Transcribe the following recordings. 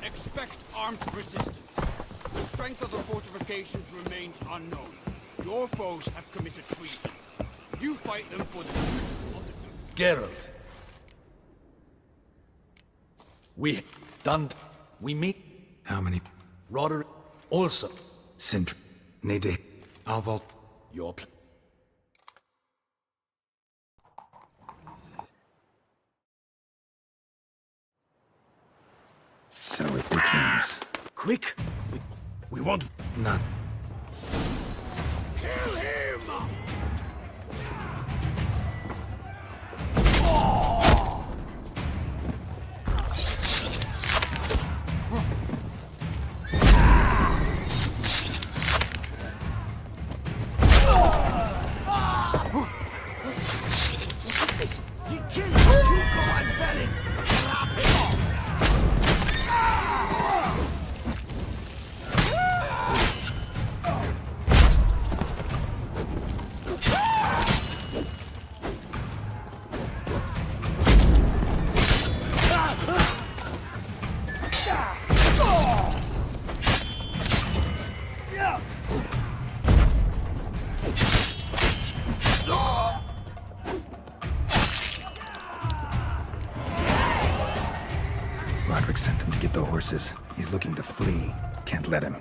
Expect armed resistance. The strength of the fortifications remains unknown. Your foes have committed treason. You fight them for the future of the... Geralt. We meet... How many? Roderick also. Sindri. Nede. Alvald. Your So it begins. Quick! We want... Not. Kill him! What is this? He killed Hugo and Belin! Drop him! Roderick sent him to get the horses. He's looking to flee. Can't let him.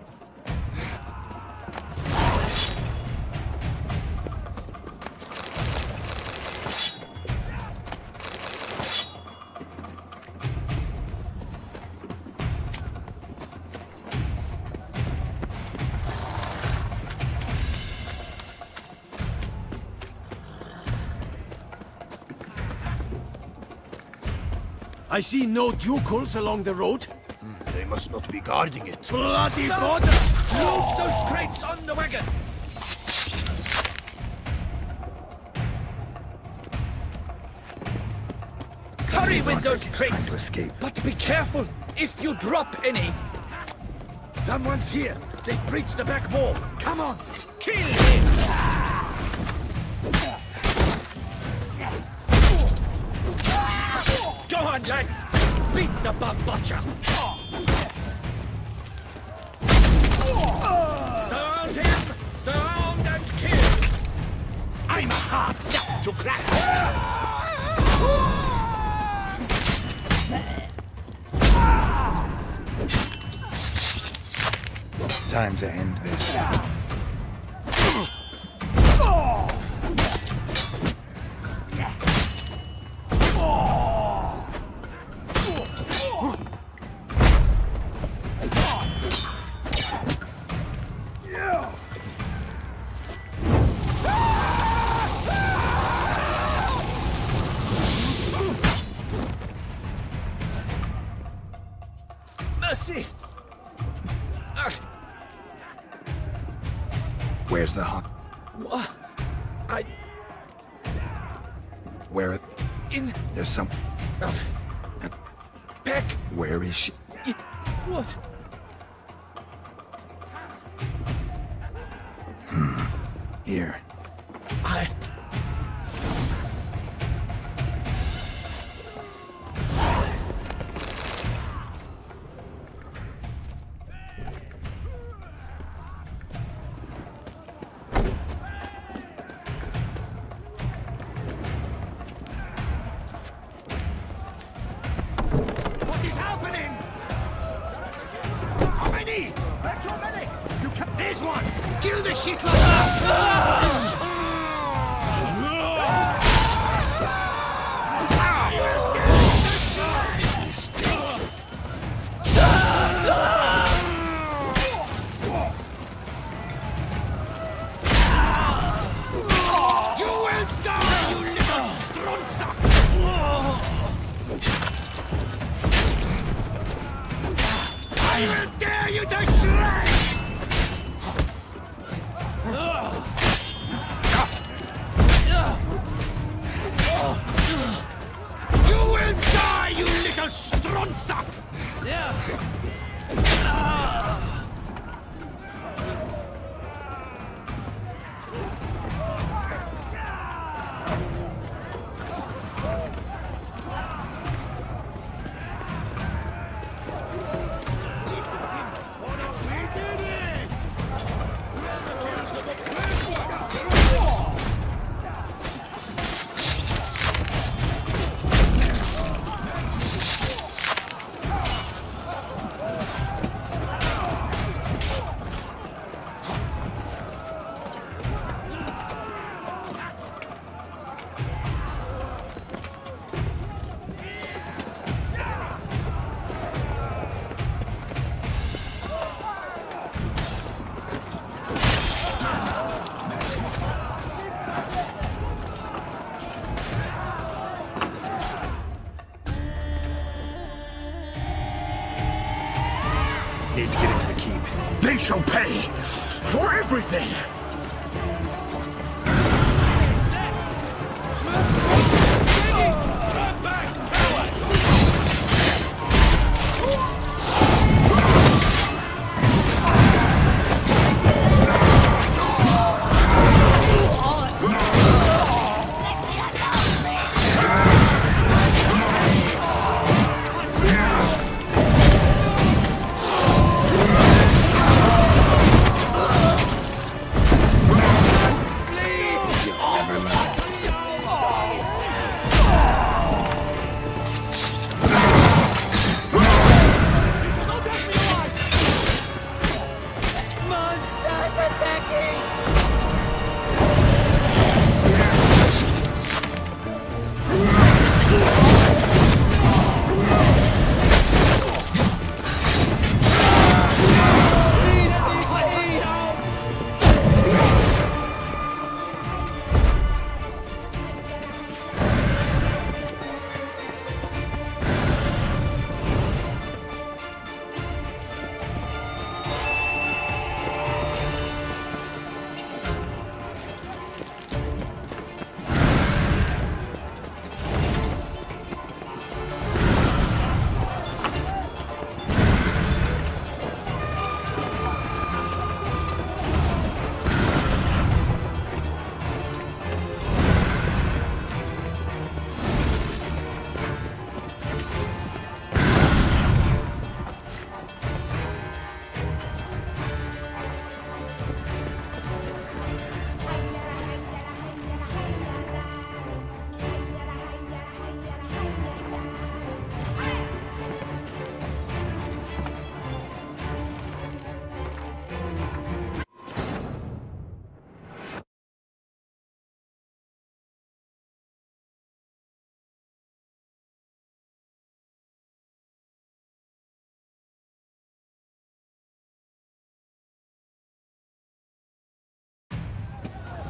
I see no ducals along the road. They must not be guarding it. Bloody border! Load those crates on the wagon! Hurry with those Trying to crates! escape. But be careful if you drop any! Someone's here! They've breached the back wall! Come on! Kill him! Go on, lads! Beat the bum butcher! Sound him! Sound and kill! I'm a hard nut to crack! Time to end this. What? I... Where? In... There's some. Peck! Where is she? What? Here. I... What is happening? How many? There are too many! You can... There's one! Kill the shit like You will die, you little strunza! I will tear you to shreds! You will die, you little strunza! Need to get into the keep. They shall pay for everything!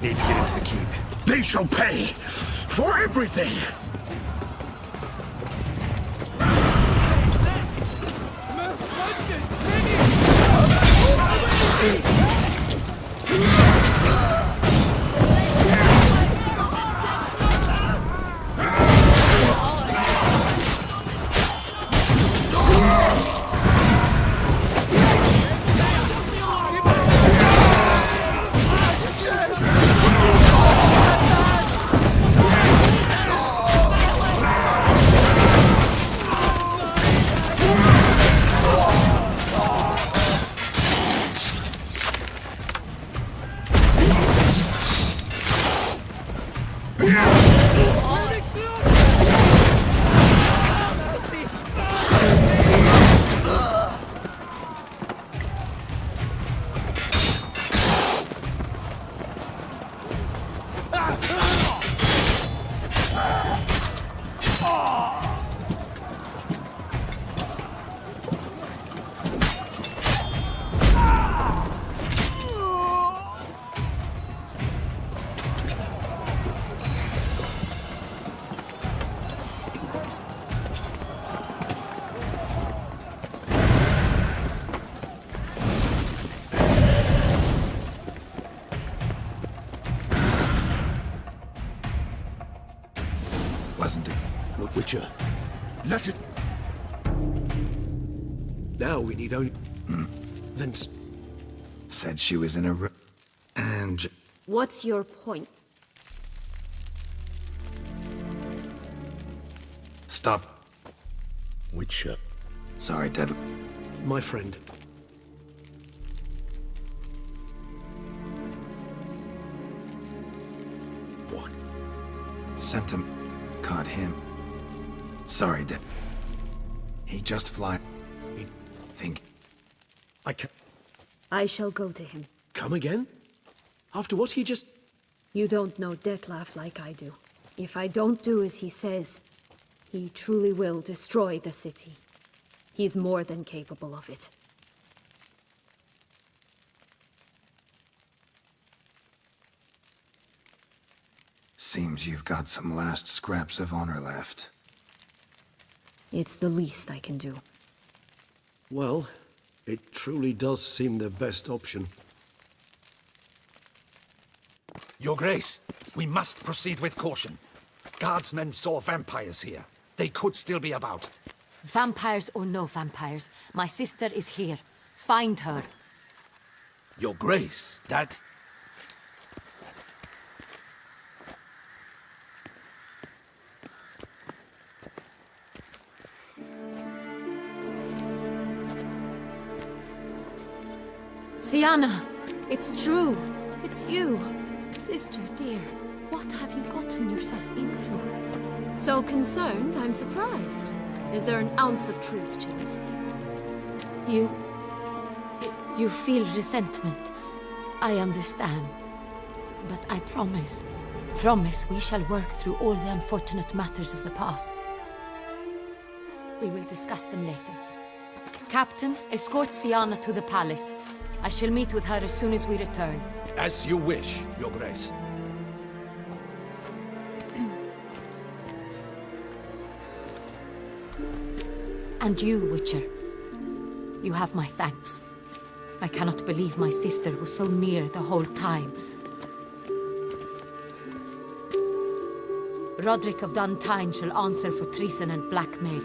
Need to get into the keep. They shall pay for everything! Wasn't it? Witcher, let it... Now we need only... Then... Said she was in a and... What's your point? Stop. Witcher, Sorry, Dead. my friend. What? Sent him. Caught him. Sorry, Dead. He just fly. He think. I can... I shall go to him. Come again? After what he just... You don't know Dettlaff like I do. If I don't do as he says, he truly will destroy the city. He's more than capable of it. Seems you've got some last scraps of honor left. It's the least I can do. Well, it truly does seem the best option. Your Grace, we must proceed with caution. Guardsmen saw vampires here. They could still be about. Vampires or no vampires, my sister is here. Find her. Your Grace, that... Sienna, it's true. It's you. Sister, dear, what have you gotten yourself into? So concerned, I'm surprised. Is there an ounce of truth to it? You feel resentment. I understand. But I promise we shall work through all the unfortunate matters of the past. We will discuss them later. Captain, escort Sienna to the palace. I shall meet with her as soon as we return. As you wish, Your Grace. And you, Witcher. You have my thanks. I cannot believe my sister was so near the whole time. Roderick of Duntine shall answer for treason and blackmail.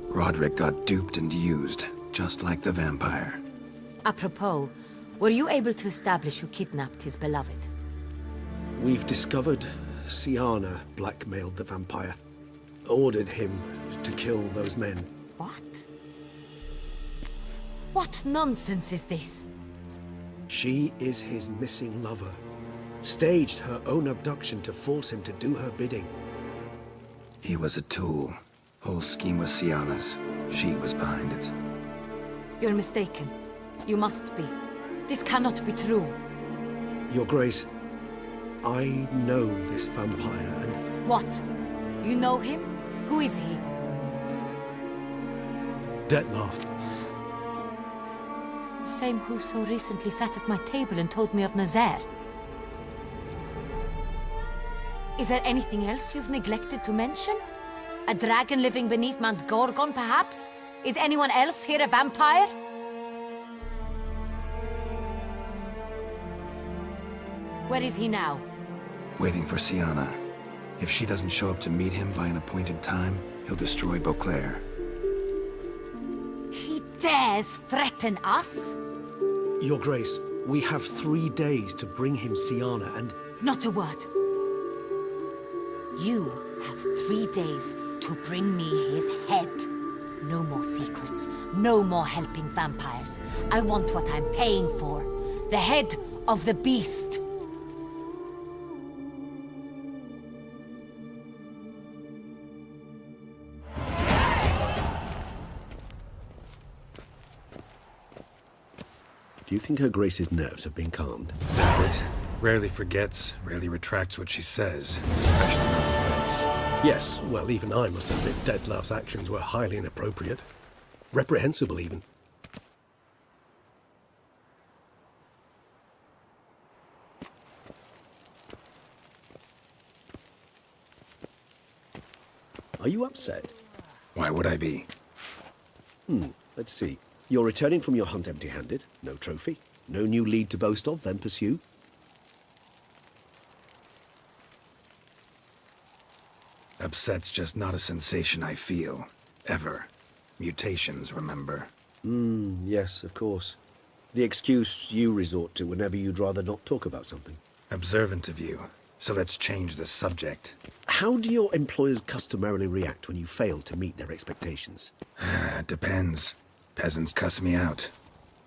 Roderick got duped and used, just like the vampire. Apropos, were you able to establish who kidnapped his beloved? We've discovered Sienna blackmailed the vampire. Ordered him to kill those men. What? What nonsense is this? She is his missing lover. Staged her own abduction to force him to do her bidding. He was a tool. Whole scheme was Sienna's. She was behind it. You're mistaken. You must be. This cannot be true. Your Grace, I know this vampire and... What? You know him? Who is he? Dettlaff. The same who so recently sat at my table and told me of Nazaire. Is there anything else you've neglected to mention? A dragon living beneath Mount Gorgon, perhaps? Is anyone else here a vampire? Where is he now? Waiting for Sienna. If she doesn't show up to meet him by an appointed time, he'll destroy Beauclair. He dares threaten us? Your Grace, we have 3 days to bring him Sienna and... Not a word. You have 3 days to bring me his head. No more secrets, No more helping vampires. I want what I'm paying for. The head of the beast. Do you think Her Grace's nerves have been calmed? But rarely forgets, rarely retracts what she says, especially on threats. Yes, well, even I must admit Detlav's actions were highly inappropriate. Reprehensible, even. Are you upset? Why would I be? Let's see. You're returning from your hunt empty-handed. No trophy. No new lead to boast of, then pursue. Upset's just not a sensation I feel. Ever. Mutations, remember? Yes, of course. The excuse you resort to whenever you'd rather not talk about something. Observant of you. So let's change the subject. How do your employers customarily react when you fail to meet their expectations? It depends. Peasants cuss me out.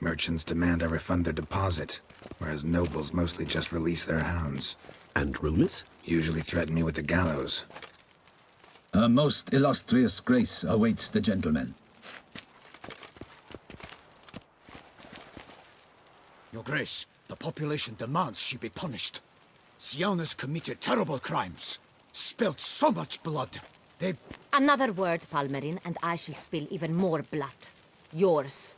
Merchants demand I refund their deposit, whereas nobles mostly just release their hounds. And rulers? Usually threaten me with the gallows. Her most illustrious grace awaits the gentleman. Your Grace, the population demands she be punished. Siana's committed terrible crimes. Spilt so much blood. They... Another word, Palmerin, and I shall spill even more blood. Yours.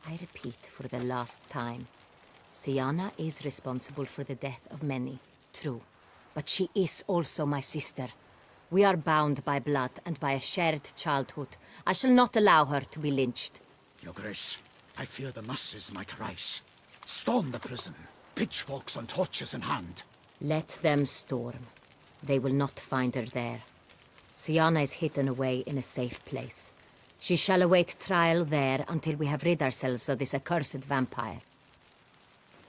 I repeat for the last time. Siana is responsible for the death of many, true. But she is also my sister. We are bound by blood and by a shared childhood. I shall not allow her to be lynched. Your Grace, I fear the masses might rise. Storm the prison, pitchforks and torches in hand. Let them storm. They will not find her there. Siana is hidden away in a safe place. She shall await trial there until we have rid ourselves of this accursed vampire.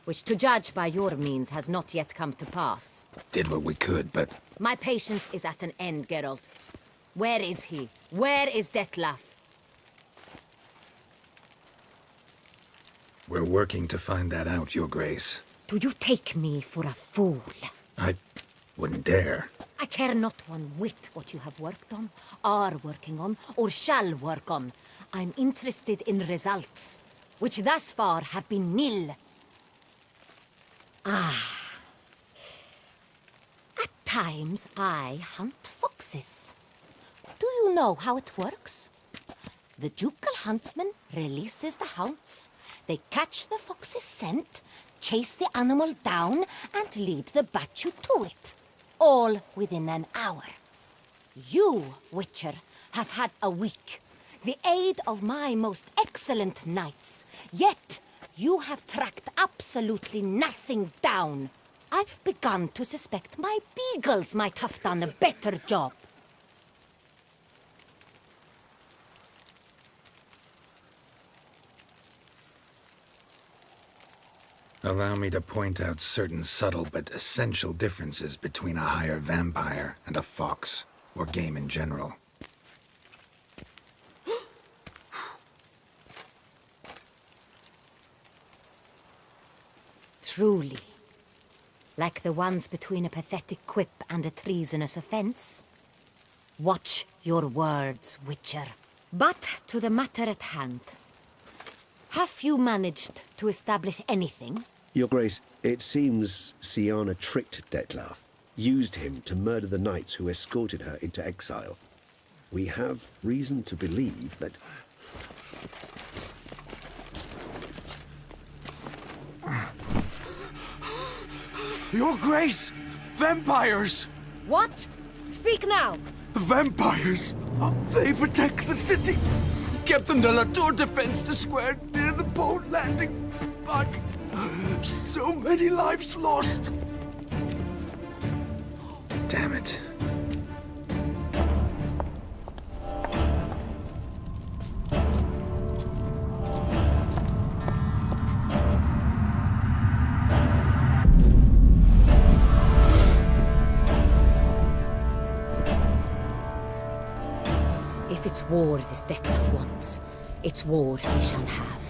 Which, to judge by your means, has not yet come to pass. Did what we could, but My patience is at an end, Geralt. Where is he? Where is Detlaf? we're working to find that out, Your Grace. Do you take me for a fool? I wouldn't dare. I care not one whit what you have worked on, are working on, or shall work on. I'm interested in results, which thus far have been nil. At times, I hunt foxes. Do you know how it works? The ducal huntsman releases the hounds. They catch the fox's scent, chase the animal down, and lead the Bachu to it. All within an hour. You, Witcher, have had a week. The aid of my most excellent knights. Yet, you have tracked absolutely nothing down. I've begun to suspect my beagles might have done a better job. Allow me to point out certain subtle but essential differences between a higher vampire and a fox, or game in general. Truly. Like the ones between a pathetic quip and a treasonous offense. Watch your words, Witcher. But to the matter at hand. Have you managed to establish anything? Your Grace, it seems Siana tricked Detlaf, used him to murder the knights who escorted her into exile. We have reason to believe that... Your Grace! Vampires! What? Speak now! Vampires! They've attacked the city! Captain de la Tour defends the square near the boat landing, but so many lives lost! Damn it. If it's war this Dettlaff wants, it's war he shall have.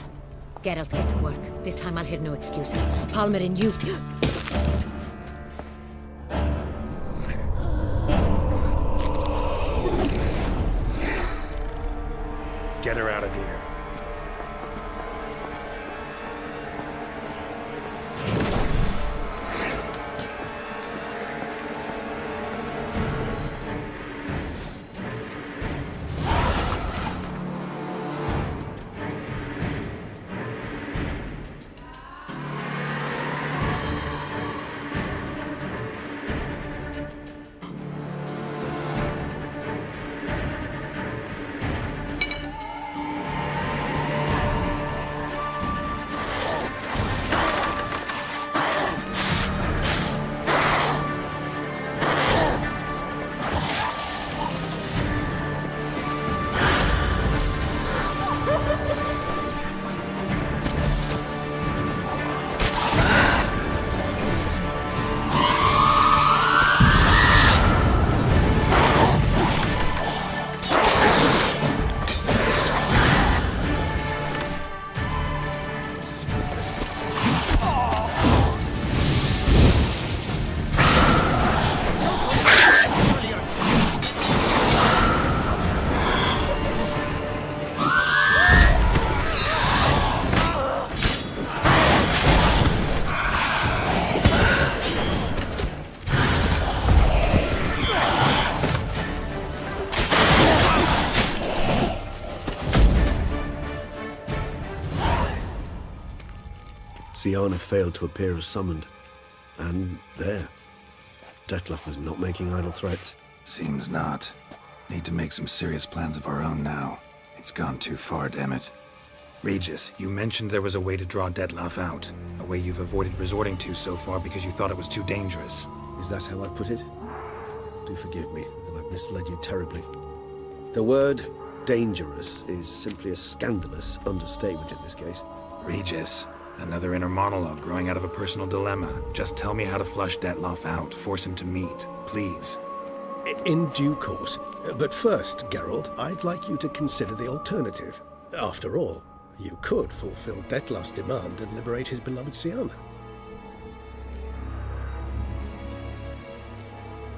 Geralt, get to work. This time I'll hear no excuses. Palmer and you... Get her out of here. Syanna failed to appear as summoned. And there. Dettlaff was not making idle threats. Seems not. Need to make some serious plans of our own now. It's gone too far, damn it. Regis, you mentioned there was a way to draw Dettlaff out. A way you've avoided resorting to so far because you thought it was too dangerous. Is that how I put it? Do forgive me that I've misled you terribly. The word dangerous is simply a scandalous understatement in this case. Regis, another inner monologue growing out of a personal dilemma. Just tell me how to flush Dettlaff out, force him to meet, please. In due course. But first, Geralt, I'd like you to consider the alternative. After all, you could fulfill Dettlaff's demand and liberate his beloved Syanna.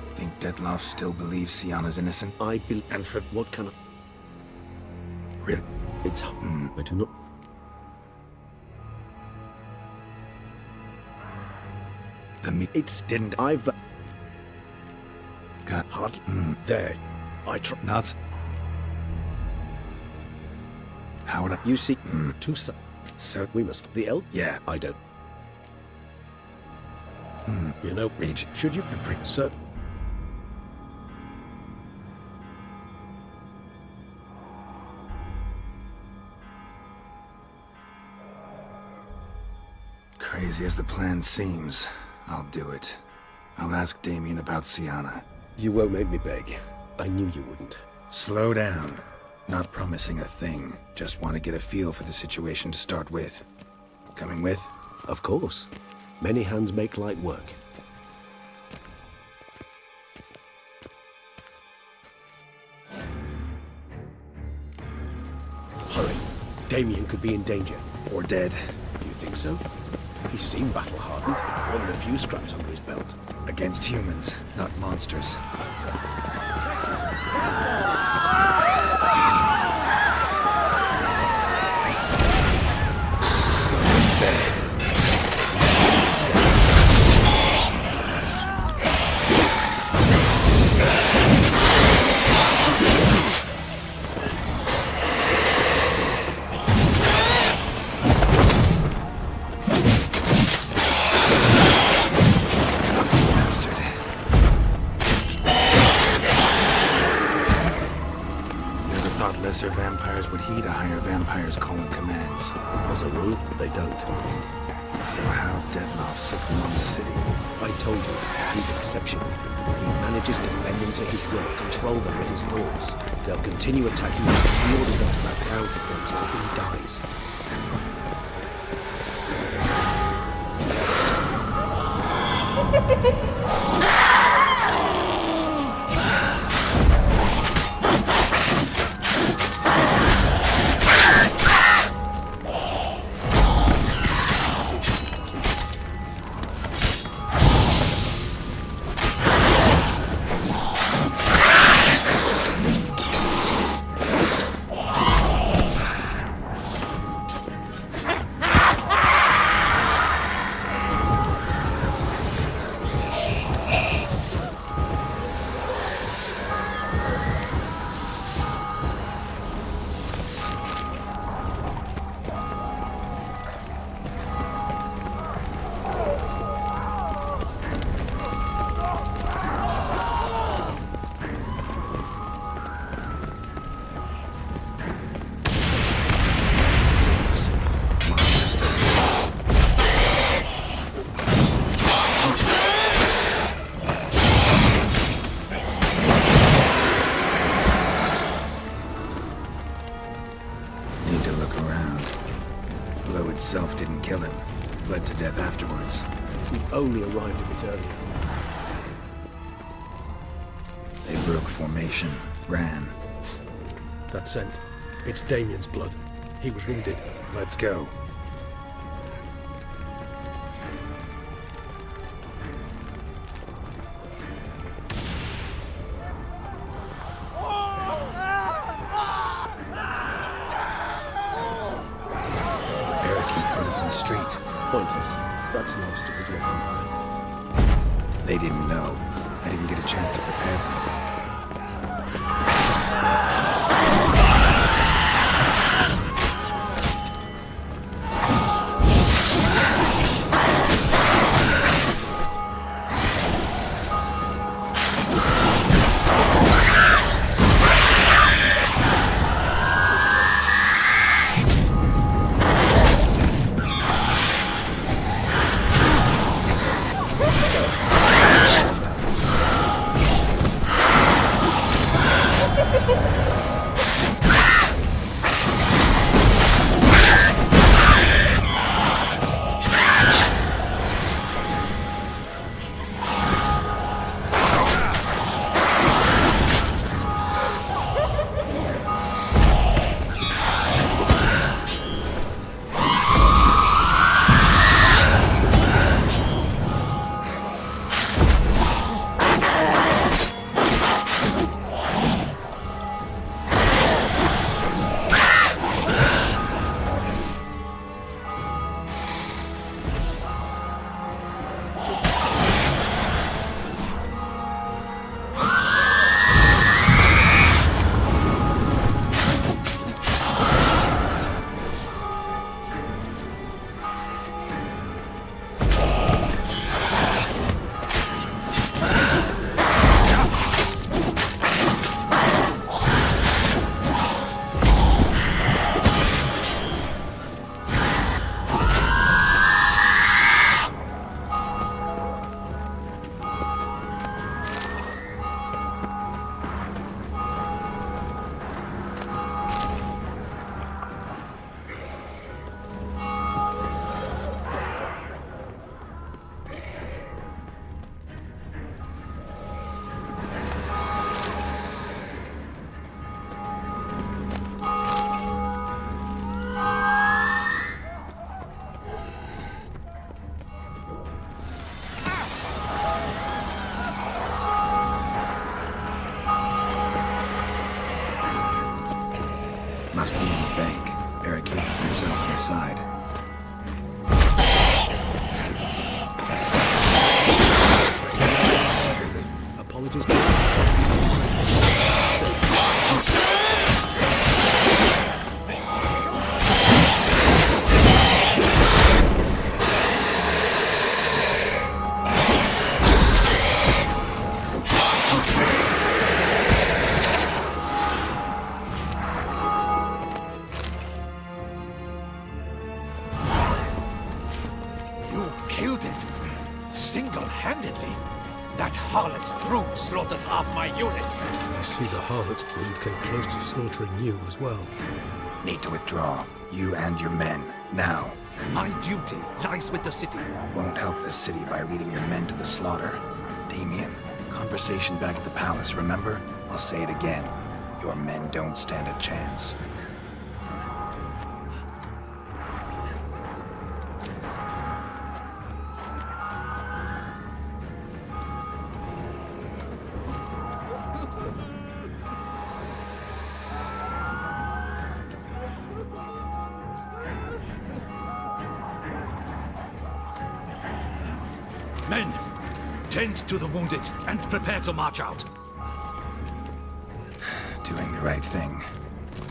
Think Dettlaff still believes Syanna's innocent? And for what kind of... Really? It's... I do not... It's... Didn't... I've... Got... Hard... There. Nuts. How would I... You see... Two... So... We must... The elk? Yeah. I don't... You know... Reg... Should you... Sir... Crazy as the plan seems, I'll do it. I'll ask Damien about Syanna. You won't make me beg. I knew you wouldn't. Slow down. Not promising a thing. Just want to get a feel for the situation to start with. Coming with? Of course. Many hands make light work. Hurry. Damien could be in danger. Or dead. You think so? He seemed battle-hardened. More than a few scraps under his belt. Against humans, not monsters. Lesser vampires would heed a higher vampire's calling commands. As a rule, they don't. So how Dettlaff sick them on the city? I told you, he's exceptional. He manages to bend them to his will, control them with his laws. They'll continue attacking him, he orders them to back down until he dies. itself didn't kill him. Bled to death afterwards. If we only arrived a bit earlier. They broke formation, ran. That scent. It's Damien's blood. He was wounded. Let's go. Pointless. That's no obstacle to a vampire. They didn't know. I didn't get a chance to prepare them. Must be in the bank. Barricading themselves inside. Apologies. Killed it? Single-handedly? That harlot's brood slaughtered half my unit. I see the harlot's brood came close to slaughtering you as well. Need to withdraw. You and your men. Now. My duty lies with the city. Won't help the city by leading your men to the slaughter. Damien, conversation back at the palace, remember? I'll say it again. Your men don't stand a chance. Men, tend to the wounded and prepare to march out. Doing the right thing.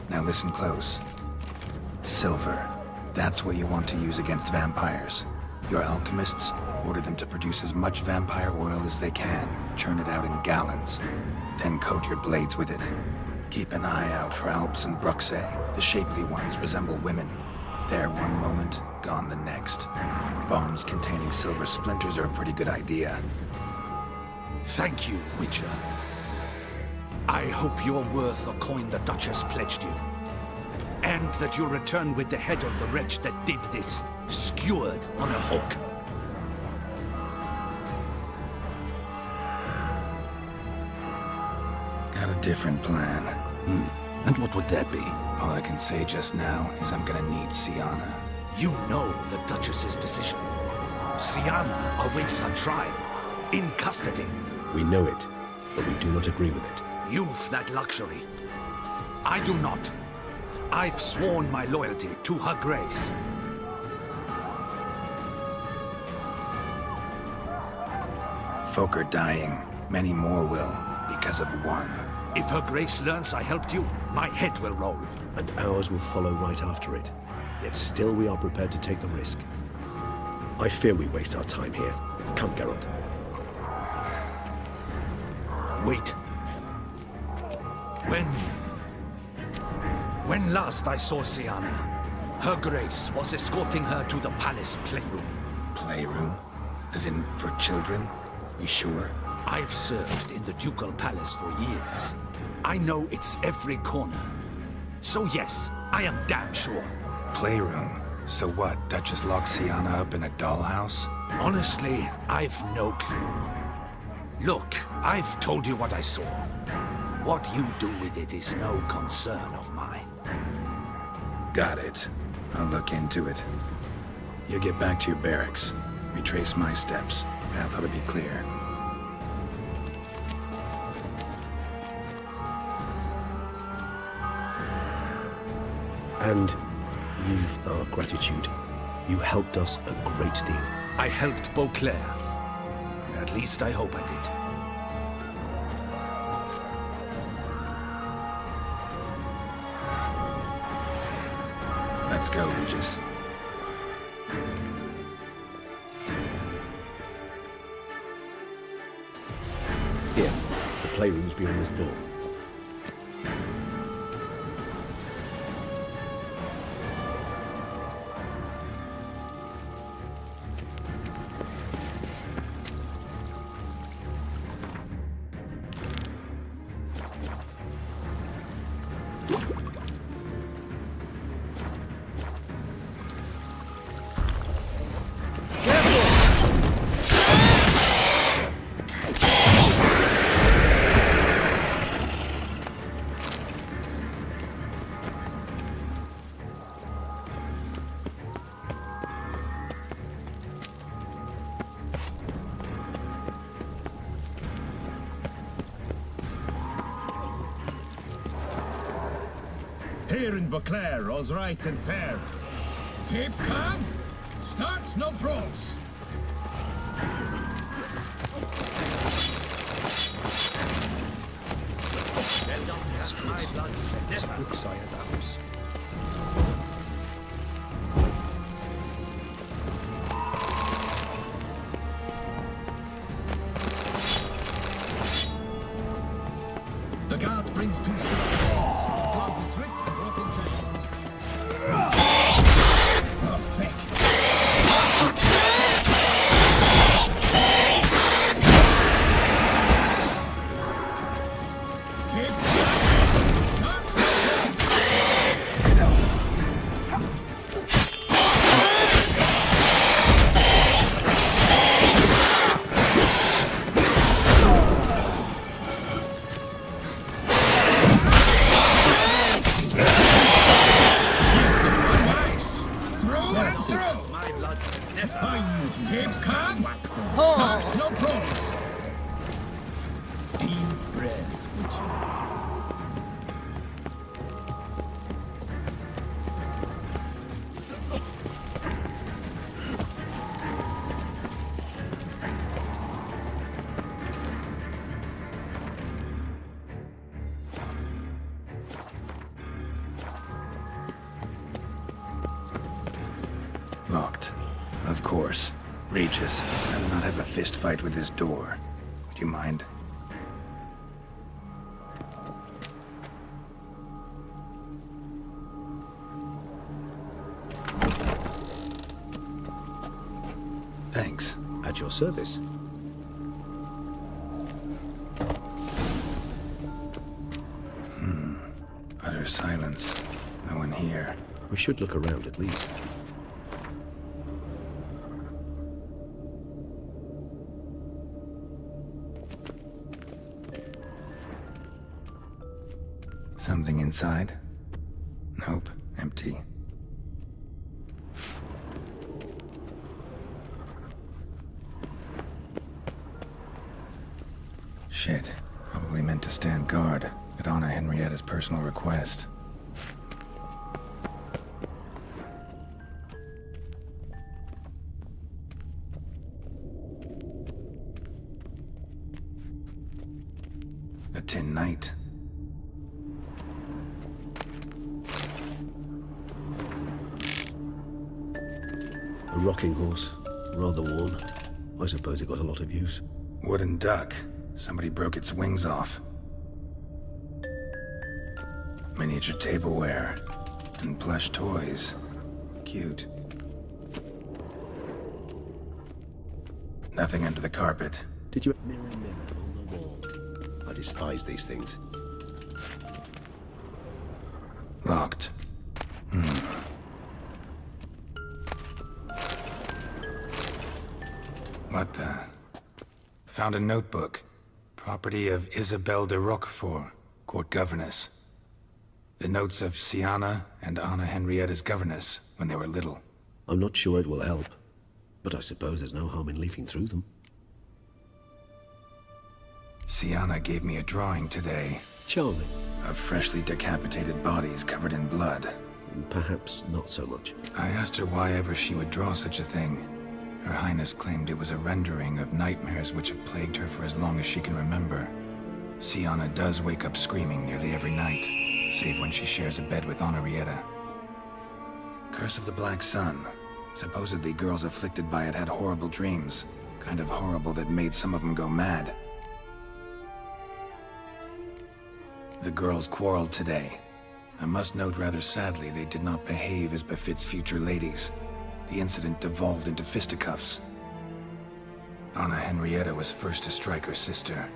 Now listen close. Silver. That's what you want to use against vampires. Your alchemists, order them to produce as much vampire oil as they can. Churn it out in gallons. Then coat your blades with it. Keep an eye out for Alps and Bruxae. The shapely ones resemble women. There one moment, gone the next. Bombs containing silver splinters are a pretty good idea. Thank you, Witcher. I hope you're worth the coin the Duchess pledged you. And that you'll return with the head of the wretch that did this, skewered on a hook. Got a different plan. And what would that be? All I can say just now is I'm gonna need Sienna. You know the Duchess's decision. Sienna awaits her trial, in custody. We know it, but we do not agree with it. You've that luxury. I do not. I've sworn my loyalty to Her Grace. Folk are dying. Many more will, because of one. If Her Grace learns I helped you, my head will roll. And ours will follow right after it. Yet still we are prepared to take the risk. I fear we waste our time here. Come, Geralt. Wait. When last I saw Sienna, Her Grace was escorting her to the palace playroom. Playroom? As in, for children? You sure? I've served in the ducal palace for years. I know it's every corner. So yes, I am damn sure. Playroom? So what, Duchess locked Sienna up in a dollhouse? Honestly, I've no clue. Look, I've told you what I saw. What you do with it is no concern of mine. Got it. I'll look into it. You get back to your barracks. Retrace my steps. Path ought to be clear. And you've our gratitude. You helped us a great deal. I helped Beauclair. At least I hope I did. Let's go, Regis. Here, the playroom's beyond this door. Here in Beauclair, all's right and fair. Keep calm. Start no brawls. The guard brings peace to the walls. Flood the trick and rotting giants. Perfect. Keep start keep calm. Start no brawls. Deep breath, would you? Locked. Of course. Regis, I will not have a fist fight with this door. Would you mind? Thanks. At your service. Utter silence. No one here. We should look around at least. Something inside? Nope, empty. Shit. Probably meant to stand guard at Anna Henrietta's personal request. A tin knight. A rocking horse. Rather worn. I suppose it got a lot of use. Wooden duck. Somebody broke its wings off. Miniature tableware. And plush toys. Cute. Nothing under the carpet. Did you... Mirror, mirror on the wall. I despise these things. Locked. What the... Found a notebook. Property of Isabelle de Roquefort, court governess. The notes of Siana and Anna Henrietta's governess when they were little. I'm not sure it will help, but I suppose there's no harm in leafing through them. Siana gave me a drawing today Charming. of freshly decapitated bodies covered in blood. Perhaps not so much. I asked her why ever she would draw such a thing. Her Highness claimed it was a rendering of nightmares which have plagued her for as long as she can remember. Siana does wake up screaming nearly every night, save when she shares a bed with Henrietta. Curse of the Black Sun. Supposedly girls afflicted by it had horrible dreams. Kind of horrible that made some of them go mad. The girls quarreled today. I must note rather sadly they did not behave as befits future ladies. The incident devolved into fisticuffs. Anna Henrietta was first to strike her sister.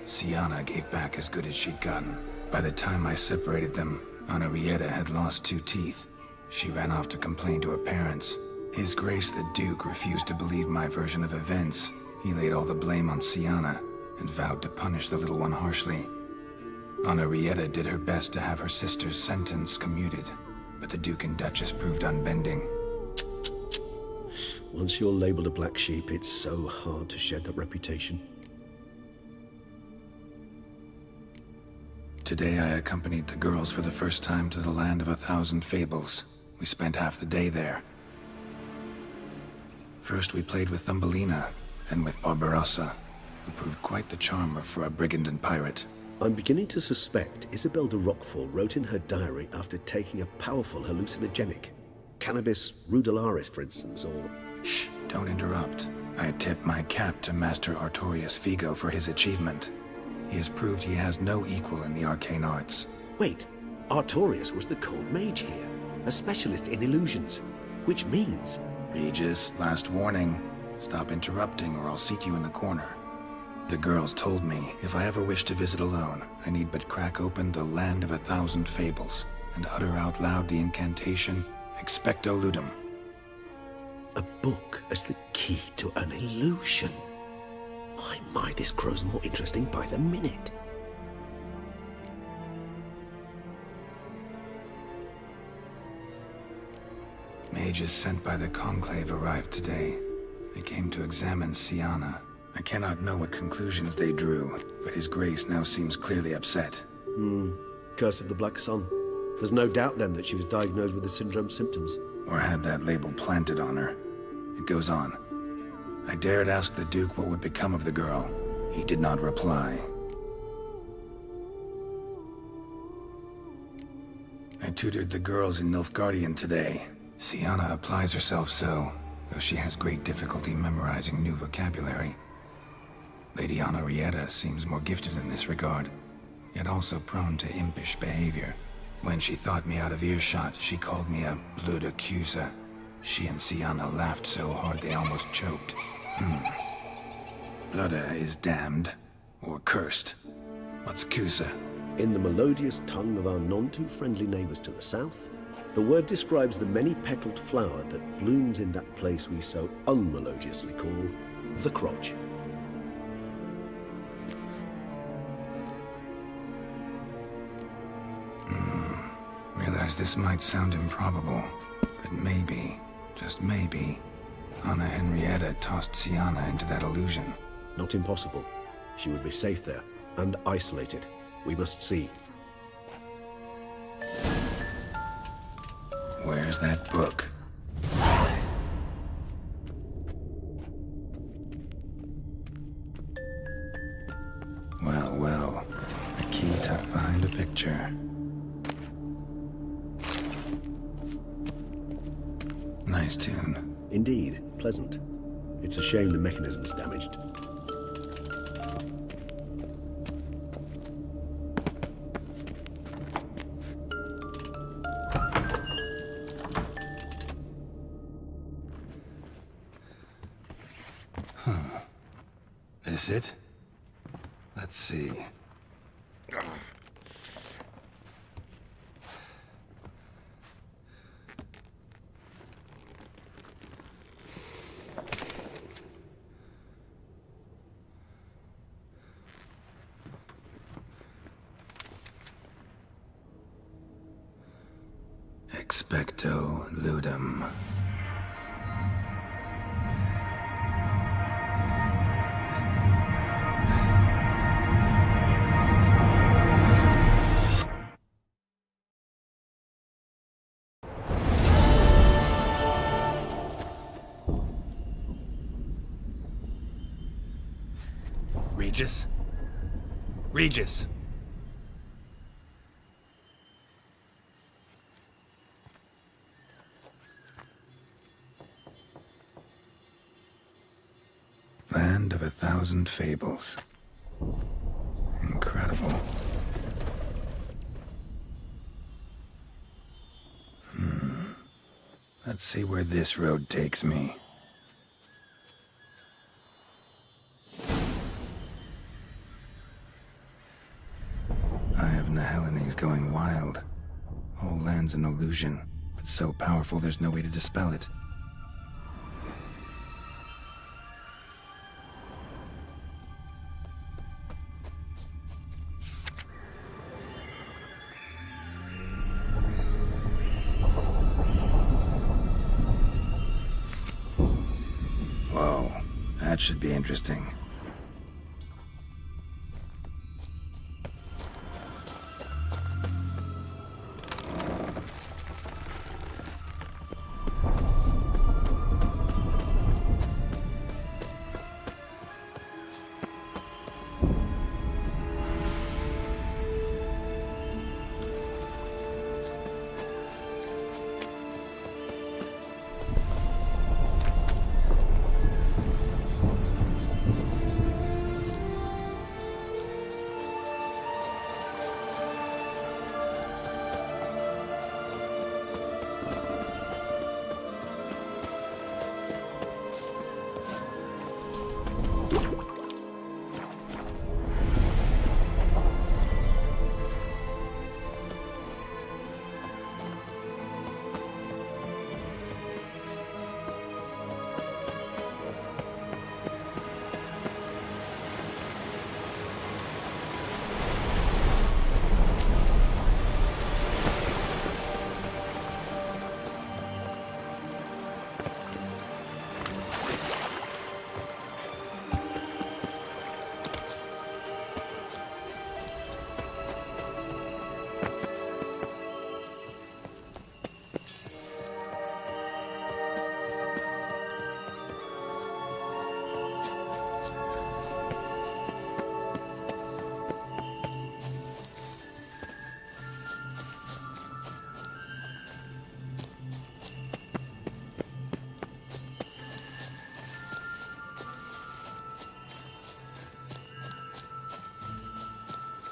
Siana gave back as good as she'd gotten. By the time I separated them, Henrietta had lost 2 teeth. She ran off to complain to her parents. His Grace the Duke refused to believe my version of events. He laid all the blame on Siana and vowed to punish the little one harshly. Henrietta did her best to have her sister's sentence commuted, but the Duke and Duchess proved unbending. Once you're labeled a black sheep, it's so hard to shed that reputation. Today I accompanied the girls for the first time to the land of 1,000 fables. We spent half the day there. First we played with Thumbelina, then with Barbarossa, who proved quite the charmer for a brigand and pirate. I'm beginning to suspect Isabelle de Roquefort wrote in her diary after taking a powerful hallucinogenic. Cannabis rudelaris, for instance, or... Shh, don't interrupt. I tip my cap to Master Artorius Vigo for his achievement. He has proved he has no equal in the arcane arts. Wait, Artorius was the cold mage here, a specialist in illusions, which means... Regis, last warning. Stop interrupting or I'll seat you in the corner. The girls told me if I ever wish to visit alone, I need but crack open the Land of 1,000 Fables and utter out loud the incantation, Expecto Ludum. A book as the key to an illusion. My, this grows more interesting by the minute. Mages sent by the Conclave arrived today. They came to examine Siana. I cannot know what conclusions they drew, but His Grace now seems clearly upset. Curse of the Black Sun. There's no doubt then that she was diagnosed with the syndrome symptoms. Or had that label planted on her. It goes on. I dared ask the Duke what would become of the girl. He did not reply. I tutored the girls in Nilfgaardian today. Siana applies herself so, though she has great difficulty memorizing new vocabulary. Lady Henrietta seems more gifted in this regard, yet also prone to impish behavior. When she thought me out of earshot, she called me a blood accuser. She and Siana laughed so hard they almost choked. Blooda is damned, or cursed. What's Cusa? In the melodious tongue of our none-too-friendly neighbours to the south, the word describes the many-petaled flower that blooms in that place we so unmelodiously call the crotch. Realize this might sound improbable, but maybe, just maybe, Anna Henrietta tossed Sienna into that illusion. Not impossible. She would be safe there, and isolated. We must see. Where's that book? Well, well, a key tucked behind a picture. Nice tune. Indeed, pleasant. It's a shame the mechanism's damaged. This it? Let's see. Expecto ludum. Regis? Regis! Land of 1,000 fables. Incredible. Let's see where this road takes me. Eye of Nehelene going wild. Whole land's an illusion, but so powerful there's no way to dispel it. Whoa, that should be interesting.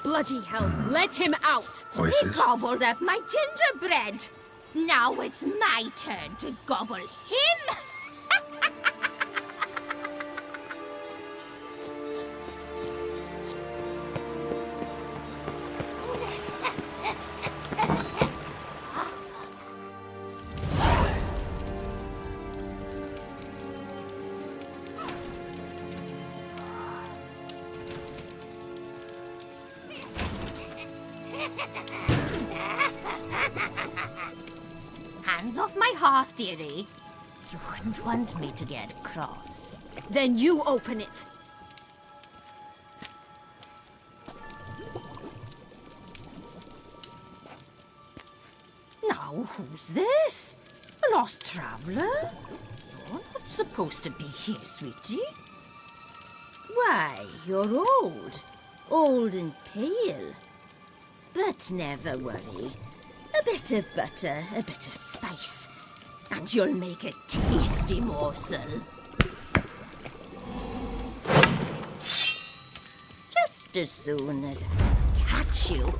Bloody hell, let him out! Voices. He gobbled up my gingerbread. Now it's my turn to gobble him. hands off my hearth, dearie. You wouldn't want me to get cross. Then you open it. Now, who's this? A lost traveler? You're not supposed to be here, sweetie. Why, you're old. Old and pale. But never worry. A bit of butter, a bit of spice, and you'll make a tasty morsel. Just as soon as I catch you.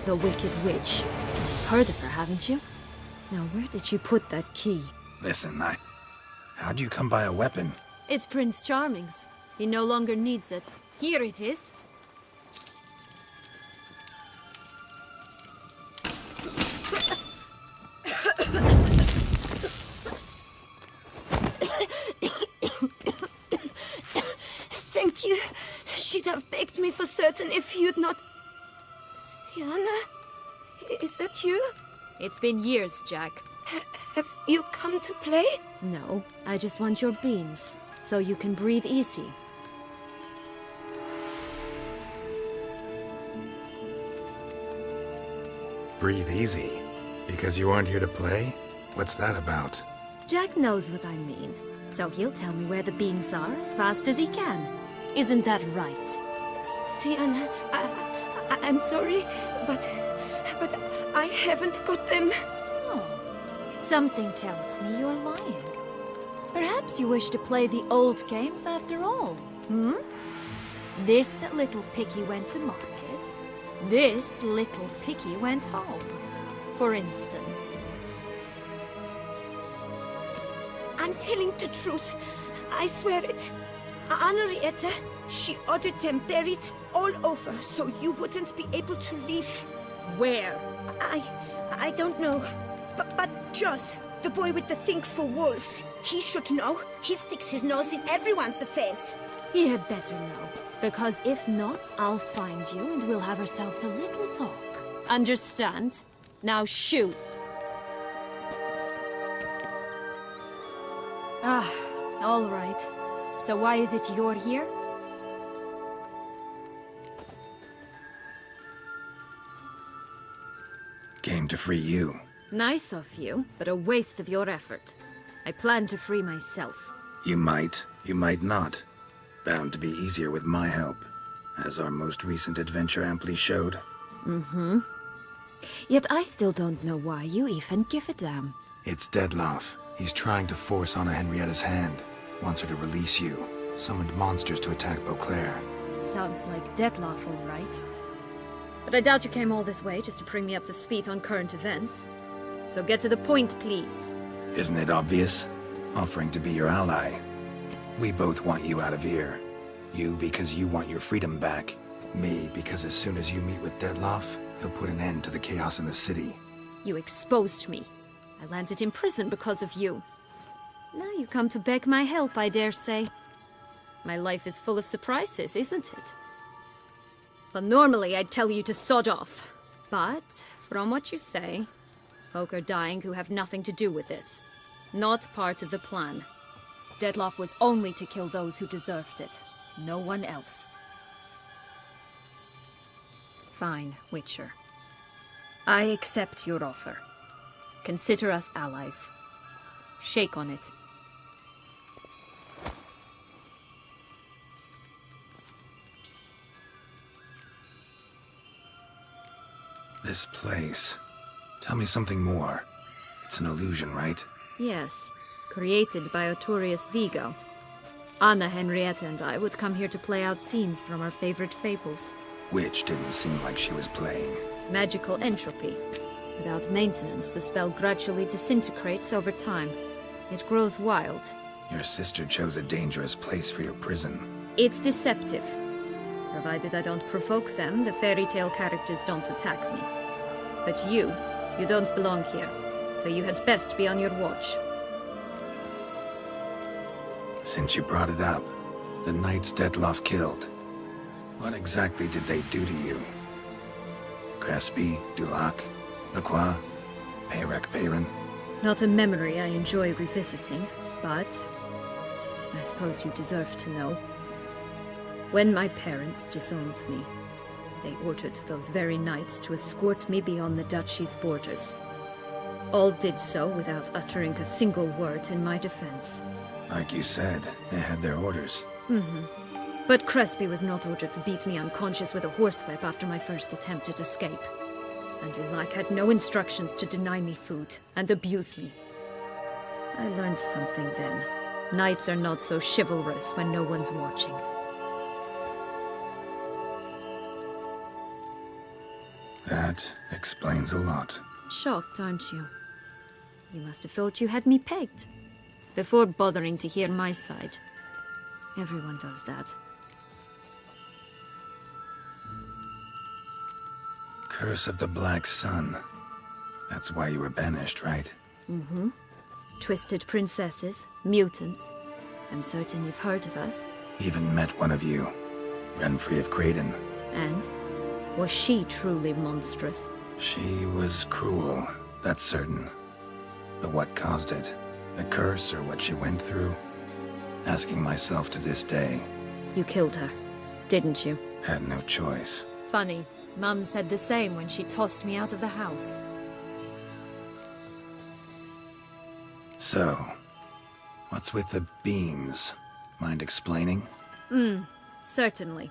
The Wicked Witch. Heard of her, haven't you? Now, where did you put that key? Listen, how'd you come by a weapon? It's Prince Charming's. He no longer needs it. Here it is. Thank you. She'd have begged me for certain if you'd not... Syanna? Is that you? It's been years, Jack. Have you come to play? No, I just want your beans, so you can breathe easy. Breathe easy? Because you aren't here to play? What's that about? Jack knows what I mean, so he'll tell me where the beans are as fast as he can. Isn't that right? Syanna, I'm sorry, but I haven't got them. Oh, something tells me you're lying. Perhaps you wish to play the old games after all, hmm? This little piggy went to market. This little piggy went home, for instance. I'm telling the truth. I swear it. Henrietta, she ordered them buried all over so you wouldn't be able to leave. Where? I don't know. But Joss, the boy with the thing for wolves, he should know. He sticks his nose in everyone's affairs. He had better know, because if not, I'll find you and we'll have ourselves a little talk. Understand? Now shoot. Ah, all right. So why is it you're here? Came to free you. Nice of you, but a waste of your effort. I plan to free myself. You might not. Bound to be easier with my help. as our most recent adventure amply showed. Yet I still don't know why you even give a damn. It's Dettlaff. He's trying to force Anna Henrietta's hand. Wants her to release you. Summoned monsters to attack Beauclair. Sounds like Dettlaff, all right. But I doubt you came all this way just to bring me up to speed on current events. So get to the point, please. Isn't it obvious? Offering to be your ally. We both want you out of here. You because you want your freedom back. Me because as soon as you meet with Dettlaff, he'll put an end to the chaos in the city. You exposed me. I landed in prison because of you. Now you come to beg my help, I dare say. My life is full of surprises, isn't it? Well, normally I'd tell you to sod off. But, from what you say, folk are dying who have nothing to do with this. Not part of the plan. Dettlaff was only to kill those who deserved it. No one else. Fine, Witcher. I accept your offer. Consider us allies. Shake on it. This place. Tell me something more. It's an illusion, right? Yes, created by Arturius Vigo. Anna Henrietta and I would come here to play out scenes from our favorite fables. Which didn't seem like she was playing. Magical entropy. Without maintenance, the spell gradually disintegrates over time. It grows wild. Your sister chose a dangerous place for your prison. It's deceptive. Provided I don't provoke them, the fairy tale characters don't attack me. But you don't belong here, so you had best be on your watch. Since you brought it up, the knights Dettlaff killed. What exactly did they do to you? Crespi, Dulac, Lacroix, Peyrac Peyran? Not a memory I enjoy revisiting, but I suppose you deserve to know. When my parents disowned me, they ordered those very knights to escort me beyond the duchy's borders. All did so without uttering a single word in my defense. Like you said, they had their orders. But Crespi was not ordered to beat me unconscious with a horsewhip after my first attempt at escape. And Dulac had no instructions to deny me food and abuse me. I learned something then. Knights are not so chivalrous when no one's watching. That explains a lot. Shocked, aren't you? You must have thought you had me pegged. Before bothering to hear my side. Everyone does that. Curse of the Black Sun. That's why you were banished, right? Twisted princesses, mutants. I'm certain you've heard of us. Even met one of you. Renfri of Creighton. And? Was she truly monstrous? She was cruel, that's certain. But what caused it? The curse or what she went through? Asking myself to this day. You killed her, didn't you? Had no choice. Funny. Mum said the same when she tossed me out of the house. So, what's with the beans? Mind explaining? Certainly.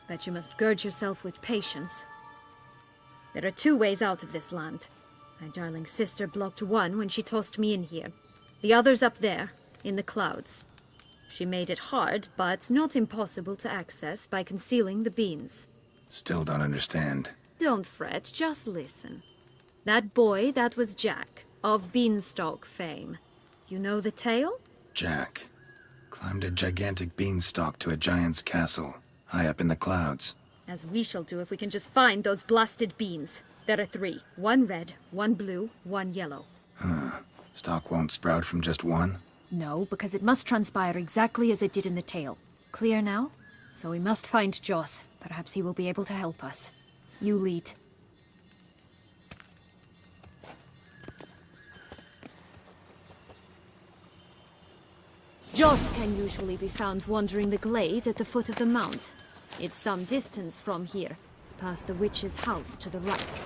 But you must gird yourself with patience. There are two ways out of this land. My darling sister blocked one when she tossed me in here. The other's up there, in the clouds. She made it hard, but not impossible to access by concealing the beans. Still don't understand. Don't fret, just listen. That boy, that was Jack, of Beanstalk fame. You know the tale? Jack climbed a gigantic beanstalk to a giant's castle, high up in the clouds. As we shall do if we can just find those blasted beans. There are 3. 1 red, 1 blue, 1 yellow. Stalk won't sprout from just one? No, because it must transpire exactly as it did in the tale. Clear now? So we must find Joss. Perhaps he will be able to help us. You lead. Joss can usually be found wandering the glade at the foot of the mount. It's some distance from here, past the witch's house to the right.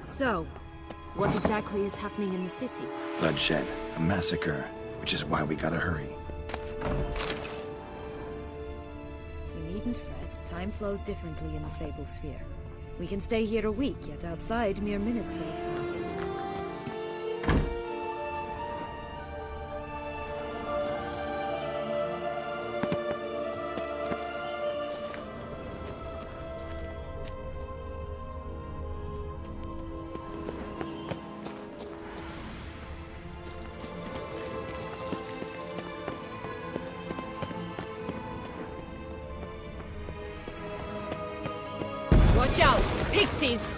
So, what exactly is happening in the city? Bloodshed, a massacre, which is why we gotta hurry. You needn't fret. Time flows differently in the Fable Sphere. We can stay here a week, yet outside mere minutes will have passed. Watch out! Pixies!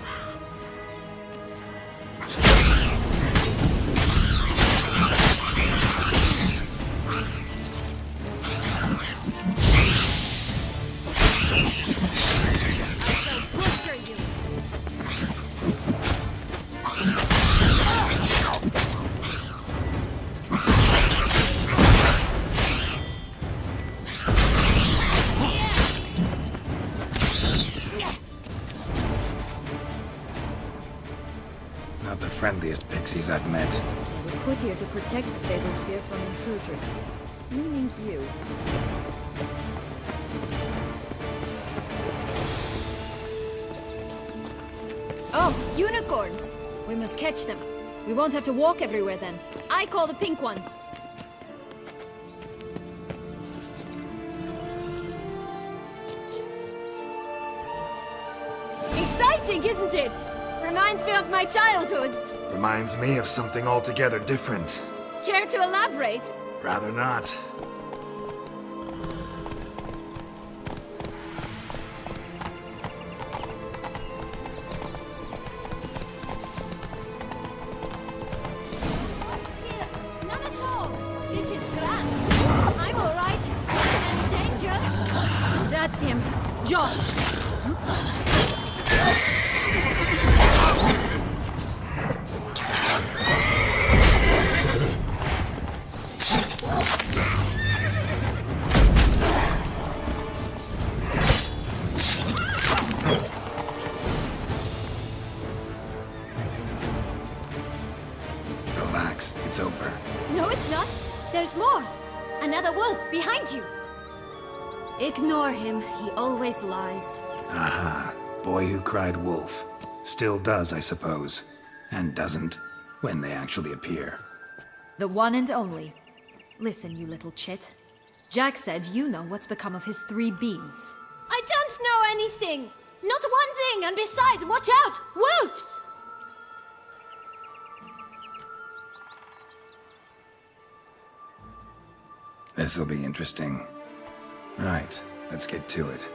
Not the friendliest pixies I've met. We're put here to protect the Fable Sphere from intruders. Meaning you. Oh, unicorns! We must catch them. We won't have to walk everywhere then. I call the pink one. Exciting, isn't it? Reminds me of my childhood. Reminds me of something altogether different. Care to elaborate? Rather not. None at all. This is grand. I'm all right. Any danger? That's him. Joss. Relax, it's over. No, it's not. There's more. Another wolf behind you. Ignore him. He always lies. Aha. Boy who cried wolf. Still does, I suppose. And doesn't, when they actually appear. The one and only. Listen, you little chit. Jack said you know what's become of his 3 beans. I don't know anything! Not one thing, and besides, watch out! Wolves! This'll be interesting. Right, let's get to it.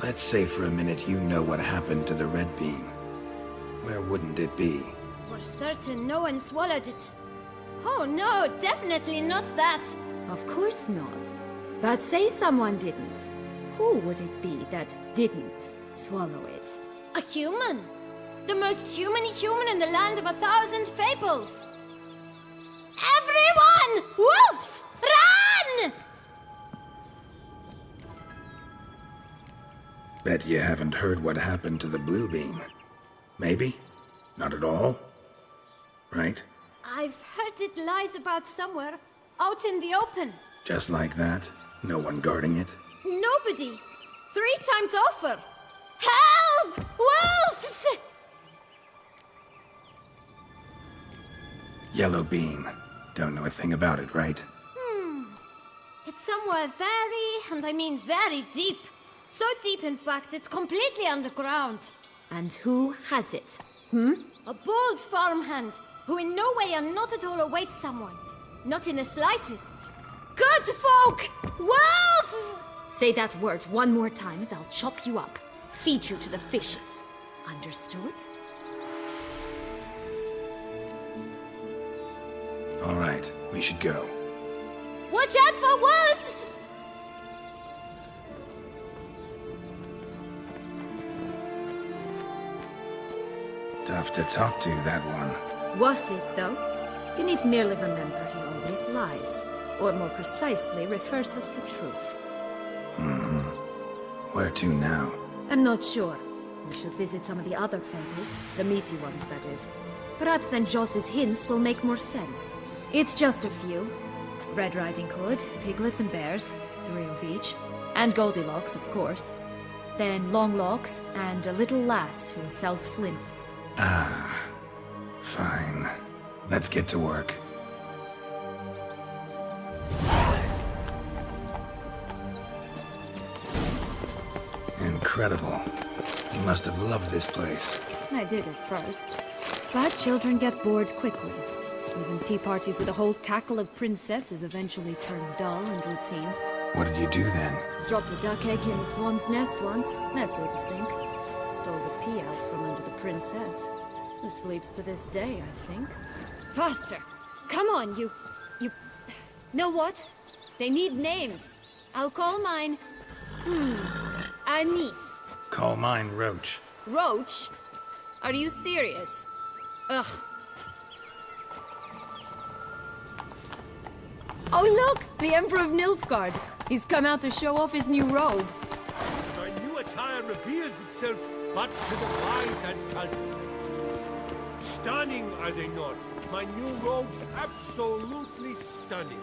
Let's say for a minute you know what happened to the red bean. Where wouldn't it be? For certain, no one swallowed it. Oh no, definitely not that. Of course not. But say someone didn't. Who would it be that didn't swallow it? A human! The most humany human in the land of 1,000 fables! Everyone! Wolves! Run! Bet you haven't heard what happened to the blue bean. Maybe? Not at all? Right? I've heard it lies about somewhere, out in the open. Just like that? No one guarding it? Nobody. 3 times over. Help! Wolves! Yellow bean. Don't know a thing about it, right? It's somewhere very, and I mean very deep. So deep, in fact, it's completely underground. And who has it? A bold farmhand, who in no way and not at all awaits someone. Not in the slightest. Good folk! Wolf! Say that word one more time and I'll chop you up. Feed you to the fishes. Understood? All right, we should go. Watch out for wolves! Tough to talk to, that one. Was it, though? You need merely remember he always lies. Or more precisely, refers us the truth. Where to now? I'm not sure. We should visit some of the other fables. The meaty ones, that is. Perhaps then Joss's hints will make more sense. It's just a few. Red Riding Hood, piglets and bears, 3 of each. And Goldilocks, of course. Then Longlocks, and a little lass who sells flint. Ah, fine. Let's get to work. Incredible. You must have loved this place. I did at first. But children get bored quickly. Even tea parties with a whole cackle of princesses eventually turn dull and routine. What did you do then? Dropped a duck egg in the swan's nest once, that sort of thing. Stole the pea out from under the princess. Who sleeps to this day, I think. Faster! Come on, you... Know what? They need names. I'll call mine... Anise. Call mine Roach. Roach? Are you serious? Ugh. Oh look! The Emperor of Nilfgaard. He's come out to show off his new robe. My new attire reveals itself but to the wise and cultivated. Stunning, are they not? My new robes absolutely stunning.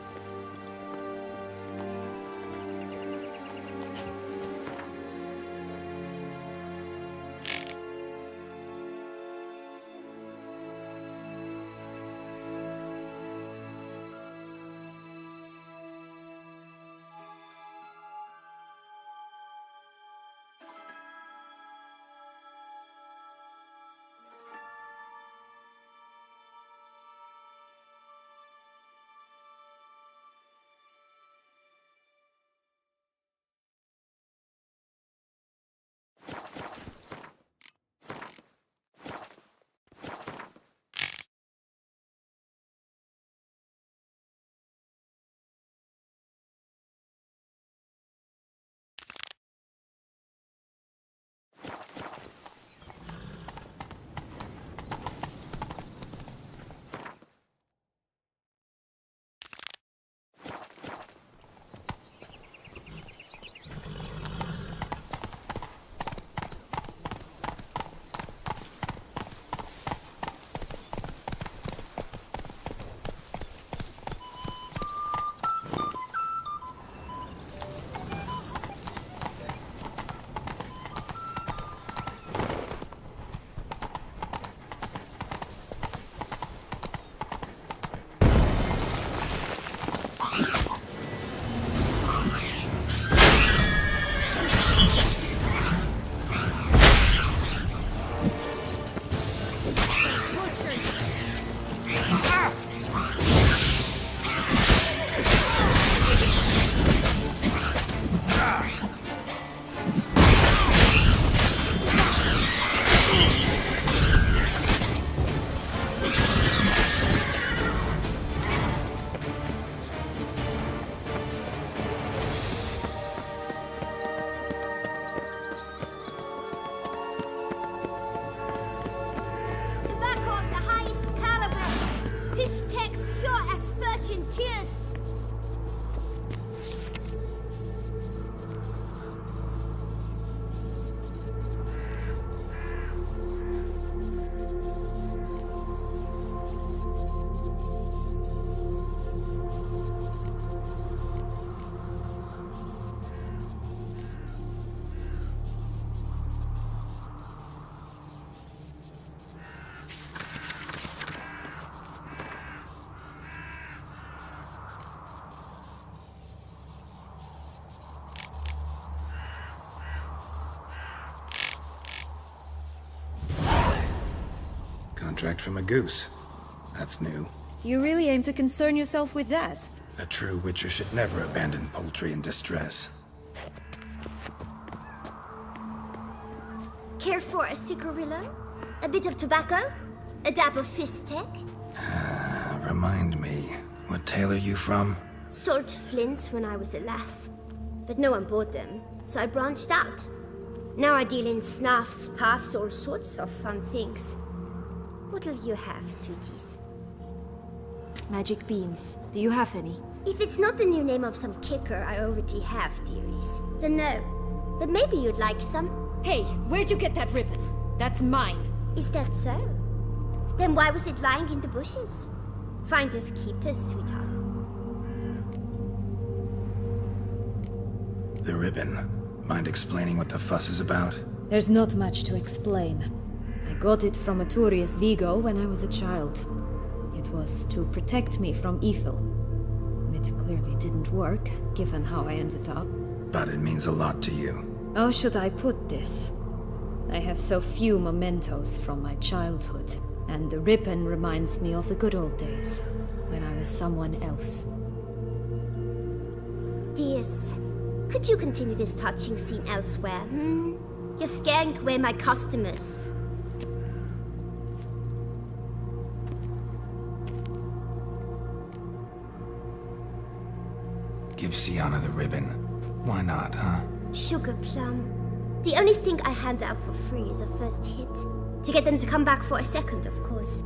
Contract from a goose. That's new. You really aim to concern yourself with that? A true witcher should never abandon poultry in distress. Care for a cigarillo? A bit of tobacco? A dab of fistek? Remind me, what tale are you from? Sold flints when I was a lass. But no one bought them, so I branched out. Now I deal in snuffs, puffs, all sorts of fun things. What'll you have, sweeties? Magic beans. Do you have any? If it's not the new name of some kicker I already have, dearies, then no. But maybe you'd like some. Hey, where'd you get that ribbon? That's mine. Is that so? Then why was it lying in the bushes? Finders keepers, sweetheart. The ribbon. Mind explaining what the fuss is about? There's not much to explain. I got it from Arturius Vigo when I was a child. It was to protect me from evil. It clearly didn't work, given how I ended up. But it means a lot to you. How should I put this? I have so few mementos from my childhood, and the ribbon reminds me of the good old days, when I was someone else. Dears, could you continue this touching scene elsewhere, You're scaring away my customers. Give Sienna the ribbon. Why not, huh? Sugar plum. The only thing I hand out for free is a first hit. To get them to come back for a second, of course.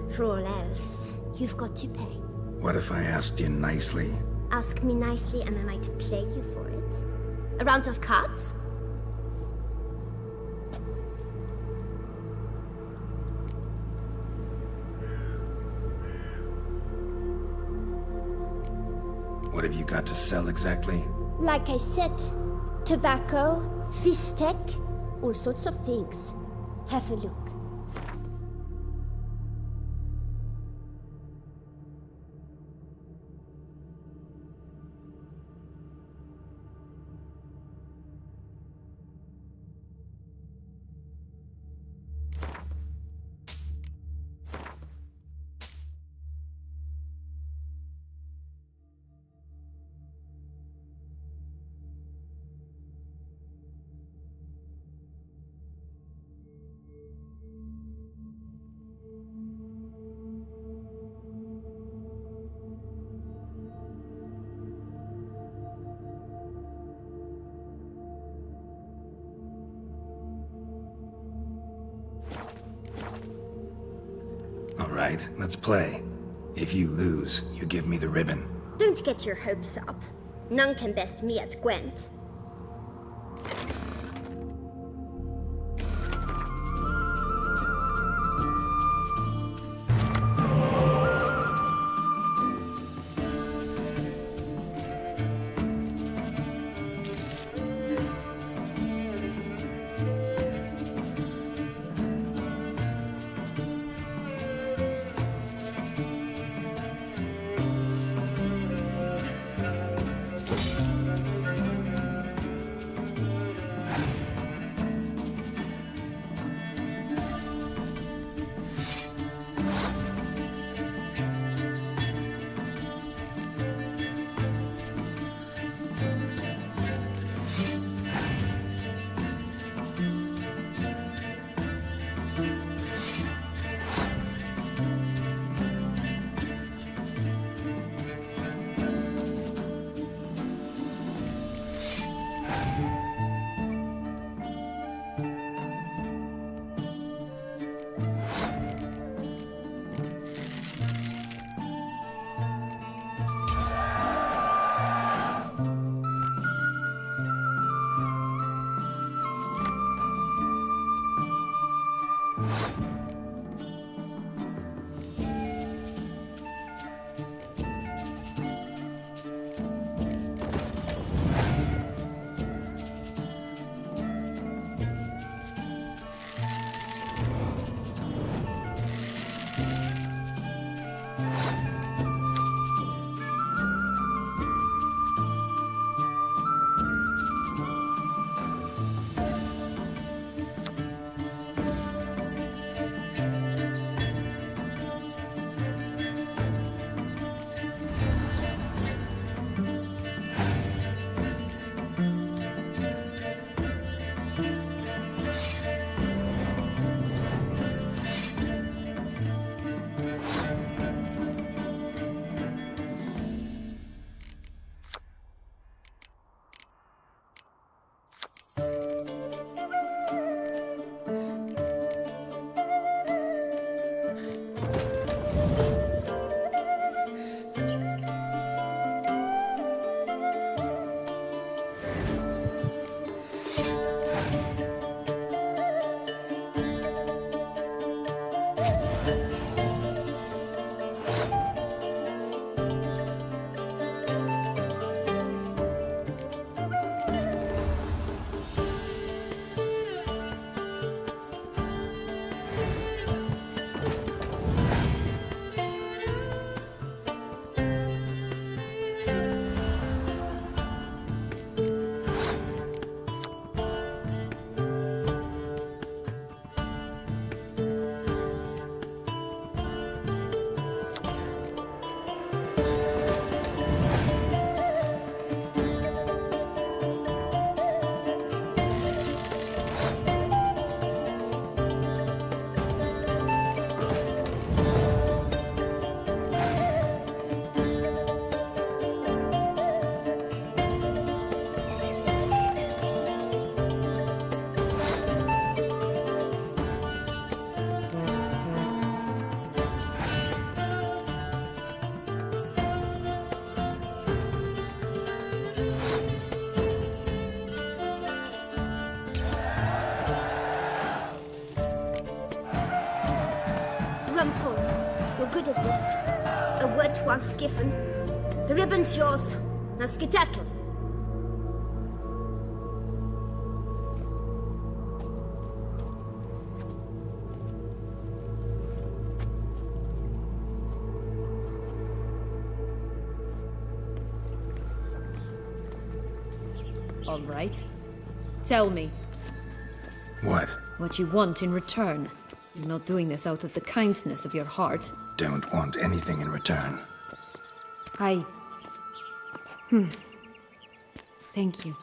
For all else, you've got to pay. What if I asked you nicely? Ask me nicely and I might play you for it. A round of cards? What have you got to sell exactly? Like I said, tobacco, fish tech, all sorts of things. Have a look. All right, let's play. If you lose, you give me the ribbon. Don't get your hopes up. None can best me at Gwent. Rumpole, you're good at this. A word once given. The ribbon's yours. Now skedaddle. All right. Tell me What? what you want in return. You're not doing this out of the kindness of your heart. Don't want anything in return. Thank you.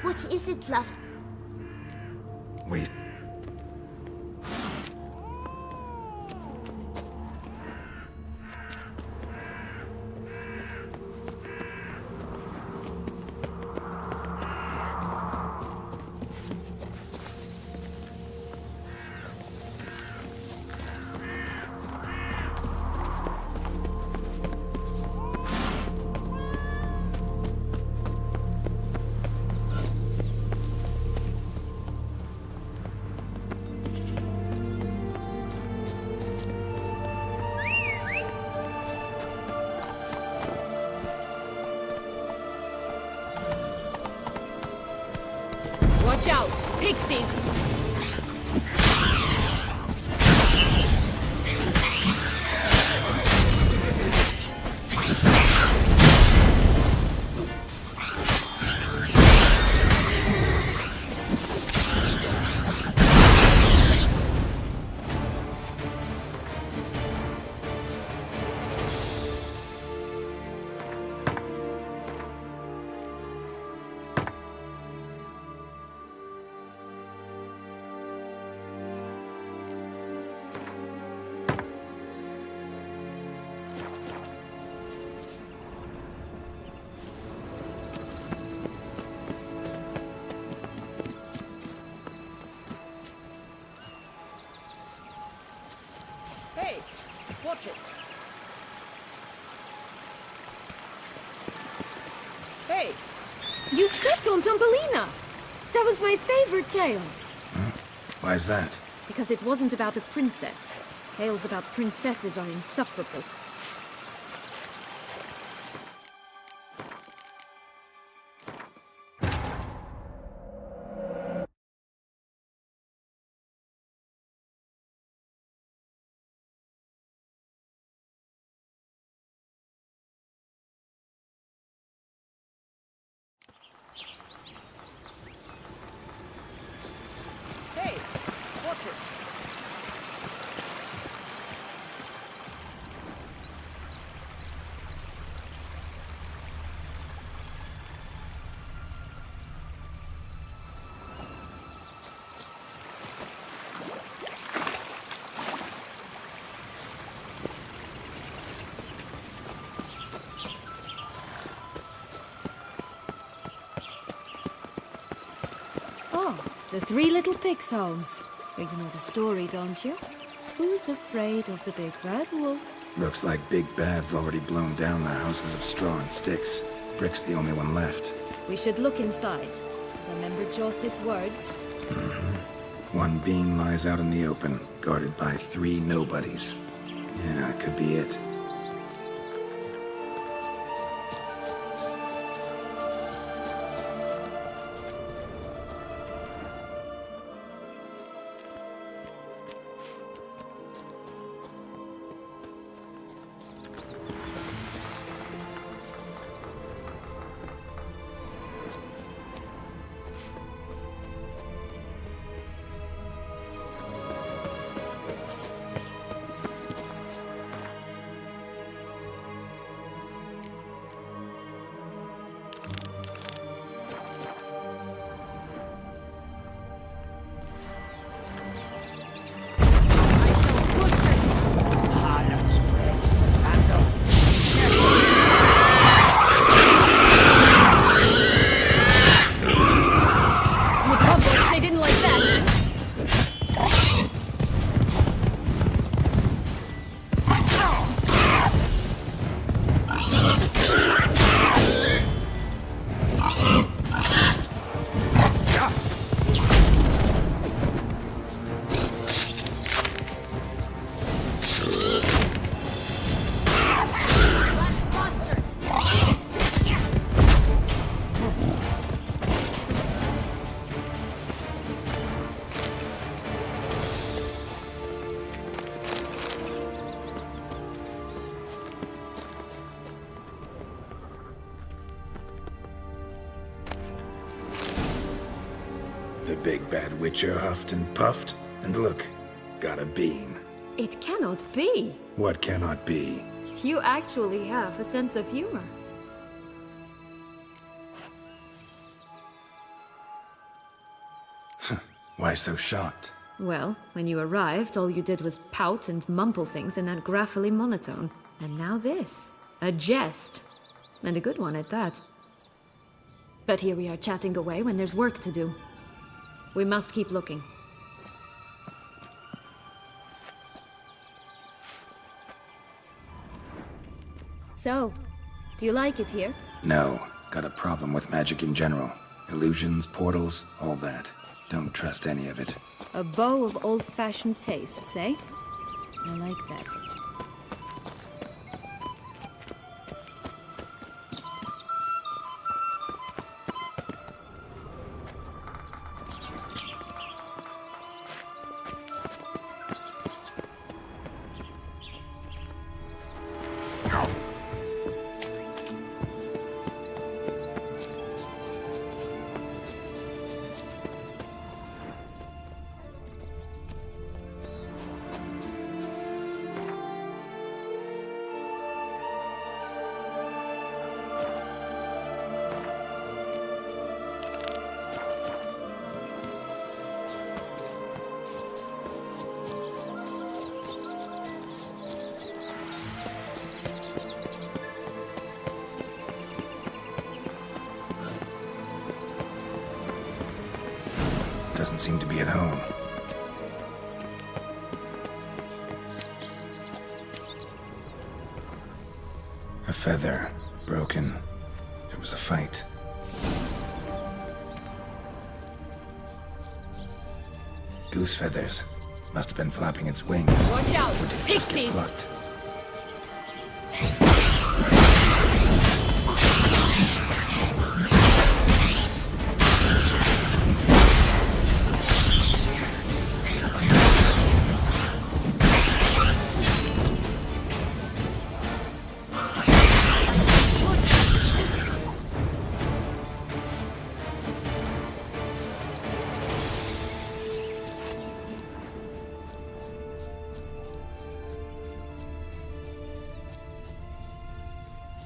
What is it, love? Wait. Watch out! Pixies! Hey, watch it. Hey! You stepped on Thumbelina! That was my favorite tale. Why's that? Because it wasn't about a princess. Tales about princesses are insufferable. Hey, watch it. The Three Little Pigs homes. Well, you know the story, don't you? Who's afraid of the big bad wolf? Looks like Big Bad's already blown down the houses of straw and sticks. Brick's the only one left. We should look inside. Remember Joss's words? One being lies out in the open, guarded by 3 nobodies. Yeah, could be it. The big bad witcher huffed and puffed, and look, got a bean. It cannot be. What cannot be? You actually have a sense of humor. Why so shocked? Well, when you arrived, all you did was pout and mumble things in that graphily monotone. And now this. A jest. And a good one at that. But here we are chatting away when there's work to do. We must keep looking. So, do you like it here? No, got a problem with magic in general. Illusions, portals, all that. Don't trust any of it. A bow of old-fashioned tastes, eh? I like that. Doesn't seem to be at home. A feather, broken. It was a fight. Goose feathers. Must have been flapping its wings. Watch out! Or did it just get Pixies! plucked?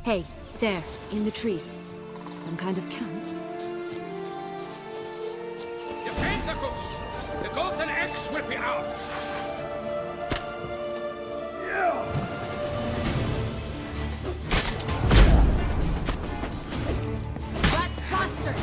Hey, there, in the trees. Some kind of camp? Defend the goose! The golden axe will be ours! Rat bastard!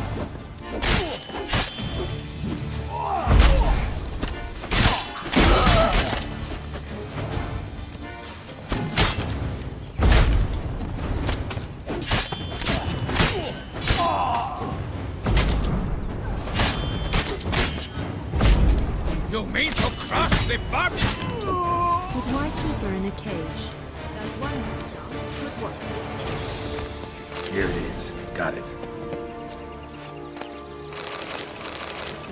You mean to crush the barb? But why keep her in a cage? That's one more job. Good work. Here it is. Got it.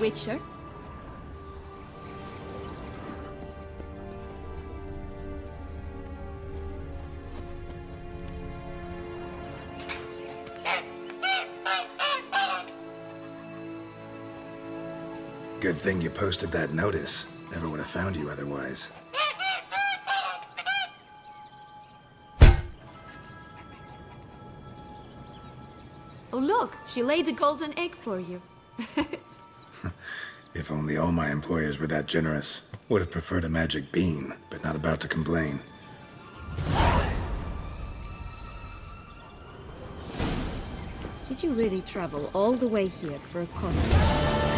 Witcher? Good thing you posted that notice. Never would have found you otherwise. Oh look, she laid a golden egg for you. If only all my employers were that generous. Would have preferred a magic bean, but not about to complain. Did you really travel all the way here for a corner?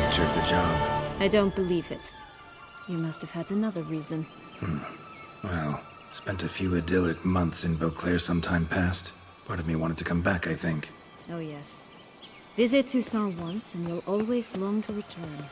Nature of the job. I don't believe it. You must have had another reason. Well, spent a few idyllic months in Beauclair some time past. Part of me wanted to come back, I think. Oh yes. Visit Toussaint once and you'll always long to return.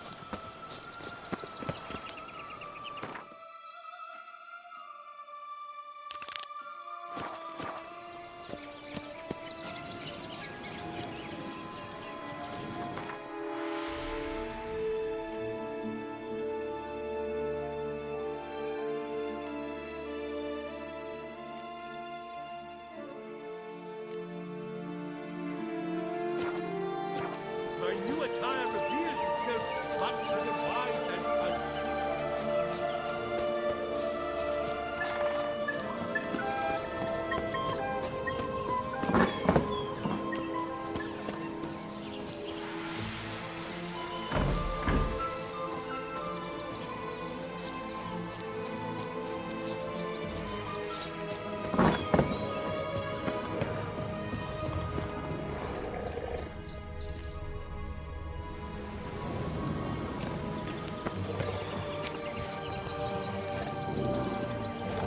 My new attire reveals itself but to the wise and cultivated.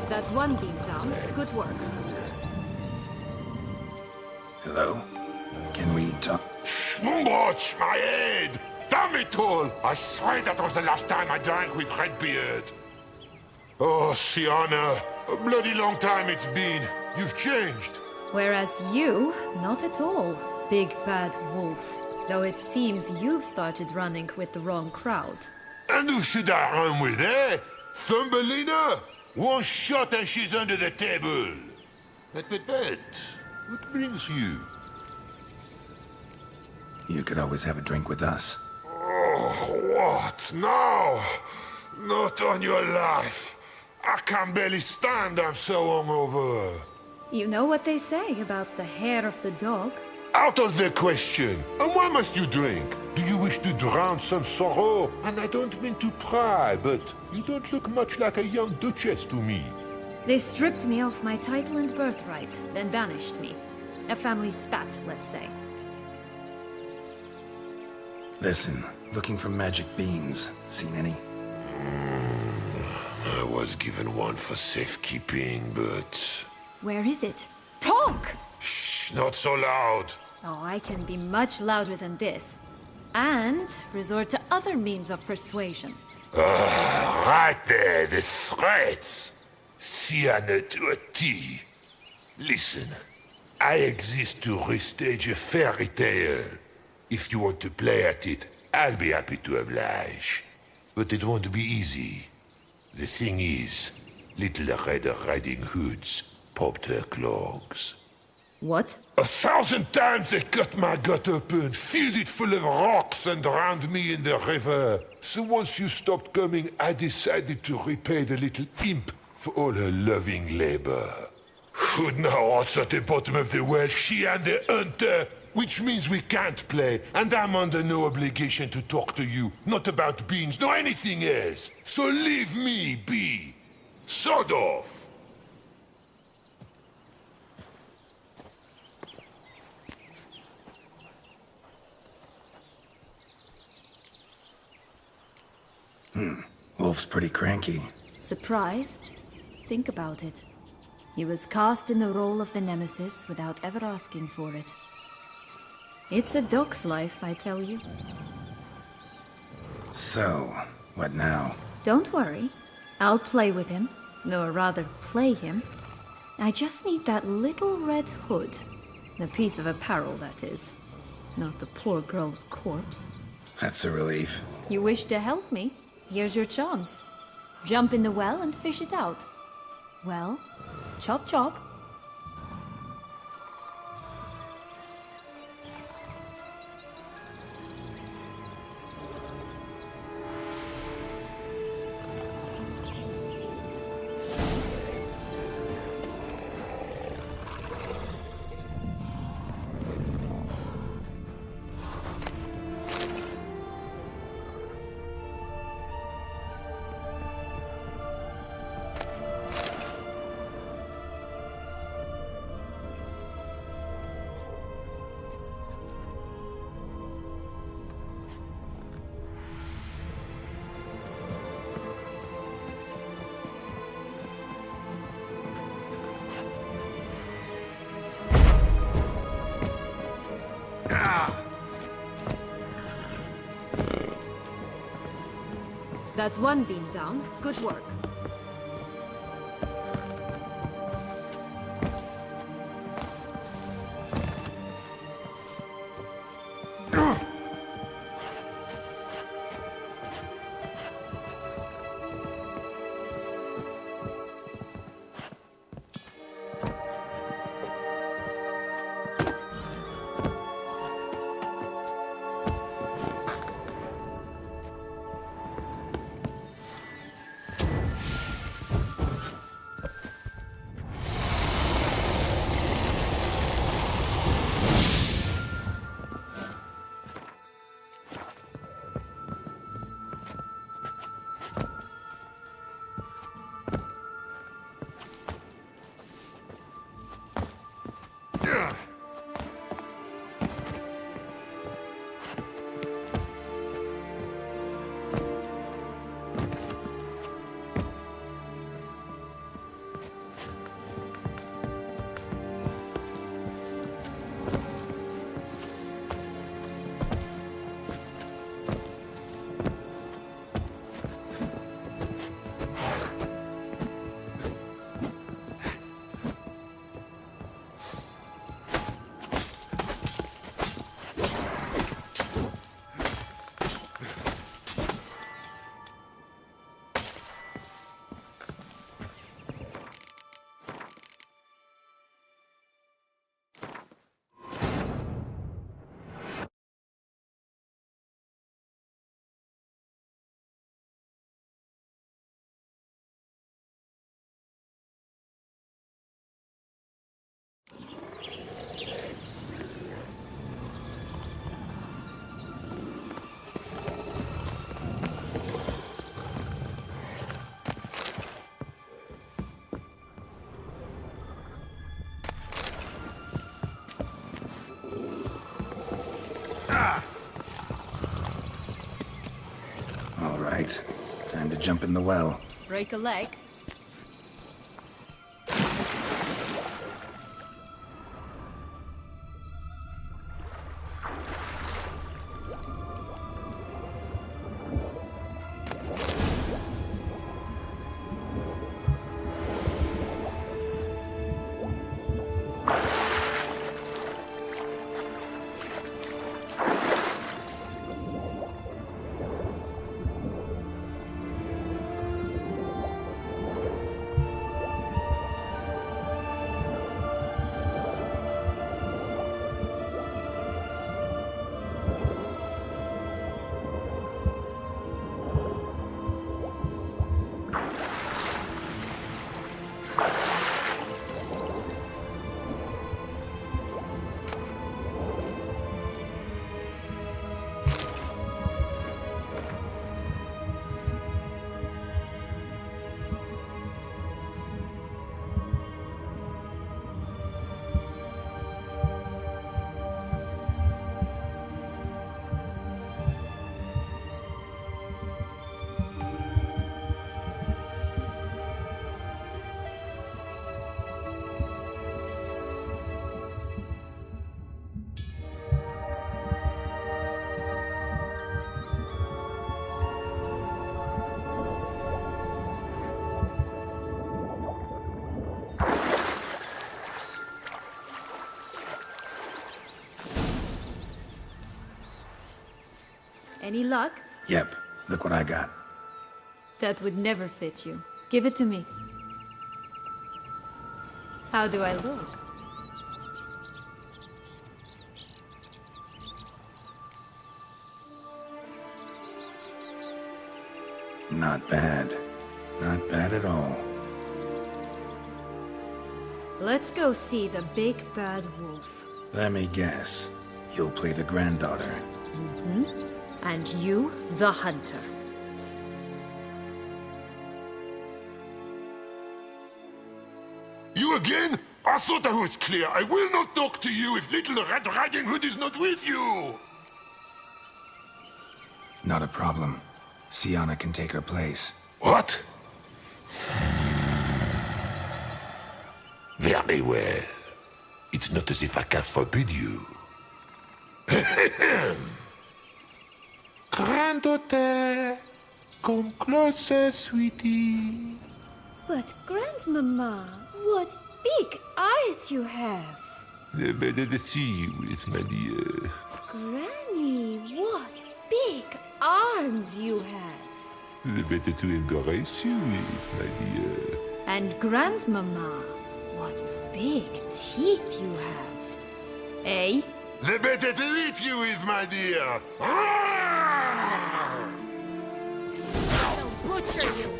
That's one beam down. Good work. Hello? Can we talk? Schmumbroch, my head! Damn it all! I swear that was the last time I drank with Redbeard. Oh, Sienna, a bloody long time it's been. You've changed. Whereas you, not at all, big bad wolf. Though it seems you've started running with the wrong crowd. And who should I run with, eh? Thumbelina? One shot and she's under the table. But, what brings you? You could always have a drink with us. Oh, what? No! Not on your life. I can barely stand, I'm so hungover. You know what they say about the hair of the dog? Out of the question. And why must you drink? Do you wish to drown some sorrow? And I don't mean to pry, but you don't look much like a young duchess to me. They stripped me of my title and birthright, then banished me. A family spat, let's say. Listen, looking for magic beans. Seen any? I was given one for safekeeping, but... Where is it? Talk! Shh, not so loud. Oh, I can be much louder than this. And resort to other means of persuasion. Right there, the threats. Sienna to a T. Listen, I exist to restage a fairy tale. If you want to play at it, I'll be happy to oblige. But it won't be easy. The thing is, Little Red Riding Hoods popped her clogs. What? 1,000 times they cut my gut open, filled it full of rocks and drowned me in the river. So once you stopped coming, I decided to repay the little imp for all her loving labor. Who'd know what's at the bottom of the well? She and the hunter, which means we can't play, and I'm under no obligation to talk to you, not about beans, nor anything else. So leave me be. Sod off. Wolf's pretty cranky. Surprised? Think about it. He was cast in the role of the Nemesis without ever asking for it. It's a dog's life, I tell you. So, what now? Don't worry. I'll play with him. Or rather, play him. I just need that little red hood. The piece of apparel, that is. Not the poor girl's corpse. That's a relief. You wish to help me? Here's your chance. Jump in the well and fish it out. Well, chop chop. That's one beam down. Good work. All right. Time to jump in the well. Break a leg. Any luck? Yep, look what I got. That would never fit you. Give it to me. How do I look? Not bad. Not bad at all. Let's go see the big bad wolf. Let me guess. You'll play the granddaughter. And you, the hunter. You again? I thought I was clear. I will not talk to you if little Red Riding Hood is not with you. Not a problem. Sienna can take her place. What? Very well. It's not as if I can forbid you. Granddaughter, come closer, sweetie. But, Grandmama, what big eyes you have! The better to see you with, my dear. Granny, what big arms you have! The better to embrace you with, my dear. And Grandmama, what big teeth you have. Eh? The better to eat you with, my dear. I'll butcher you!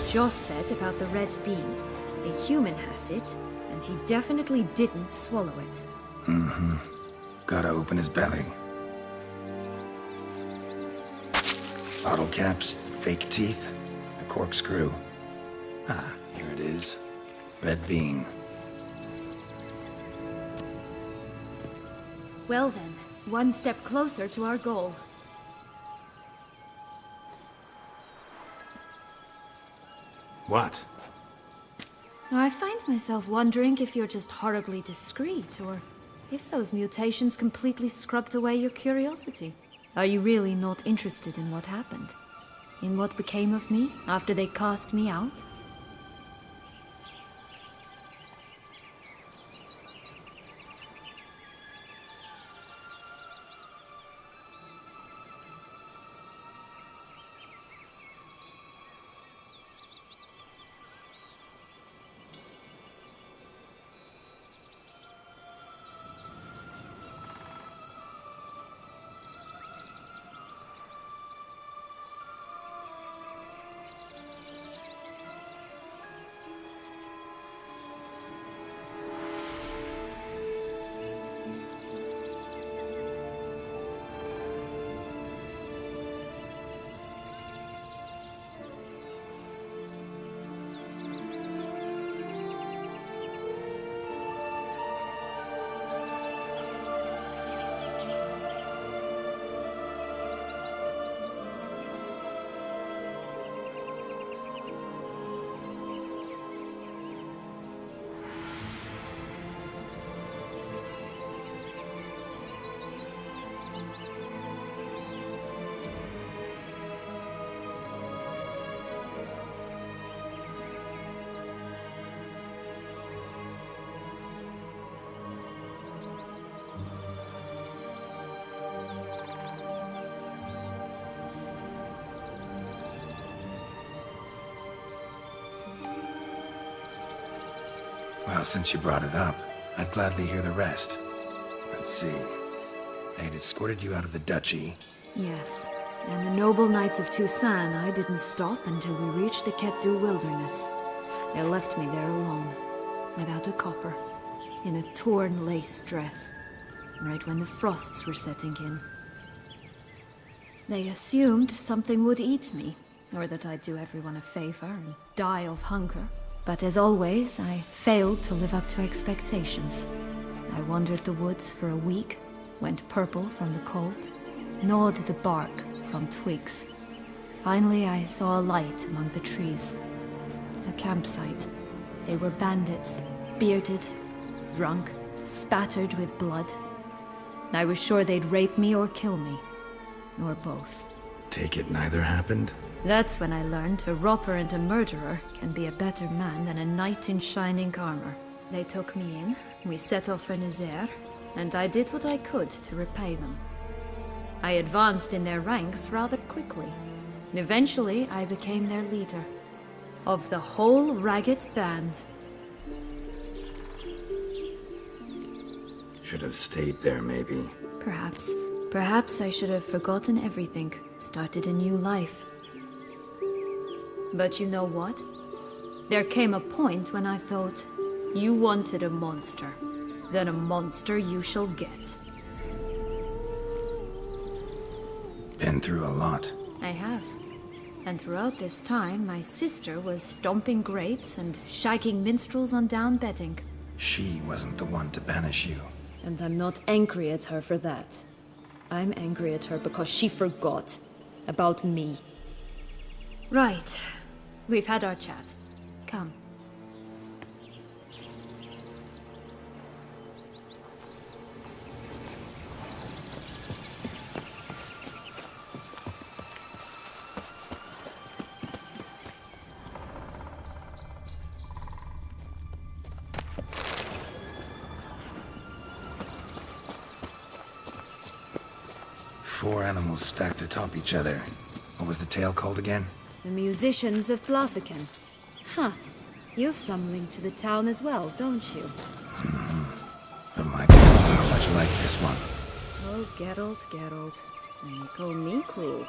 Joss said about the red bean. A human has it, and he definitely didn't swallow it. Gotta open his belly. Bottle caps, fake teeth, a corkscrew. Ah, here it is. Red bean. Well then, one step closer to our goal. What? I find myself wondering if you're just horribly discreet, or if those mutations completely scrubbed away your curiosity. Are you really not interested in what happened? In what became of me after they cast me out? Well, since you brought it up, I'd gladly hear the rest. Let's see. They'd escorted you out of the duchy. Yes, and the noble knights of Toussaint, I didn't stop until we reached the Ketdu wilderness. They left me there alone, without a copper, in a torn lace dress, right when the frosts were setting in. They assumed something would eat me, or that I'd do everyone a favor and die of hunger. But as always, I failed to live up to expectations. I wandered the woods for a week, went purple from the cold, gnawed the bark from twigs. Finally, I saw a light among the trees. A campsite. They were bandits, bearded, drunk, spattered with blood. I was sure they'd rape me or kill me, or both. Take it neither happened? That's when I learned a robber and a murderer can be a better man than a knight in shining armor. They took me in, we set off for Nazaire, and I did what I could to repay them. I advanced in their ranks rather quickly. Eventually, I became their leader. Of the whole ragged band. Should have stayed there, maybe. Perhaps. Perhaps I should have forgotten everything, started a new life. But you know what? There came a point when I thought, you wanted a monster. Then a monster you shall get. Been through a lot. I have. And throughout this time, my sister was stomping grapes and shagging minstrels on down bedding. She wasn't the one to banish you. And I'm not angry at her for that. I'm angry at her because she forgot about me. Right. We've had our chat. Come. Four animals stacked atop each other. What was the tale called again? The musicians of Blaviken. Huh. You've some link to the town as well, don't you? But my tale's not much like this one. Oh, Geralt, Geralt. And you call me cruel.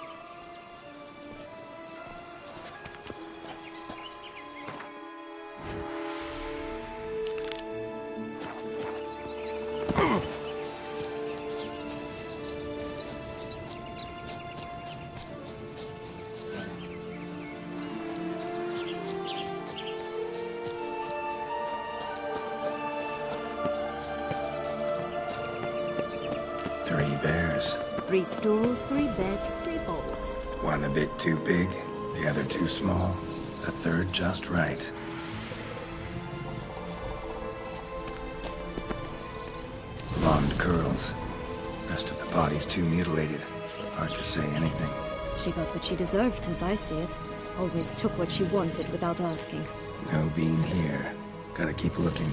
Three bears. 3 stools, 3 beds, 3 bowls. One a bit too big, the other too small, the third just right. Blonde curls. Rest of the body's too mutilated. Hard to say anything. She got what she deserved, as I see it. Always took what she wanted without asking. No being here. Gotta keep looking.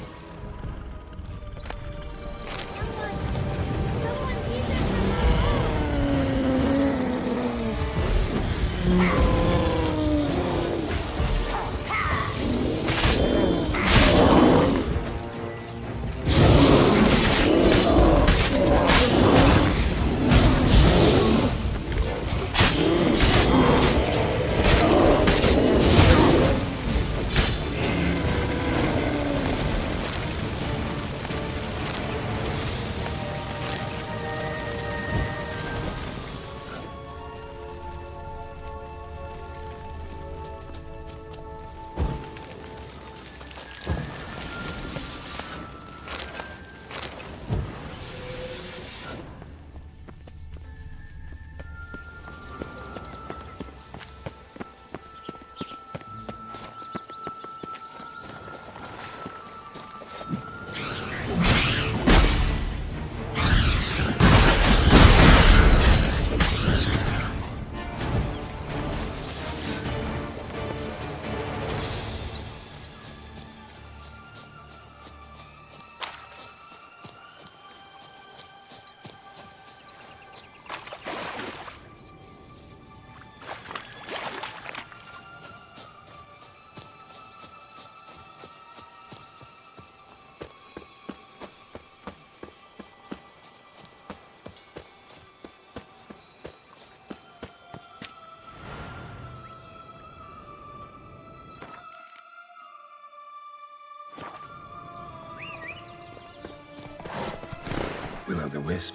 Will-o'-the-wisp.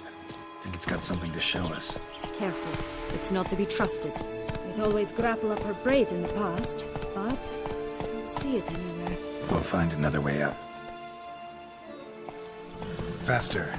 Think it's got something to show us. Careful. It's not to be trusted. It always grapple up her braid in the past, but I don't see it anywhere. We'll find another way up. Faster.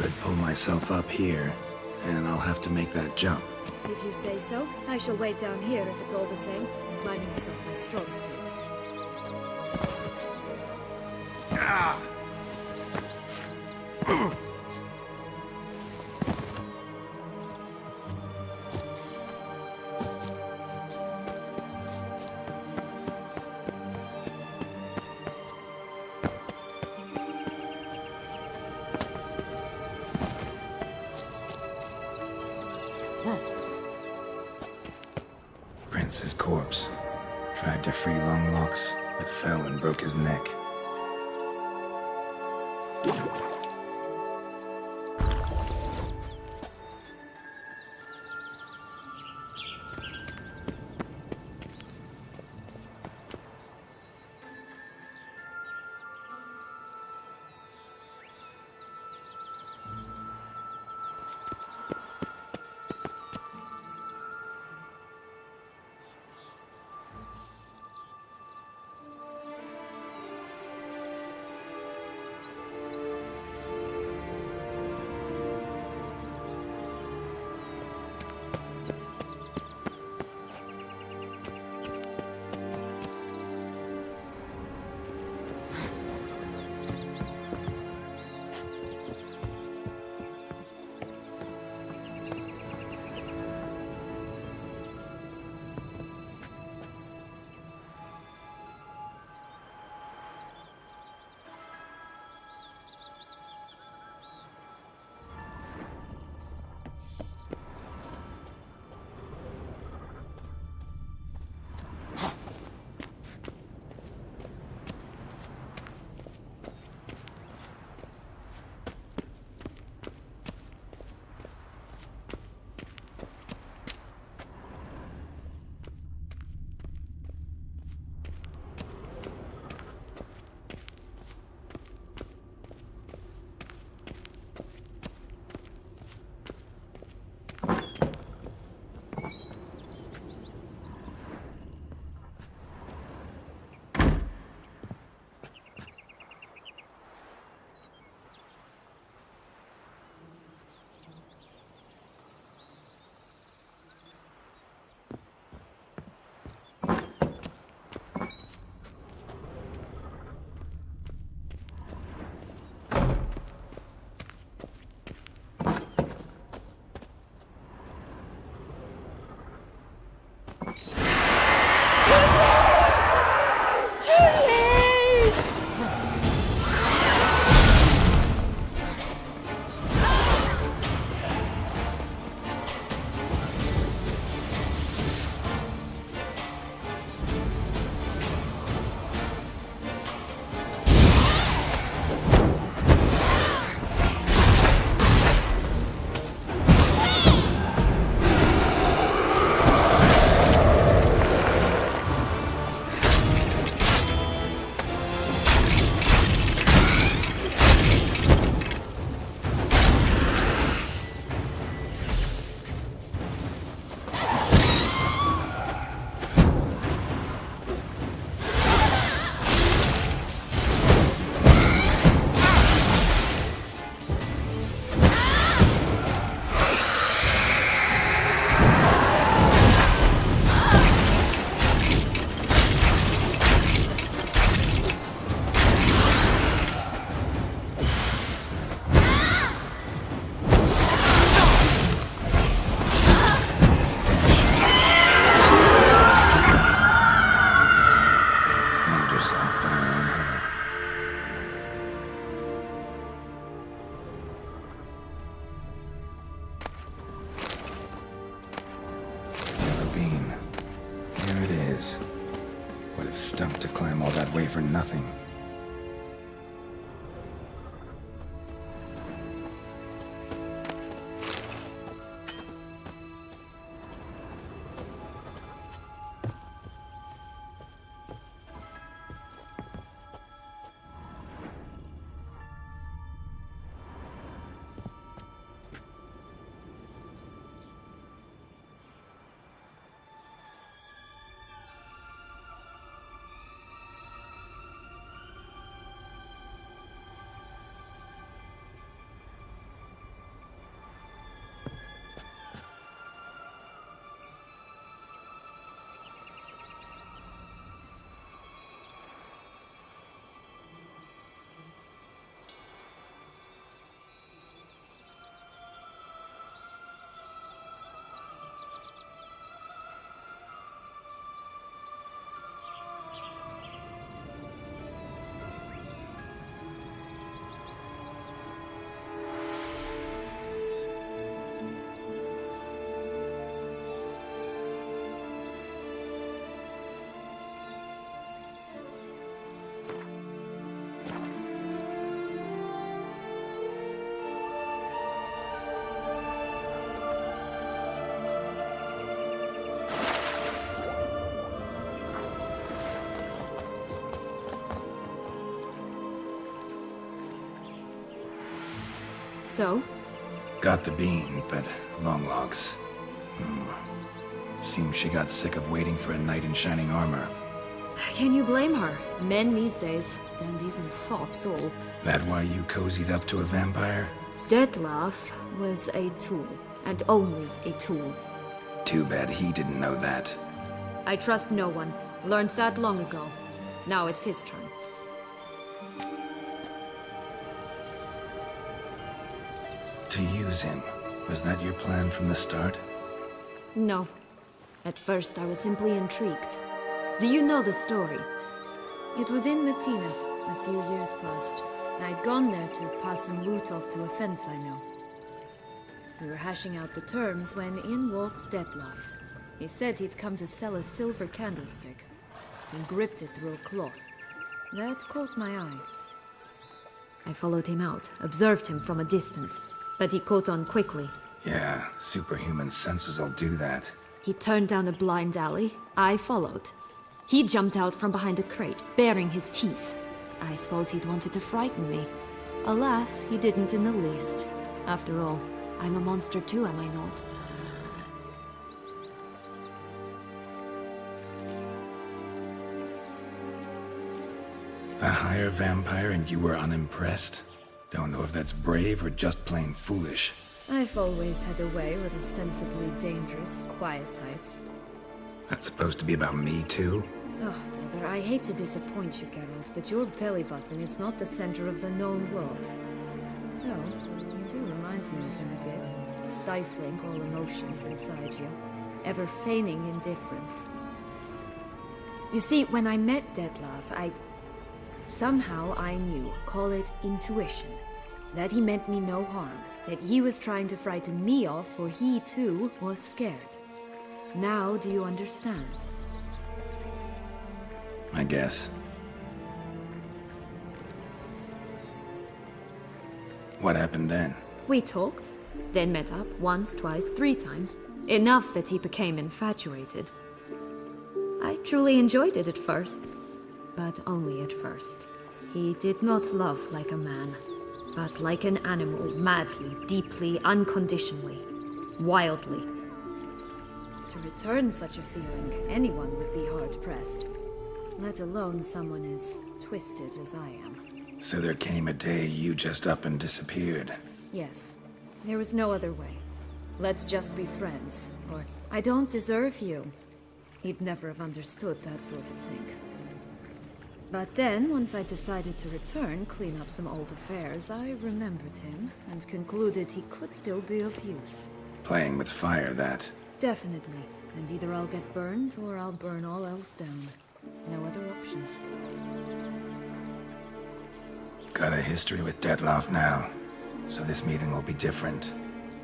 could pull myself up here, and I'll have to make that jump. If you say so, I shall wait down here if it's all the same. Climbing's not my strong suit. Prince's corpse. Tried to free Long Locks, but fell and broke his neck. Stunk to climb all that way for nothing. So? Got the bean, but long logs. Seems she got sick of waiting for a knight in shining armor. Can you blame her? Men these days, dandies and fops all. That why you cozied up to a vampire? Dettlaff was a tool, and only a tool. Too bad he didn't know that. I trust no one. Learned that long ago. Now it's his turn. To use him. Was that your plan from the start? No. At first I was simply intrigued. Do you know the story? It was in Metina, a few years past. I'd gone there to pass some loot off to a fence I know. We were hashing out the terms when in walked Dettlaff. He said he'd come to sell a silver candlestick. He gripped it through a cloth. That caught my eye. I followed him out, observed him from a distance, but he caught on quickly. Yeah, superhuman senses will do that. He turned down a blind alley. I followed. He jumped out from behind a crate, baring his teeth. I suppose he'd wanted to frighten me. Alas, he didn't in the least. After all, I'm a monster too, am I not? A higher vampire and you were unimpressed? Don't know if that's brave or just plain foolish. I've always had a way with ostensibly dangerous, quiet types. That's supposed to be about me too? Oh, brother, I hate to disappoint you, Geralt, but your belly button is not the center of the known world. No, you do remind me of him a bit. Stifling all emotions inside you. Ever feigning indifference. You see, when I met Dettlaff, somehow I knew, call it intuition, that he meant me no harm. That he was trying to frighten me off, for he too was scared. Now do you understand? I guess. What happened then? We talked, then met up once, twice, 3 times. Enough that he became infatuated. I truly enjoyed it at first, but only at first. He did not love like a man, but like an animal, madly, deeply, unconditionally, wildly. To return such a feeling, anyone would be hard-pressed, let alone someone as twisted as I am. So there came a day you just up and disappeared. Yes, there was no other way. Let's just be friends, or I don't deserve you. He'd never have understood that sort of thing. But then, once I decided to return, clean up some old affairs, I remembered him and concluded he could still be of use. Playing with fire, that. Definitely. And either I'll get burned or I'll burn all else down. No other options. Got a history with Dettlaff now, so this meeting will be different.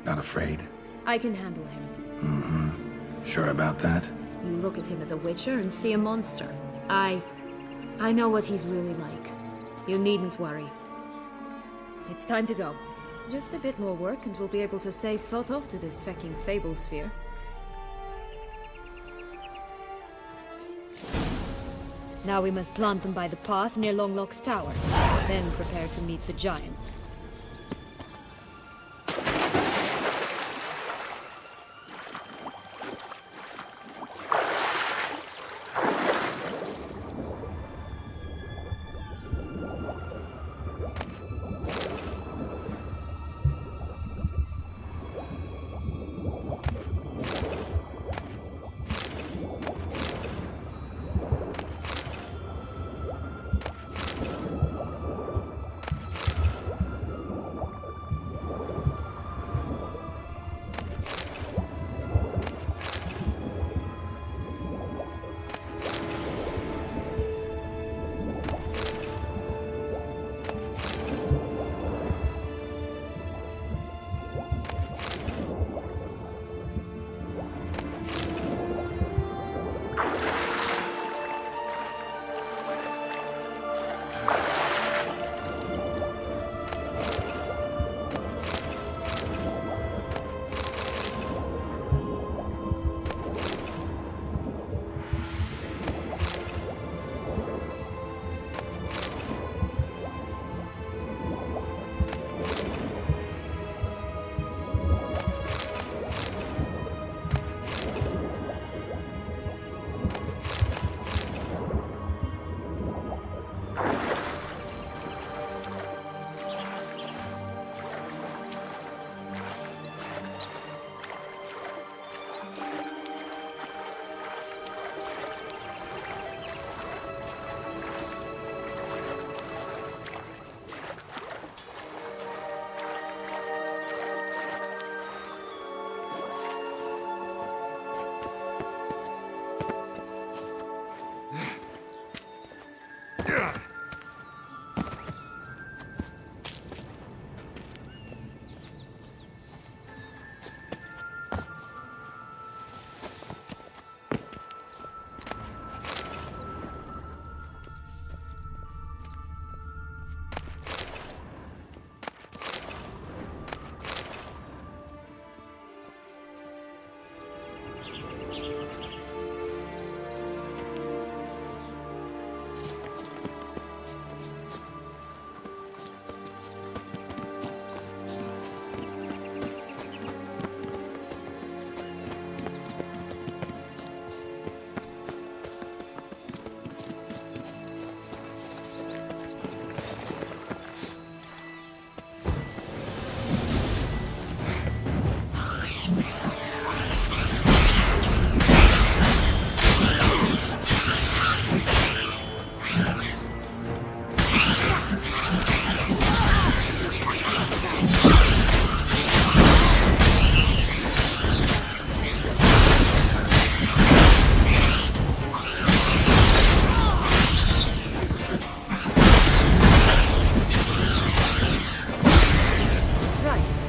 Not afraid? I can handle him. Sure about that? You look at him as a witcher and see a monster. I know what he's really like. You needn't worry. It's time to go. Just a bit more work and we'll be able to say sod off to this fecking fable sphere. Now we must plant them by the path near Longlock's tower. Then prepare to meet the giant.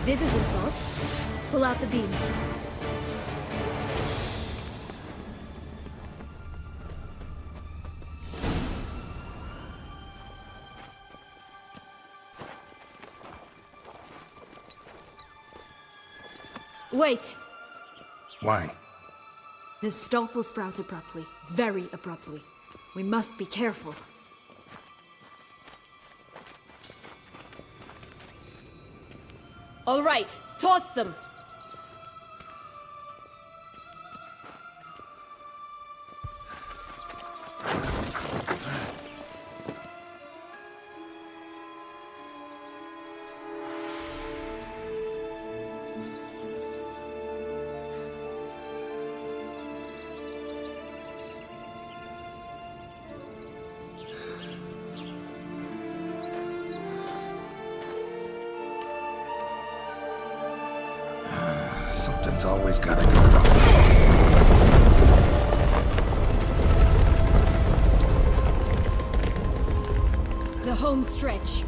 This is the spot. Pull out the beams. Wait! Why? The stalk will sprout abruptly. Very abruptly. We must be careful. All right, toss them! Something's always gotta go wrong. The home stretch.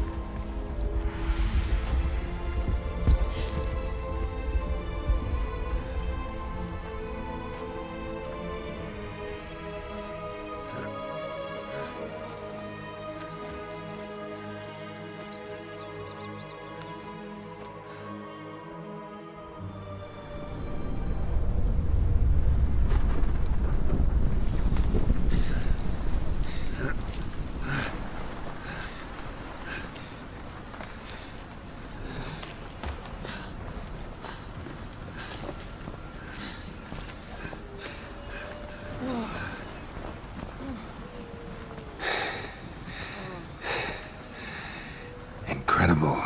Incredible.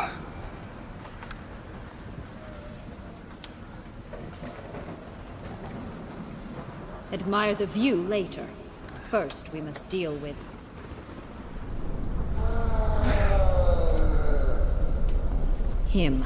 Admire the view later. First, we must deal with... him.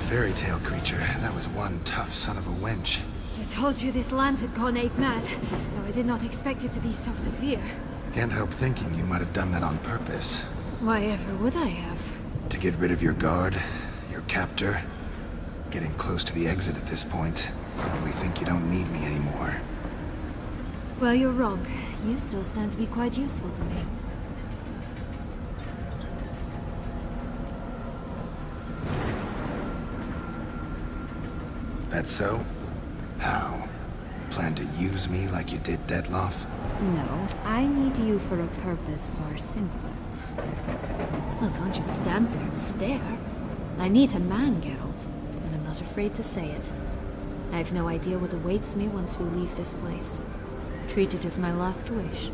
fairy tale creature. That was one tough son of a wench. I told you this land had gone ape mad, though I did not expect it to be so severe. Can't help thinking you might have done that on purpose. Why ever would I have? To get rid of your guard, your captor. Getting close to the exit at this point. Probably think you don't need me anymore. Well, you're wrong. You still stand to be quite useful to me. That so? How? Plan to use me like you did Detloff? No, I need you for a purpose far simpler. Well, don't just stand there and stare. I need a man, Geralt, and I'm not afraid to say it. I have no idea what awaits me once we leave this place. Treat it as my last wish.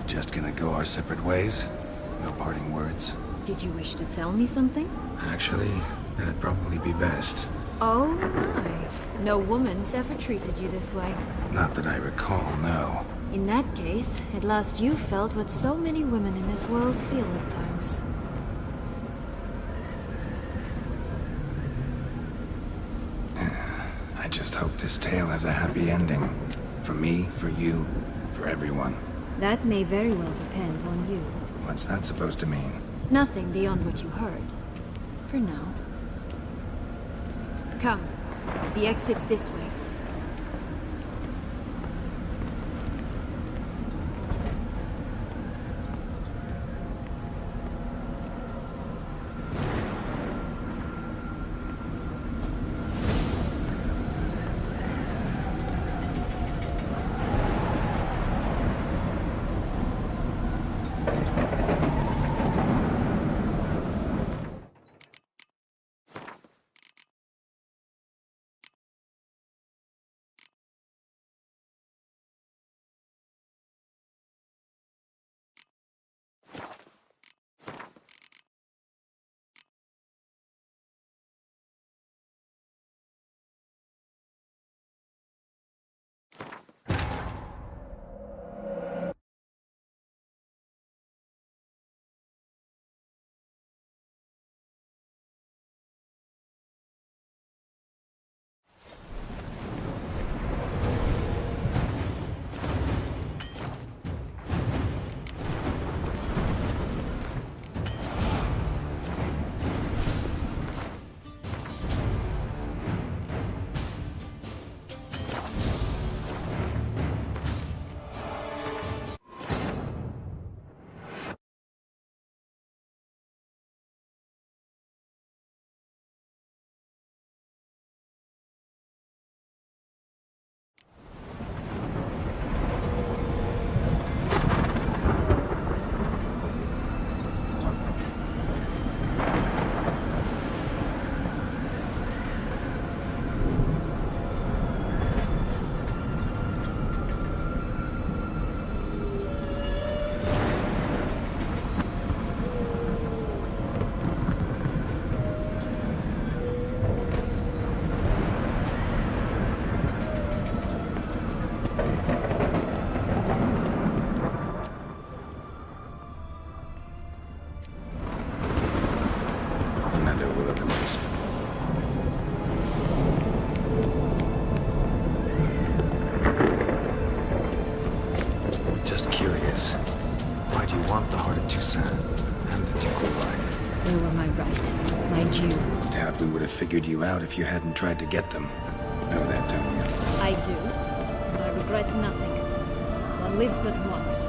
Just gonna go our separate ways? No parting words? Did you wish to tell me something? Actually, that'd probably be best. Oh my. No woman's ever treated you this way. Not that I recall, no. In that case, at last you felt what so many women in this world feel at times. I just hope this tale has a happy ending. For me, for you, for everyone. That may very well depend on you. What's that supposed to mean? Nothing beyond what you heard. For now. Come. The exit's this way. Neither will-o'-the-wisp. Just curious. Why do you want the Heart of Toussaint and the Ducal line? They were my right, my due. Doubt we would have figured you out if you hadn't tried to get them. Know that, don't you? I do, but I regret nothing. One lives but once.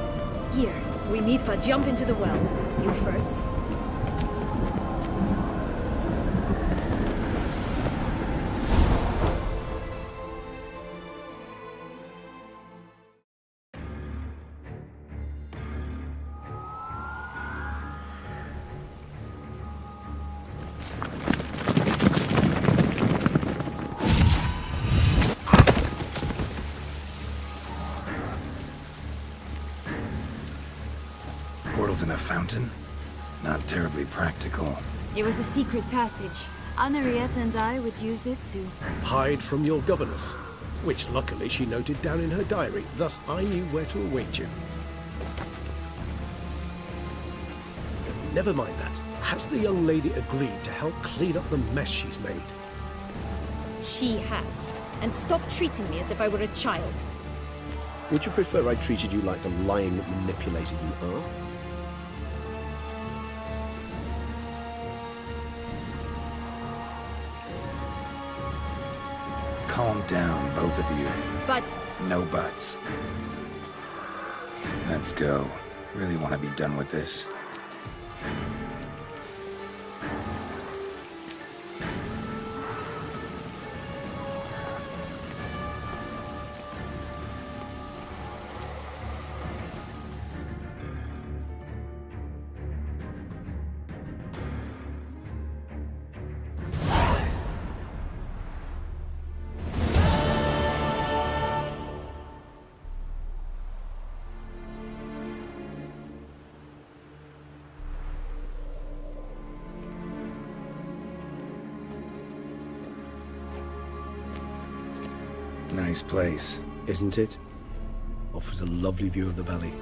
Here, we need but jump into the well. You first. Portals in a fountain? Not terribly practical. It was a secret passage. Anariette and I would use it to... Hide from your governess, which luckily she noted down in her diary, thus I knew where to await you. Never mind that. Has the young lady agreed to help clean up the mess she's made? She has. And stop treating me as if I were a child. Would you prefer I treated you like the lying manipulator you are? Calm down, both of you. But... No buts. Let's go. Really want to be done with this. Nice place. Isn't it? Offers a lovely view of the valley.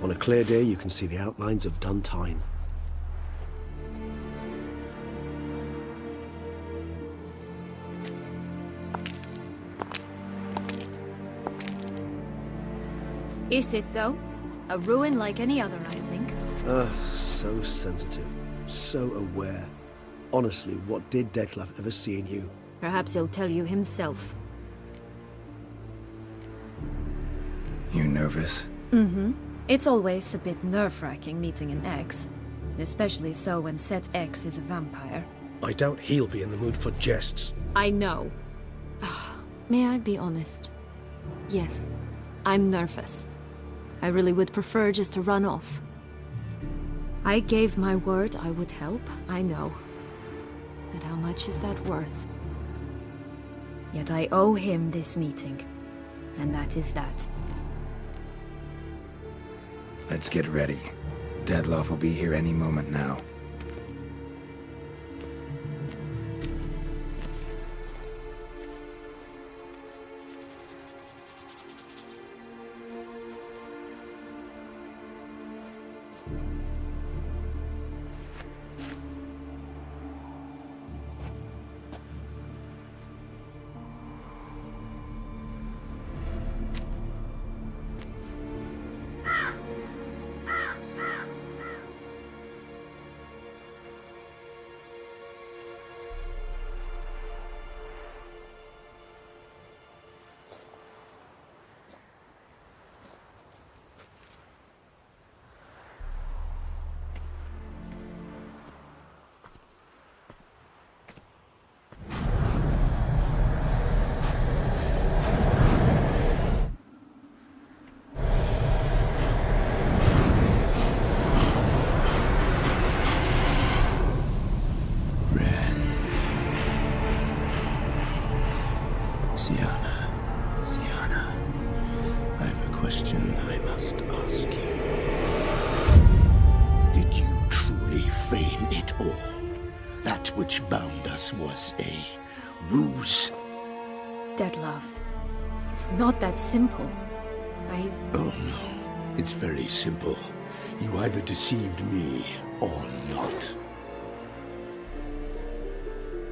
On a clear day, you can see the outlines of Duntine. Is it, though? A ruin like any other, I think. So sensitive. So aware. Honestly, what did Dettlaff ever see in you? Perhaps he'll tell you himself. You nervous? Mm-hmm. It's always a bit nerve-wracking meeting an ex. Especially so when said ex is a vampire. I doubt he'll be in the mood for jests. I know. May I be honest? Yes, I'm nervous. I really would prefer just to run off. I gave my word I would help, I know. But how much is that worth? Yet I owe him this meeting. And that is that. Let's get ready. Dettlaff will be here any moment now. Syanna, I have a question I must ask you. Did you truly feign it all? That which bound us was a ruse? Dettlaff, it's not that simple. Oh no, it's very simple. You either deceived me or not.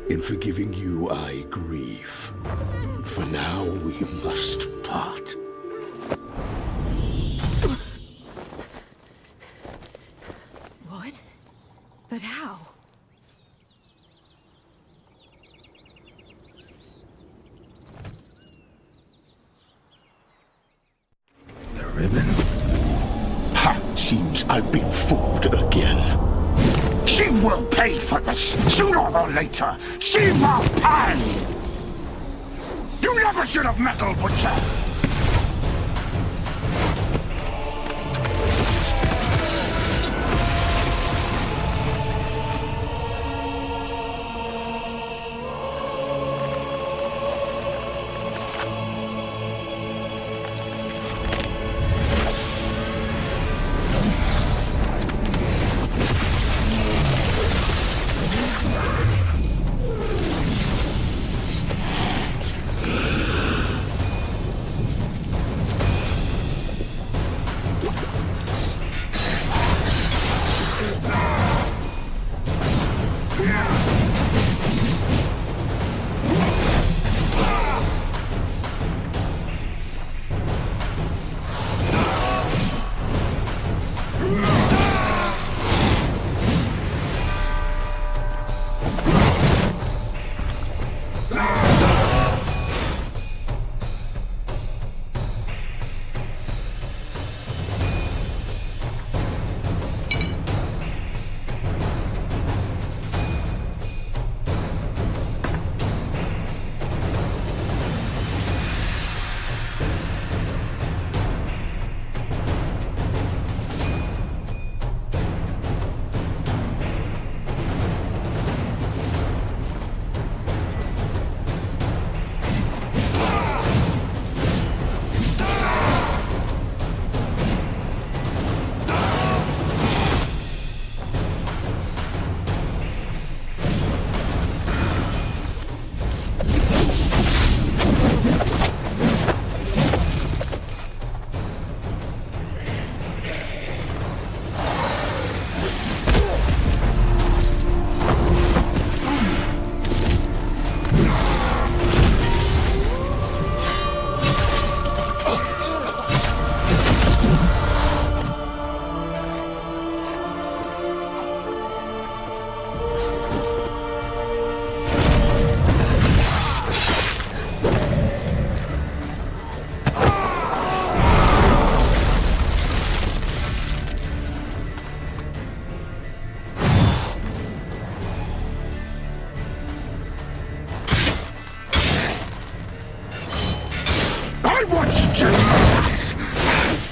In forgiving you, I grieve. For now, we must part. What? But how? The ribbon? Ha! Seems I've been fooled again. She will pay for this, sooner or later. She will pay! You never should have meddled with her!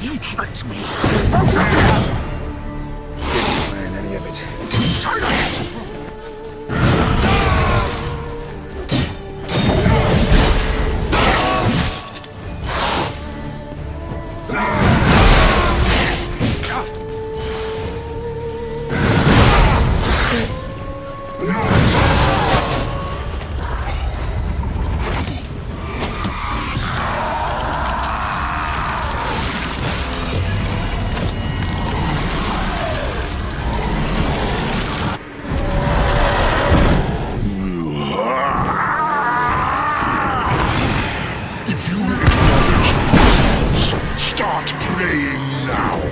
You tricked me! Didn't plan any of it. Silence! Start playing now.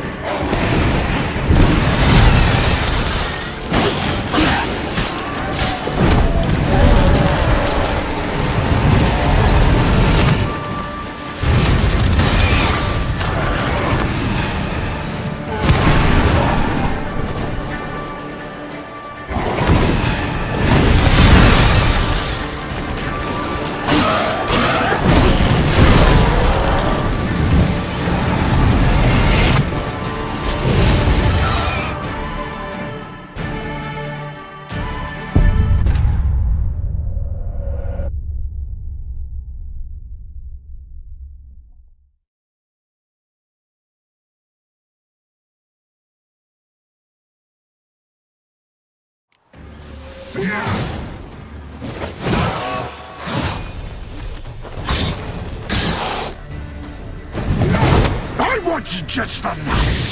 I want you just the last.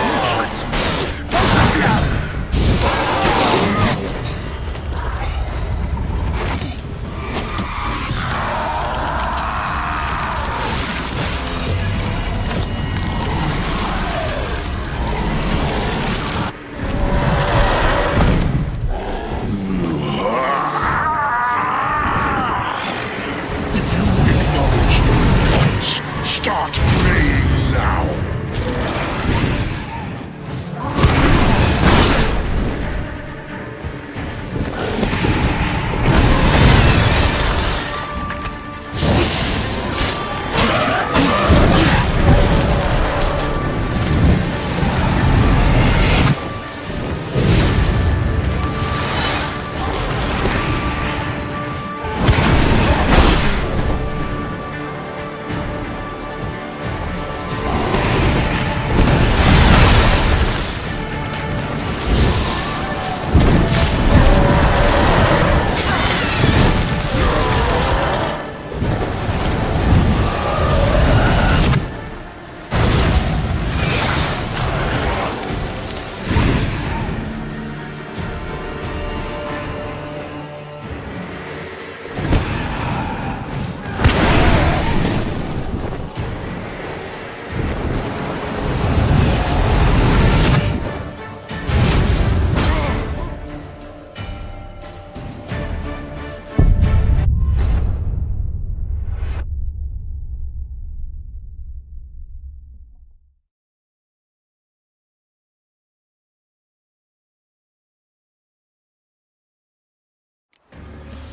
You tricked me. Both of you.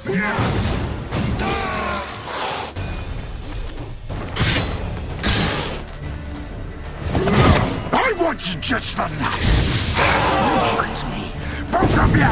I want you just the last. You praise me, both of you!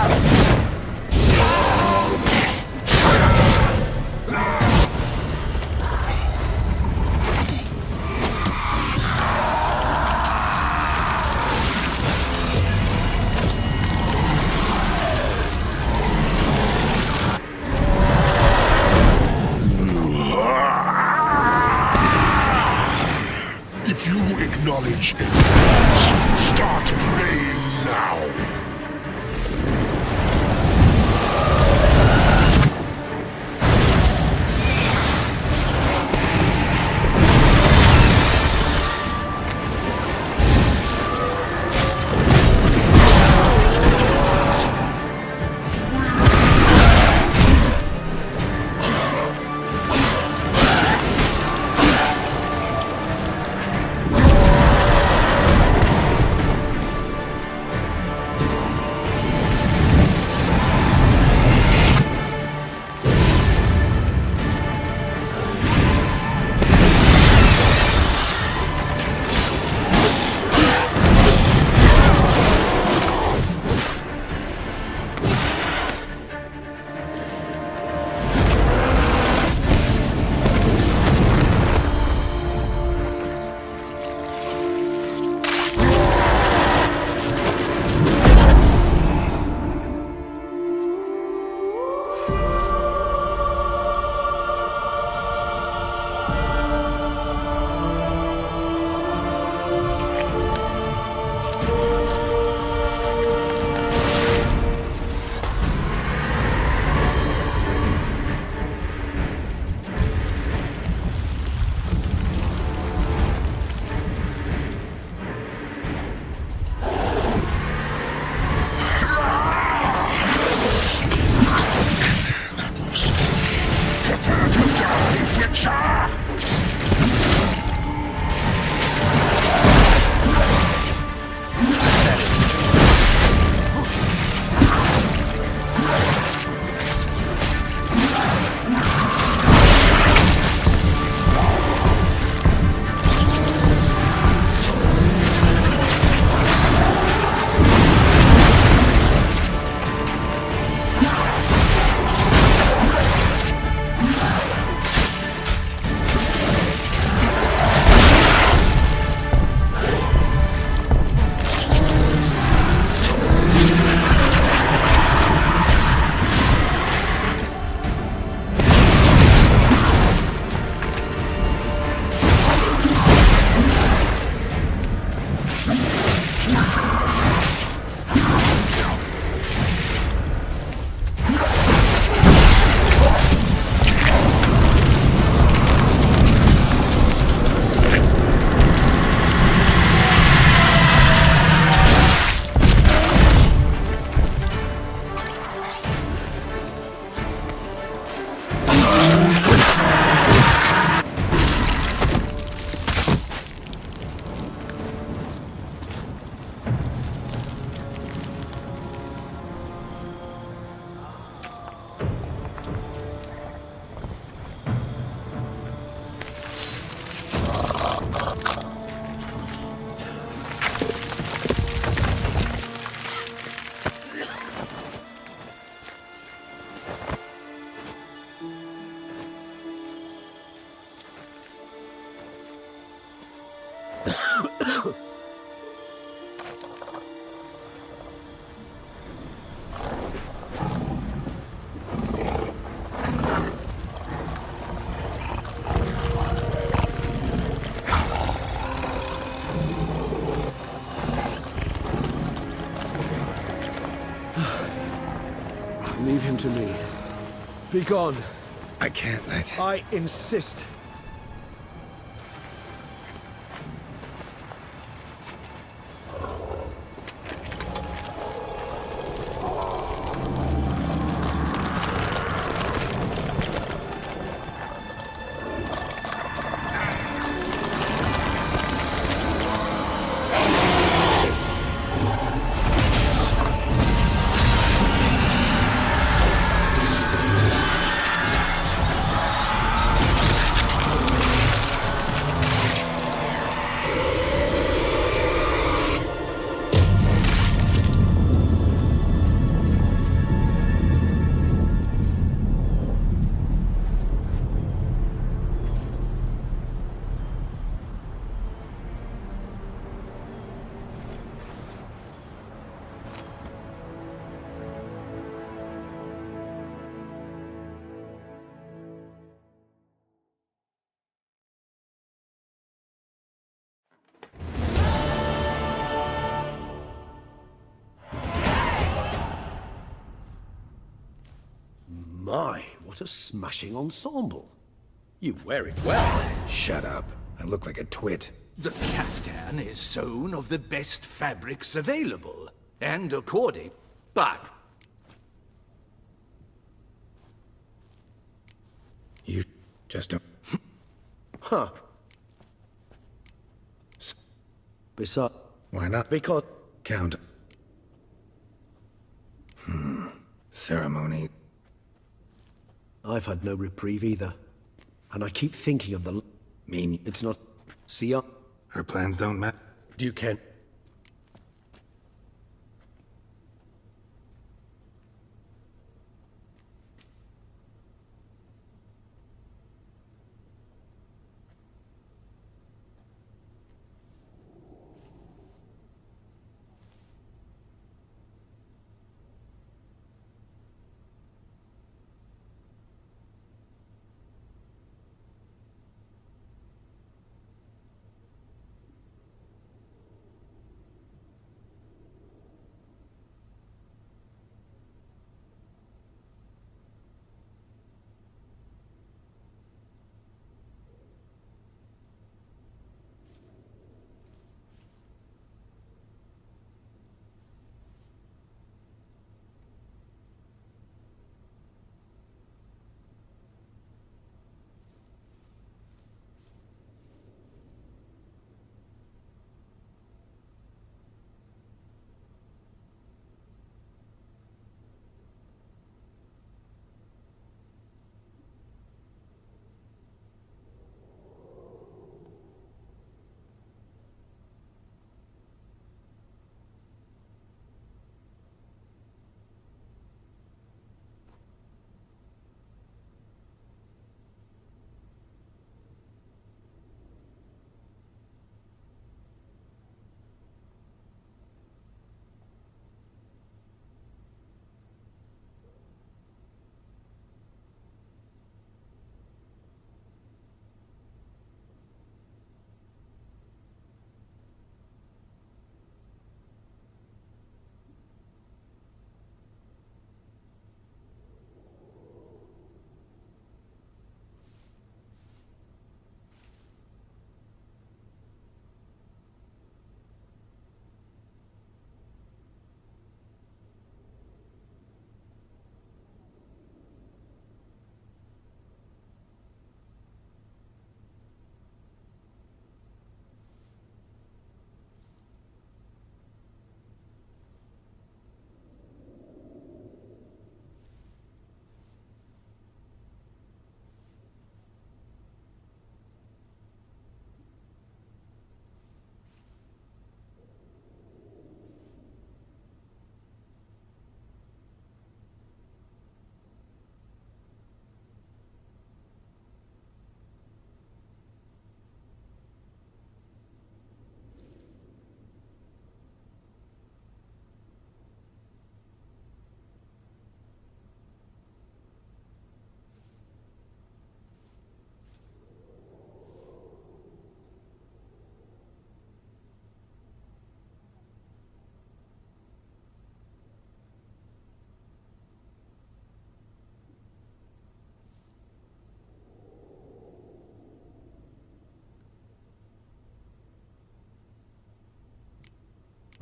If you acknowledge ignorance, start praying now. Leave him to me. Be gone. I can't let... I insist. My, what a smashing ensemble. You wear it well. Shut up. I look like a twit. The caftan is sewn of the best fabrics available, and according... But You just don't... Huh. Besides... Why not? Because... Count. Ceremony. I've had no reprieve either. And I keep thinking of the... Mean It's not... Sion... her plans don't matter? Duquesne...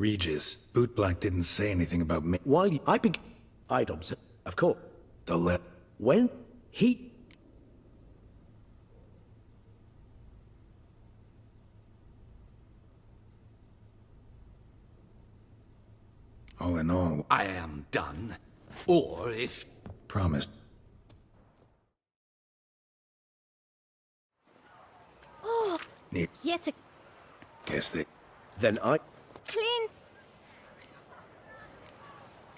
Regis, Bootblack didn't say anything about me. While I'd observe... Of course. The let... When he... All in all... I am done. Or if... Promised. Oh, Neat. yet a Guess they... Then I... clean.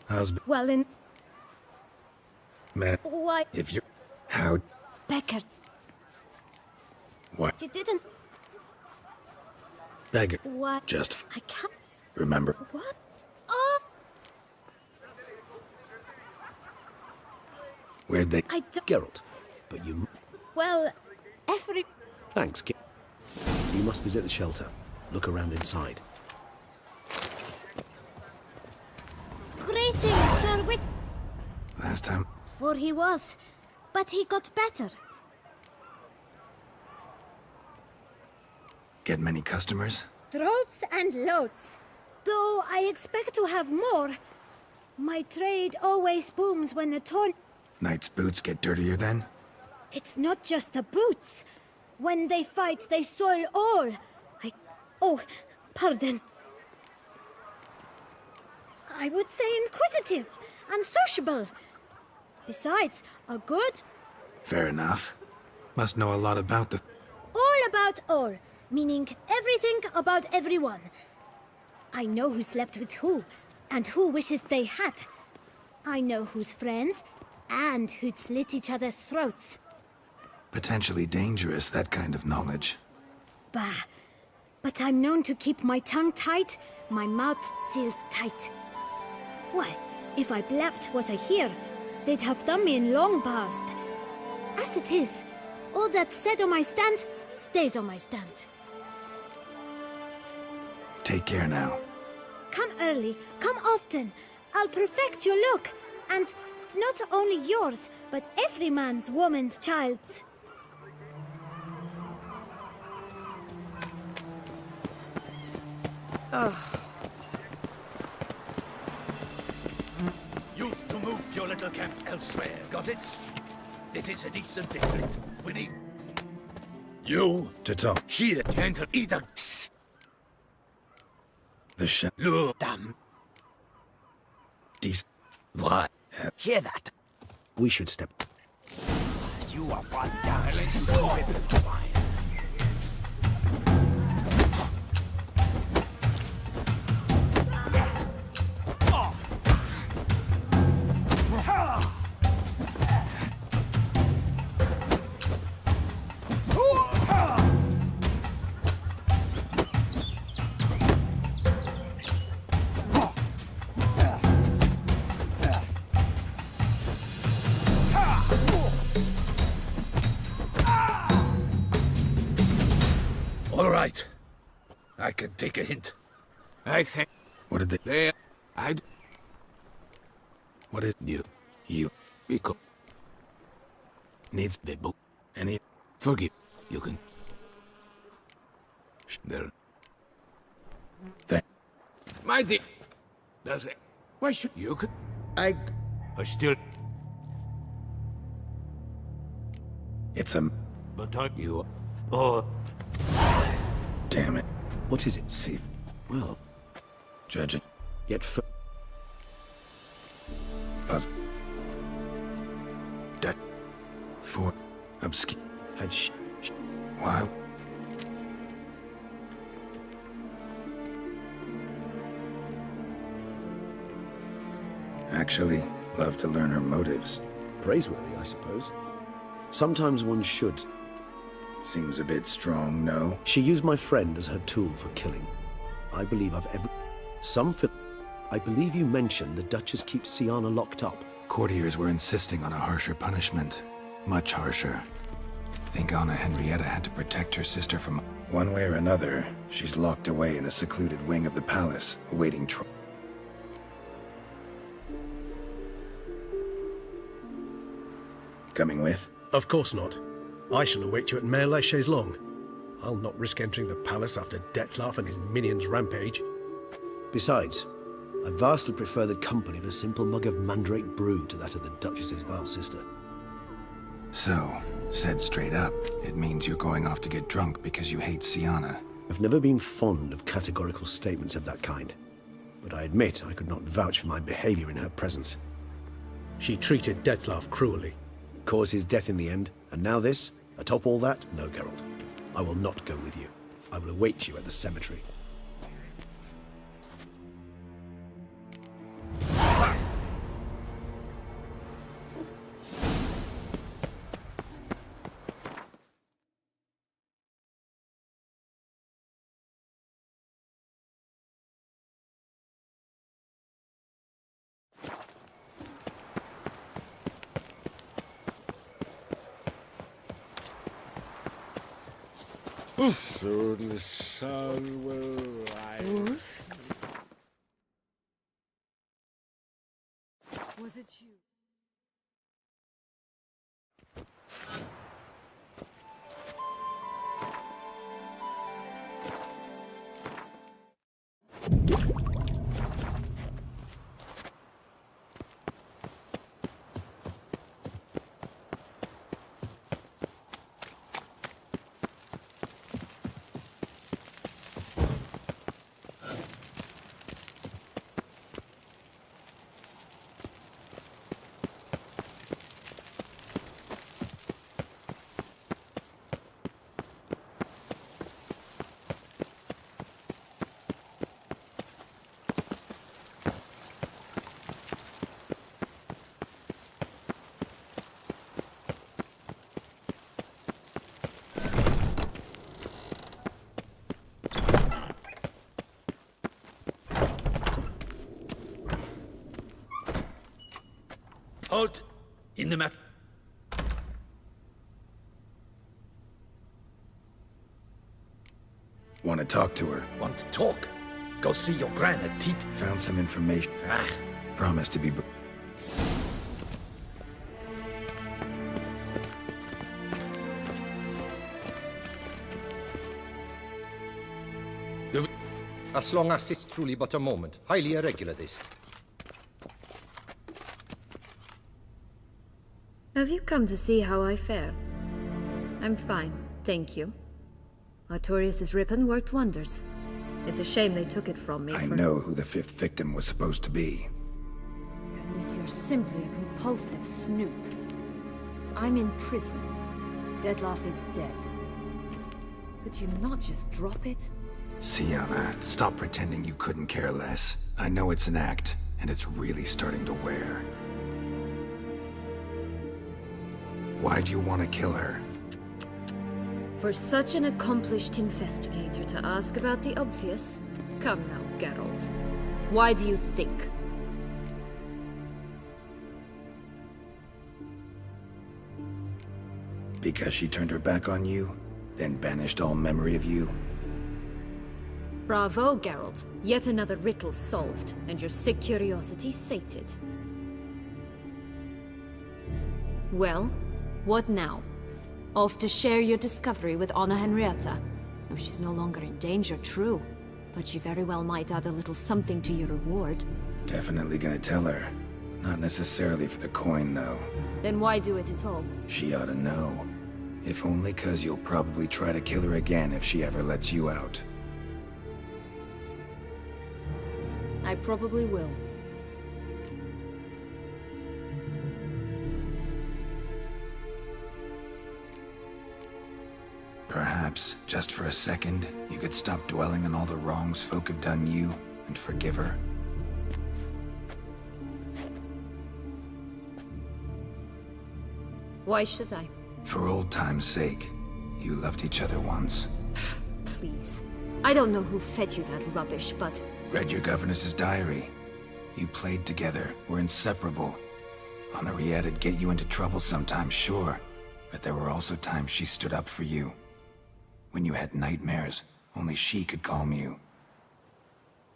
How's... Well, in Matt, why, if you... How... Becker, What? you didn't. Beggar. What? Just... I can't. Remember. What? Oh, Where'd they... I don't. Geralt. But you... Well, every. Thanks, Kit. You must visit the shelter. Look around inside. Greetings, Sir Wit. Last time... before he was, but he got better. Get many customers? Droves and loads. Though I expect to have more. My trade always booms when the torn... Knights' boots get dirtier then? It's not just the boots. When they fight, they soil all. Oh, pardon. I would say inquisitive and sociable. Besides, a good... Fair enough. Must know a lot about the... All about all, meaning everything about everyone. I know who slept with who, and who wishes they had. I know who's friends, and who'd slit each other's throats. Potentially dangerous, that kind of knowledge. Bah. But I'm known to keep my tongue tight, my mouth sealed tight. Why, if I blabbed what I hear, they'd have done me in long past. As it is, all that's said on my stand stays on my stand. Take care now. Come early, come often. I'll perfect your look, and not only yours, but every man's woman's child's. You've to move your little camp elsewhere, got it? This is a decent district. We need... You To talk. here, gentle either. The sh... Look, damn. Dec... What? Hear that? We should step. You are one darling. All right. I can take a hint. I think What did they... they... I... What is... You... Because Needs... they both... Any... Forgive. You can... There. That... My dear... Does it... Why should... You could... I... still... It's a... But aren't you... Oh... Damn it. What is it? See... Well, Judging... yet for... Buzz... Dead... For... Obscure... Had Why... Actually, love to learn her motives. praiseworthy, I suppose. Sometimes one should. Seems a bit strong, no? She used my friend as her tool for killing. I believe I've ever... I believe you mentioned the Duchess keeps Siana locked up. Courtiers were insisting on a harsher punishment. Much harsher. Think Anna Henrietta had to protect her sister from... One way or another, she's locked away in a secluded wing of the palace, awaiting trial. Coming with? Of course not. I shall await you at Mare la Chaise-Longue. I'll not risk entering the palace after Dettlaff and his minions rampage. Besides, I vastly prefer the company of a simple mug of mandrake brew to that of the Duchess's vile sister. So, said straight up, it means you're going off to get drunk because you hate Siana. I've never been fond of categorical statements of that kind, but I admit I could not vouch for my behavior in her presence. She treated Dettlaff cruelly. Caused his death in the end, and now this? Atop all that? No, Geralt. I will not go with you. I will await you at the cemetery. Soon the sun will rise. Was it you? Halt! In the mat. Want to talk to her? Want to talk? Go see your gran at Teat. Found some information. Ah. Promise to be... As long as it's truly but a moment. Highly irregular, this. Have you come to see how I fare? I'm fine, thank you. Artorius' ribbon worked wonders. It's a shame they took it from me. I know who the fifth victim was supposed to be. Goodness, you're simply a compulsive snoop. I'm in prison. Dettlaff is dead. Could you not just drop it? Syanna, stop pretending you couldn't care less. I know it's an act, and it's really starting to wear. Why'd you want to kill her? For such an accomplished investigator to ask about the obvious? Come now, Geralt. Why do you think? Because she turned her back on you, then banished all memory of you? Bravo, Geralt. Yet another riddle solved, and your sick curiosity sated. Well, what now? Off to share your discovery with Anna Henrietta? Oh, she's no longer in danger, true. But she very well might add a little something to your reward. Definitely gonna tell her. Not necessarily for the coin, though. Then why do it at all? She ought to know. If only 'cause you'll probably try to kill her again if she ever lets you out. I probably will. Perhaps, just for a second, you could stop dwelling on all the wrongs folk have done you and forgive her. Why should I? For old time's sake. You loved each other once. Please. I don't know who fed you that rubbish, but... Read your governess's diary. You played together, were inseparable. Henriette'd get you into trouble sometimes, sure. But there were also times she stood up for you. When you had nightmares, only she could calm you.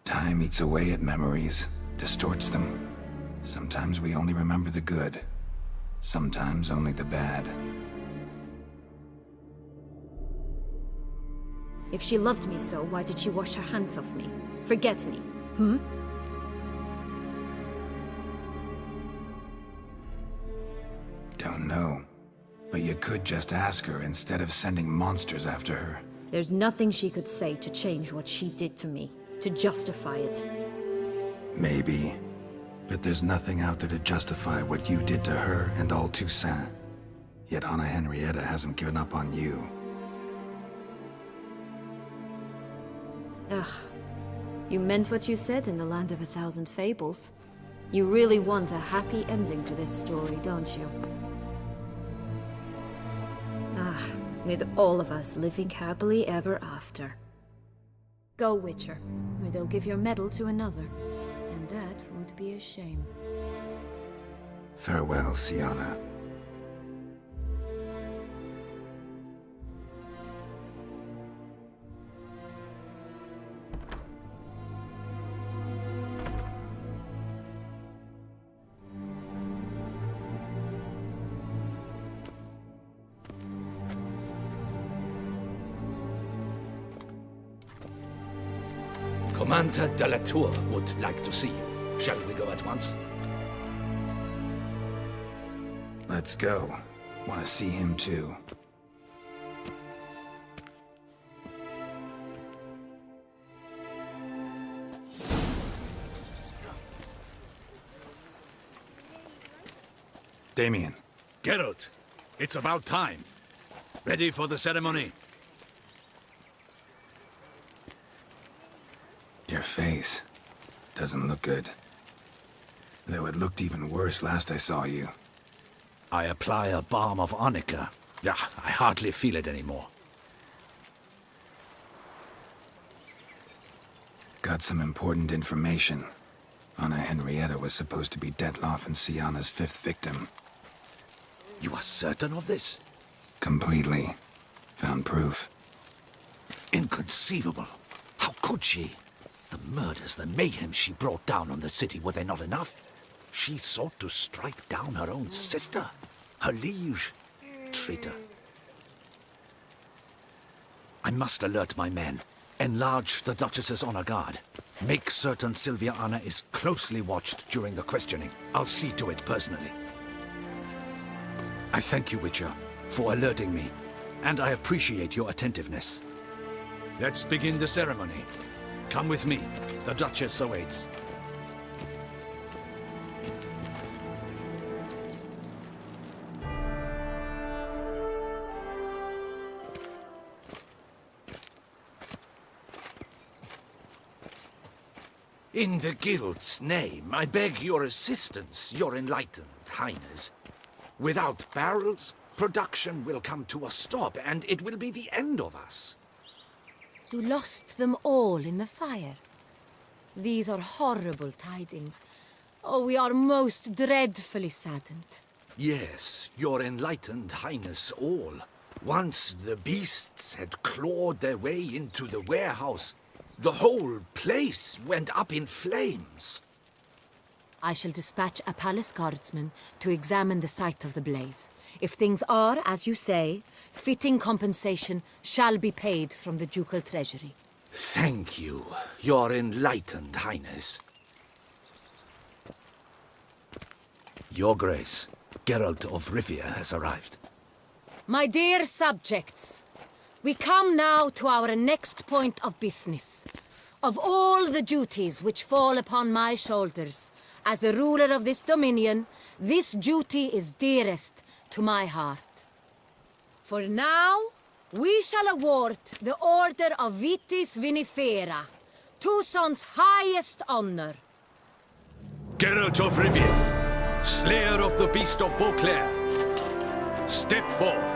Time eats away at memories, distorts them. Sometimes we only remember the good. Sometimes only the bad. If she loved me so, why did she wash her hands off me? Forget me, hmm? Don't know. But you could just ask her instead of sending monsters after her. There's nothing she could say to change what she did to me, to justify it. Maybe. But there's nothing out there to justify what you did to her and all Toussaint. Yet Anna Henrietta hasn't given up on you. Ugh. You meant what you said in the Land of a Thousand Fables. You really want a happy ending to this story, don't you? Ah, with all of us living happily ever after. Go, Witcher, or they'll give your medal to another. And that would be a shame. Farewell, Syanna. Commander de la Tour would like to see you. Shall we go at once? Let's go. Want to see him too. Damien. Geralt, it's about time. Ready for the ceremony? Your face doesn't look good. Though it looked even worse last I saw you. I apply a balm of arnica. Yeah, I hardly feel it anymore. Got some important information. Anna Henrietta was supposed to be Detloff and Sienna's 5th victim. You are certain of this? Completely. Found proof. Inconceivable. How could she? The murders, the mayhem she brought down on the city, were they not enough? She sought to strike down her own sister, her liege. Traitor. I must alert my men. Enlarge the Duchess's honor guard. Make certain Sylvia Anna is closely watched during the questioning. I'll see to it personally. I thank you, Witcher, for alerting me, and I appreciate your attentiveness. Let's begin the ceremony. Come with me. The Duchess awaits. In the Guild's name, I beg your assistance, your enlightened highness. Without barrels, production will come to a stop, and it will be the end of us. You lost them all in the fire. These are horrible tidings. Oh, we are most dreadfully saddened. Yes, your enlightened highness all. Once the beasts had clawed their way into the warehouse, the whole place went up in flames. I shall dispatch a palace guardsman to examine the site of the blaze. If things are, as you say, fitting compensation shall be paid from the ducal treasury. Thank you, your enlightened highness. Your Grace, Geralt of Rivia has arrived. My dear subjects, we come now to our next point of business. Of all the duties which fall upon my shoulders, as the ruler of this dominion, this duty is dearest to my heart. For now, we shall award the Order of Vitis Vinifera, Tucson's highest honor. Geralt of Rivia, slayer of the beast of Beauclair, step forth.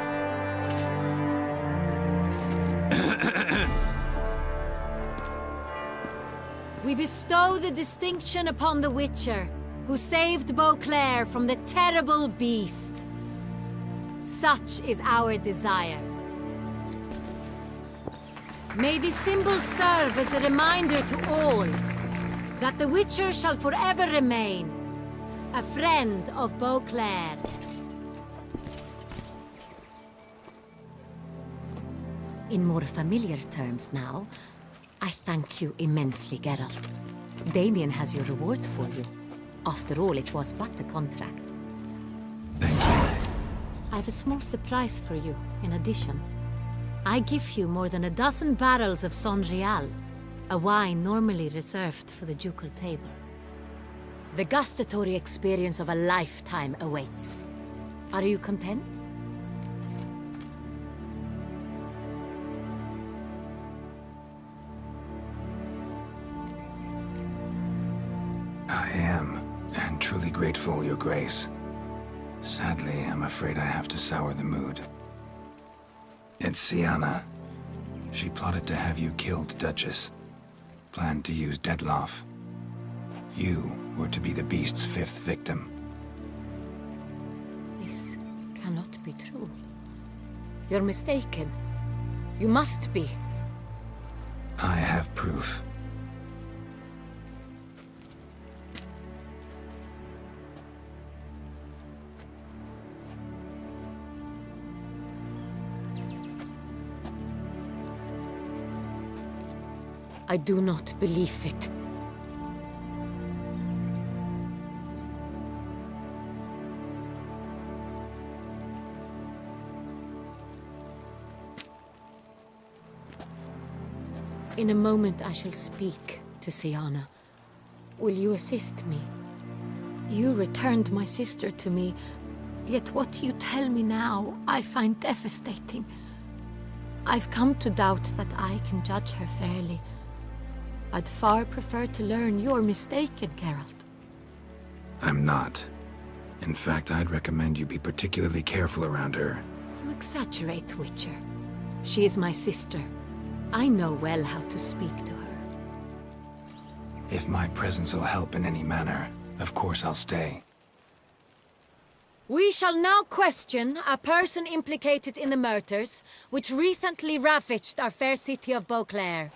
We bestow the distinction upon the Witcher, who saved Beauclair from the terrible beast. Such is our desire. May the symbol serve as a reminder to all that the Witcher shall forever remain a friend of Beauclair. In more familiar terms now, I thank you immensely, Geralt. Damien has your reward for you. After all, it was but a contract. Thank you. I have a small surprise for you, in addition. I give you more than a dozen barrels of Sonreal, a wine normally reserved for the ducal table. The gustatory experience of a lifetime awaits. Are you content? I am, and truly grateful, Your Grace. Sadly, I'm afraid I have to sour the mood. It's Sienna. She plotted to have you killed, Duchess. Planned to use Detloff. You were to be the beast's 5th victim. This cannot be true. You're mistaken. You must be. I have proof. I do not believe it. In a moment I shall speak to Sienna. Will you assist me? You returned my sister to me, yet what you tell me now I find devastating. I've come to doubt that I can judge her fairly. I'd far prefer to learn you're mistaken, Geralt. I'm not. In fact, I'd recommend you be particularly careful around her. You exaggerate, Witcher. She is my sister. I know well how to speak to her. If my presence will help in any manner, of course I'll stay. We shall now question a person implicated in the murders which recently ravaged our fair city of Beauclair.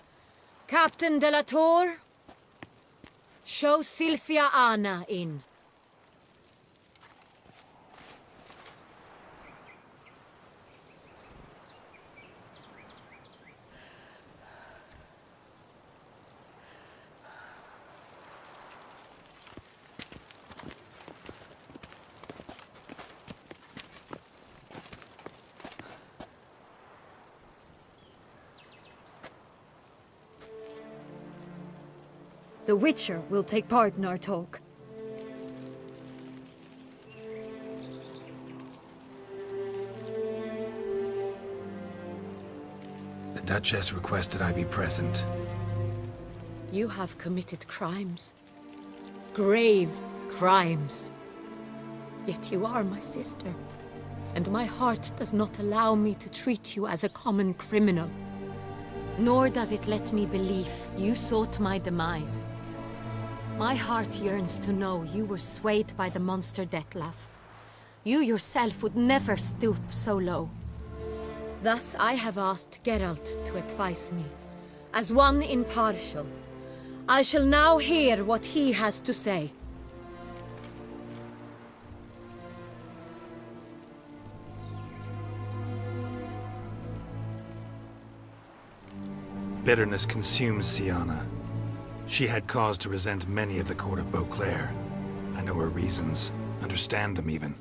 Captain de la Tour, show Sylvia Anna in. The Witcher will take part in our talk. The Duchess requested I be present. You have committed crimes. Grave crimes. Yet you are my sister, and my heart does not allow me to treat you as a common criminal. Nor does it let me believe you sought my demise. My heart yearns to know you were swayed by the monster Dettlaff. You yourself would never stoop so low. Thus I have asked Geralt to advise me, as one impartial. I shall now hear what he has to say. Bitterness consumes Syanna. She had cause to resent many of the court of Beauclair. I know her reasons, understand them even.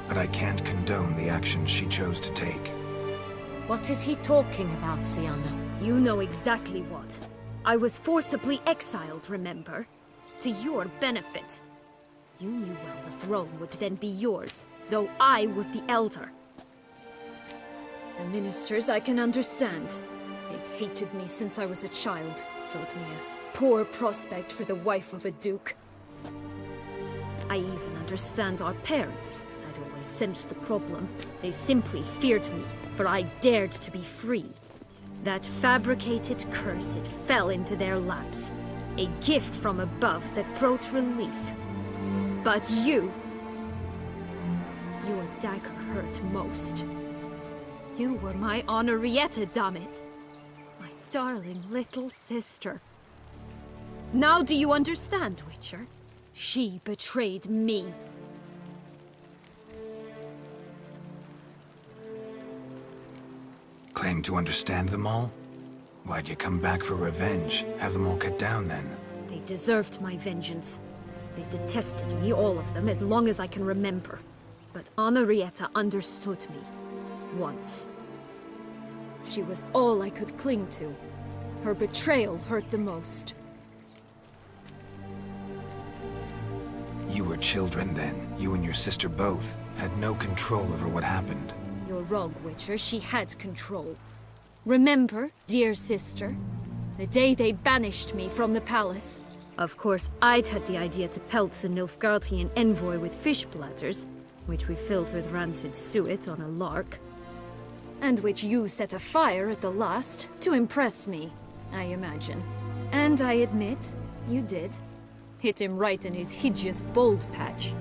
But I can't condone the actions she chose to take. What is he talking about, Syanna? You know exactly what. I was forcibly exiled, remember? To your benefit. You knew well the throne would then be yours, though I was the elder. The ministers I can understand. They'd hated me since I was a child, thought me a poor prospect for the wife of a duke. I even understand our parents. I'd always sensed the problem. They simply feared me, for I dared to be free. That fabricated curse, it fell into their laps. A gift from above that brought relief. But you... your dagger hurt most. You were my Honorrietta, dammit. My darling little sister. Now do you understand, Witcher? She betrayed me. Claim to understand them all? Why'd you come back for revenge? Have them all cut down then? They deserved my vengeance. They detested me, all of them, as long as I can remember. But Honorrietta understood me. Once. She was all I could cling to. Her betrayal hurt the most. You were children then. You and your sister both had no control over what happened. You're wrong, Witcher. She had control. Remember, dear sister? The day they banished me from the palace. Of course, I'd had the idea to pelt the Nilfgaardian envoy with fish bladders, which we filled with rancid suet on a lark. And which you set afire at the last, to impress me, I imagine. And I admit, you did. Hit him right in his hideous bald patch.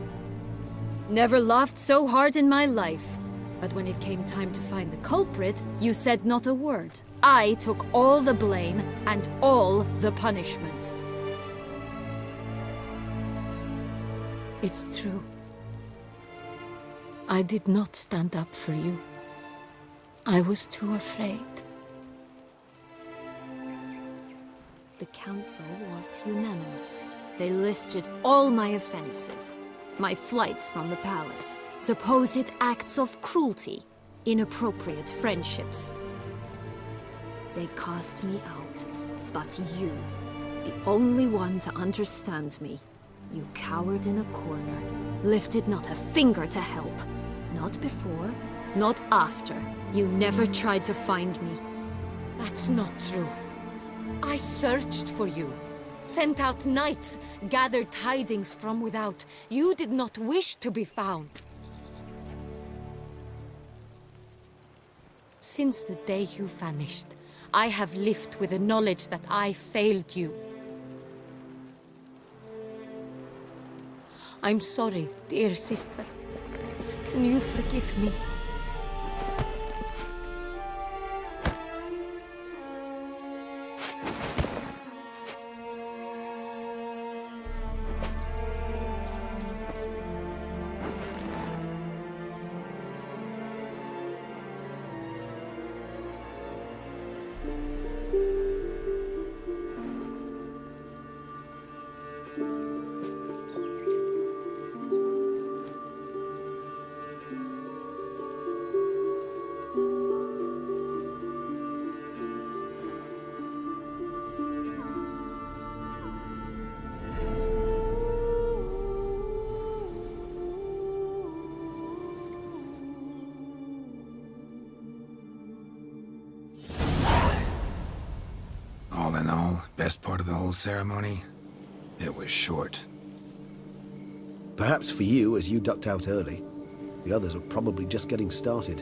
Never laughed so hard in my life. But when it came time to find the culprit, you said not a word. I took all the blame and all the punishment. It's true. I did not stand up for you. I was too afraid. The council was unanimous. They listed all my offenses. My flights from the palace. Supposed acts of cruelty, inappropriate friendships. They cast me out, but you, the only one to understand me, you cowered in a corner, lifted not a finger to help. Not before, not after. You never tried to find me. That's not true. I searched for you, sent out knights, gathered tidings from without. You did not wish to be found. Since the day you vanished, I have lived with the knowledge that I failed you. I'm sorry, dear sister. Can you forgive me? All in all, best part of the whole ceremony? It was short. Perhaps for you, as you ducked out early. The others are probably just getting started.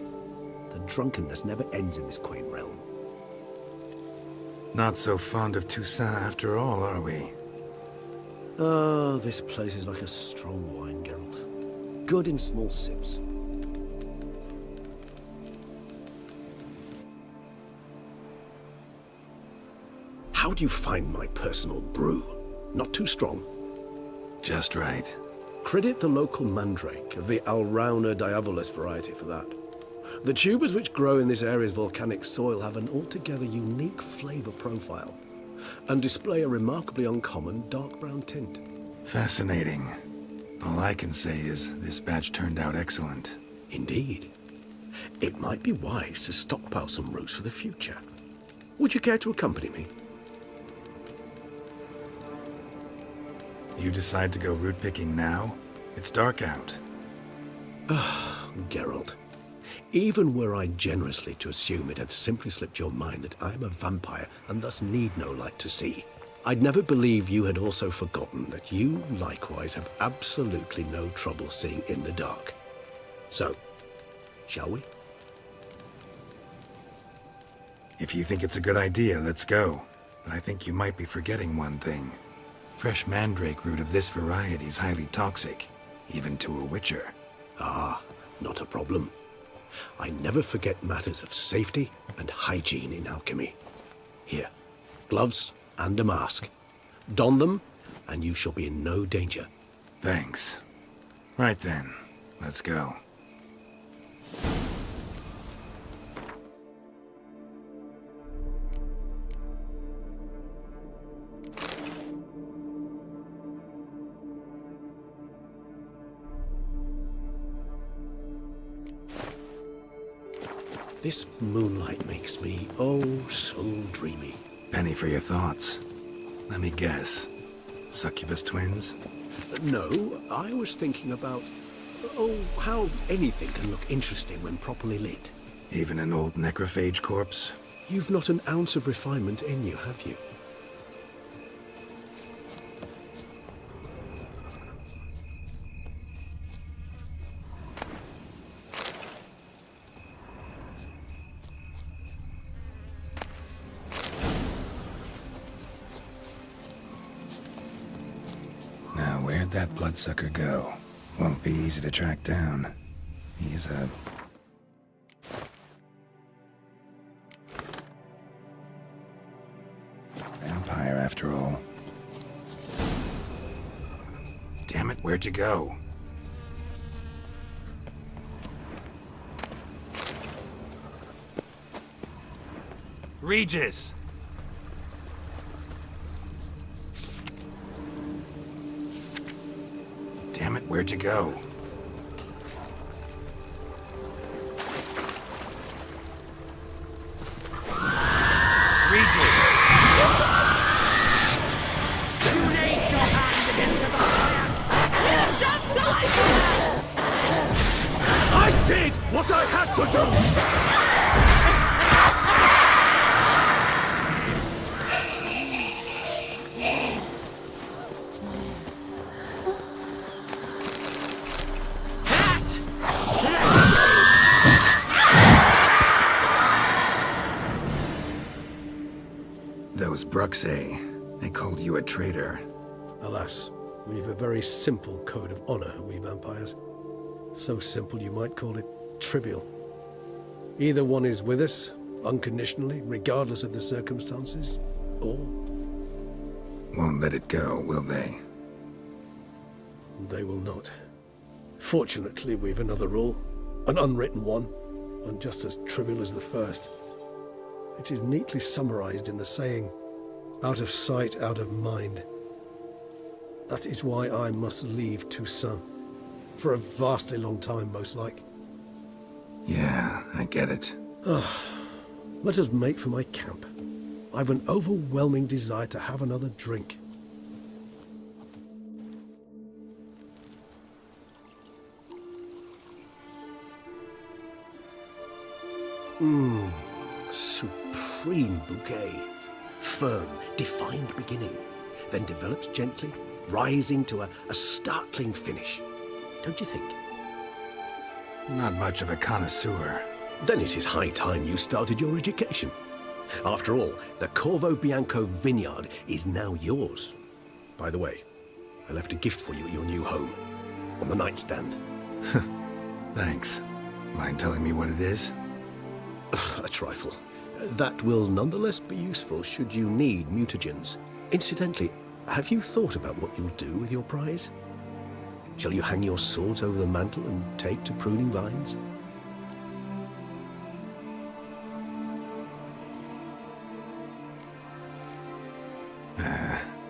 The drunkenness never ends in this quaint realm. Not so fond of Toussaint after all, are we? Oh, this place is like a strong wine, Geralt. Good in small sips. How do you find my personal brew? Not too strong? Just right. Credit the local mandrake of the Alrauna diabolus variety for that. The tubers which grow in this area's volcanic soil have an altogether unique flavor profile and display a remarkably uncommon dark brown tint. Fascinating. All I can say is this batch turned out excellent. Indeed. It might be wise to stockpile some roots for the future. Would you care to accompany me? You decide to go root picking now? It's dark out. Geralt. Even were I generously to assume it had simply slipped your mind that I am a vampire and thus need no light to see, I'd never believe you had also forgotten that you likewise have absolutely no trouble seeing in the dark. So, shall we? If you think it's a good idea, let's go. But I think you might be forgetting one thing. Fresh mandrake root of this variety is highly toxic, even to a witcher. Ah, not a problem. I never forget matters of safety and hygiene in alchemy. Here, gloves and a mask. Don them, and you shall be in no danger. Thanks. Right then, let's go. This moonlight makes me, oh, so dreamy. Penny for your thoughts. Let me guess. Succubus twins? No, I was thinking about, oh, how anything can look interesting when properly lit. Even an old necrophage corpse? You've not an ounce of refinement in you, have you? Now, where'd that bloodsucker go? Won't be easy to track down. He's a... vampire, after all. Damn it, where'd you go? Regis! Damn it, where'd you go? Regis! You raise your hand against the fire! You shall die! I did what I had to do! Those Bruxae, they called you a traitor. Alas, We've a very simple code of honor, we vampires. So simple you might call it trivial. Either one is with us, unconditionally, regardless of the circumstances, or... Won't let it go, will they? They will not. Fortunately, we've another rule, an unwritten one, and just as trivial as the first. It is neatly summarized in the saying, out of sight, out of mind. That is why I must leave Toussaint. For a vastly long time, most like. Yeah, I get it. Let us make for my camp. I've an overwhelming desire to have another drink. Supreme bouquet. Firm, defined beginning, then develops gently, rising to a startling finish. Don't you think? Not much of a connoisseur. Then it is high time you started your education. After all, the Corvo Bianco vineyard is now yours. By the way, I left a gift for you at your new home, on the nightstand. Thanks. Mind telling me what it is? A trifle. That will nonetheless be useful should you need mutagens. Incidentally, have you thought about what you'll do with your prize? Shall you hang your swords over the mantle and take to pruning vines?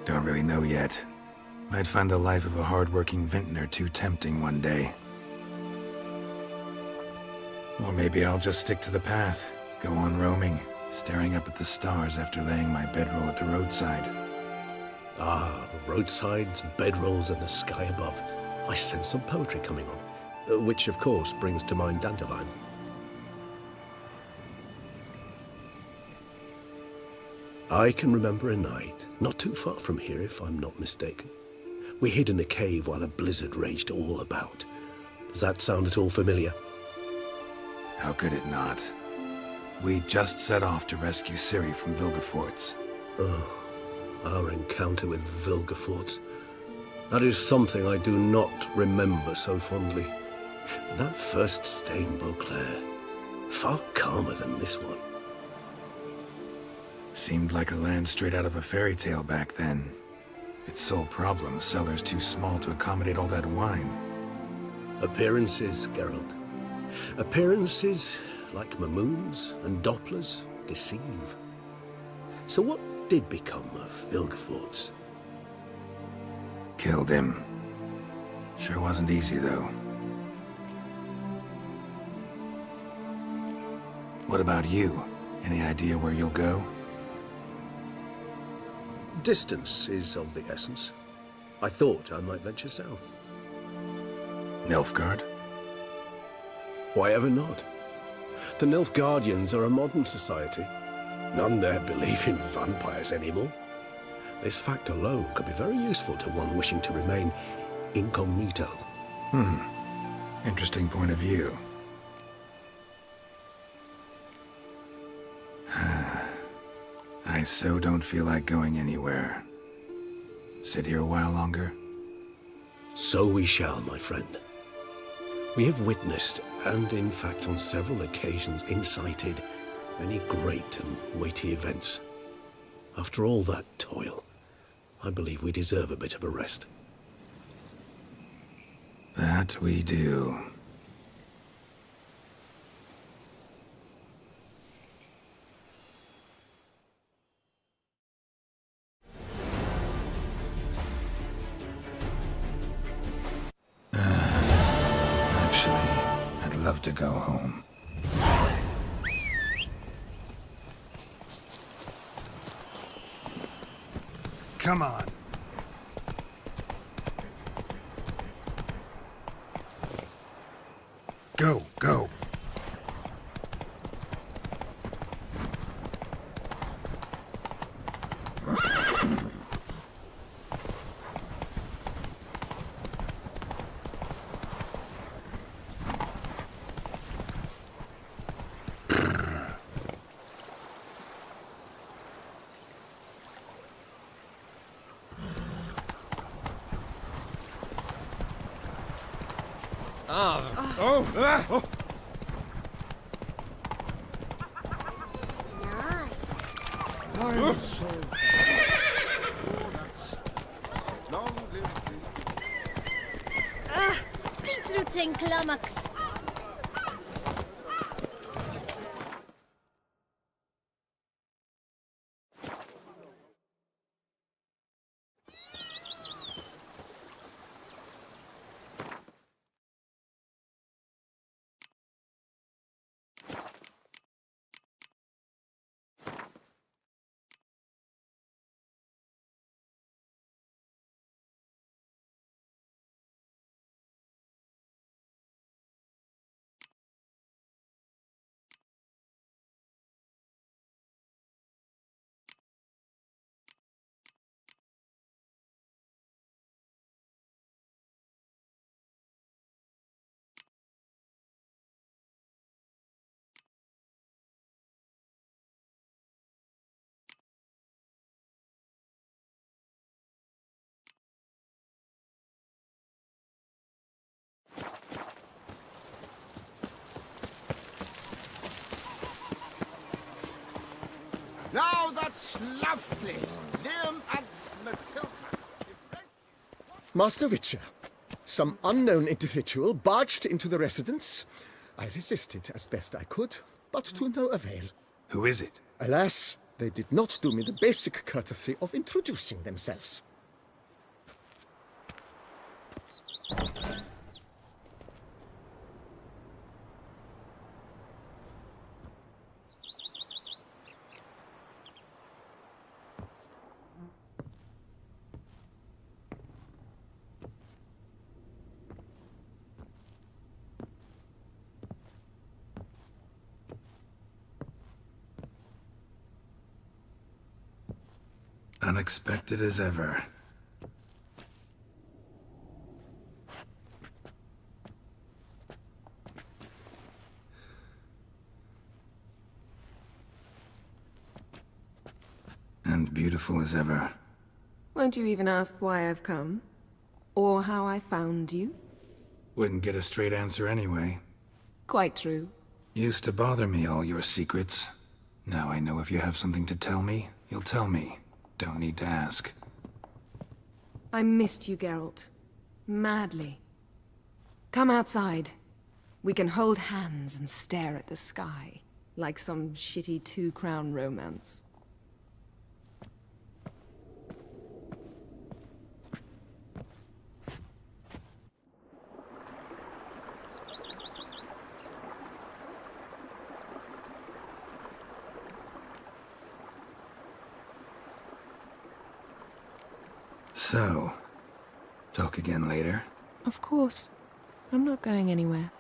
Don't really know yet. Might find the life of a hard-working vintner too tempting one day. Or maybe I'll just stick to the path, go on roaming, staring up at the stars after laying my bedroll at the roadside. Ah, roadsides, bedrolls, and the sky above. I sense some poetry coming on, which of course brings to mind Dandelion. I can remember a night, not too far from here if I'm not mistaken. We hid in a cave while a blizzard raged all about. Does that sound at all familiar? How could it not? We just set off to rescue Ciri from Vilgefortz. Oh, our encounter with Vilgefortz. That is something I do not remember so fondly. That first stay in Beauclair, far calmer than this one. Seemed like a land straight out of a fairy tale back then. Its sole problem, cellars too small to accommodate all that wine. Appearances, Geralt. Appearances, like Mamoons and Dopplers, deceive. So what did become of Vilgefortz? Killed him. Sure wasn't easy, though. What about you? Any idea where you'll go? Distance is of the essence. I thought I might venture south. Nilfgaard? Why ever not? The Nilfgaardians are a modern society. None there believe in vampires anymore. This fact alone could be very useful to one wishing to remain incognito. Interesting point of view. I so don't feel like going anywhere. Sit here a while longer? So we shall, my friend. We have witnessed, and in fact on several occasions incited, many great and weighty events. After all that toil, I believe we deserve a bit of a rest. That we do. Actually, I'd love to go home. Come on. Go, go. Beetroot climax. Now that's lovely. Liam and Matilda. Master Witcher, some unknown individual barged into the residence. I resisted as best I could, but to no avail. Who is it? Alas, they did not do me the basic courtesy of introducing themselves. Unexpected as ever. And beautiful as ever. Won't you even ask why I've come? Or how I found you? Wouldn't get a straight answer anyway. Quite true. Used to bother me, all your secrets. Now I know if you have something to tell me, you'll tell me. Don't need to ask. I missed you, Geralt. Madly. Come outside. We can hold hands and stare at the sky, like some shitty two-crown romance. So, talk again later? Of course. I'm not going anywhere.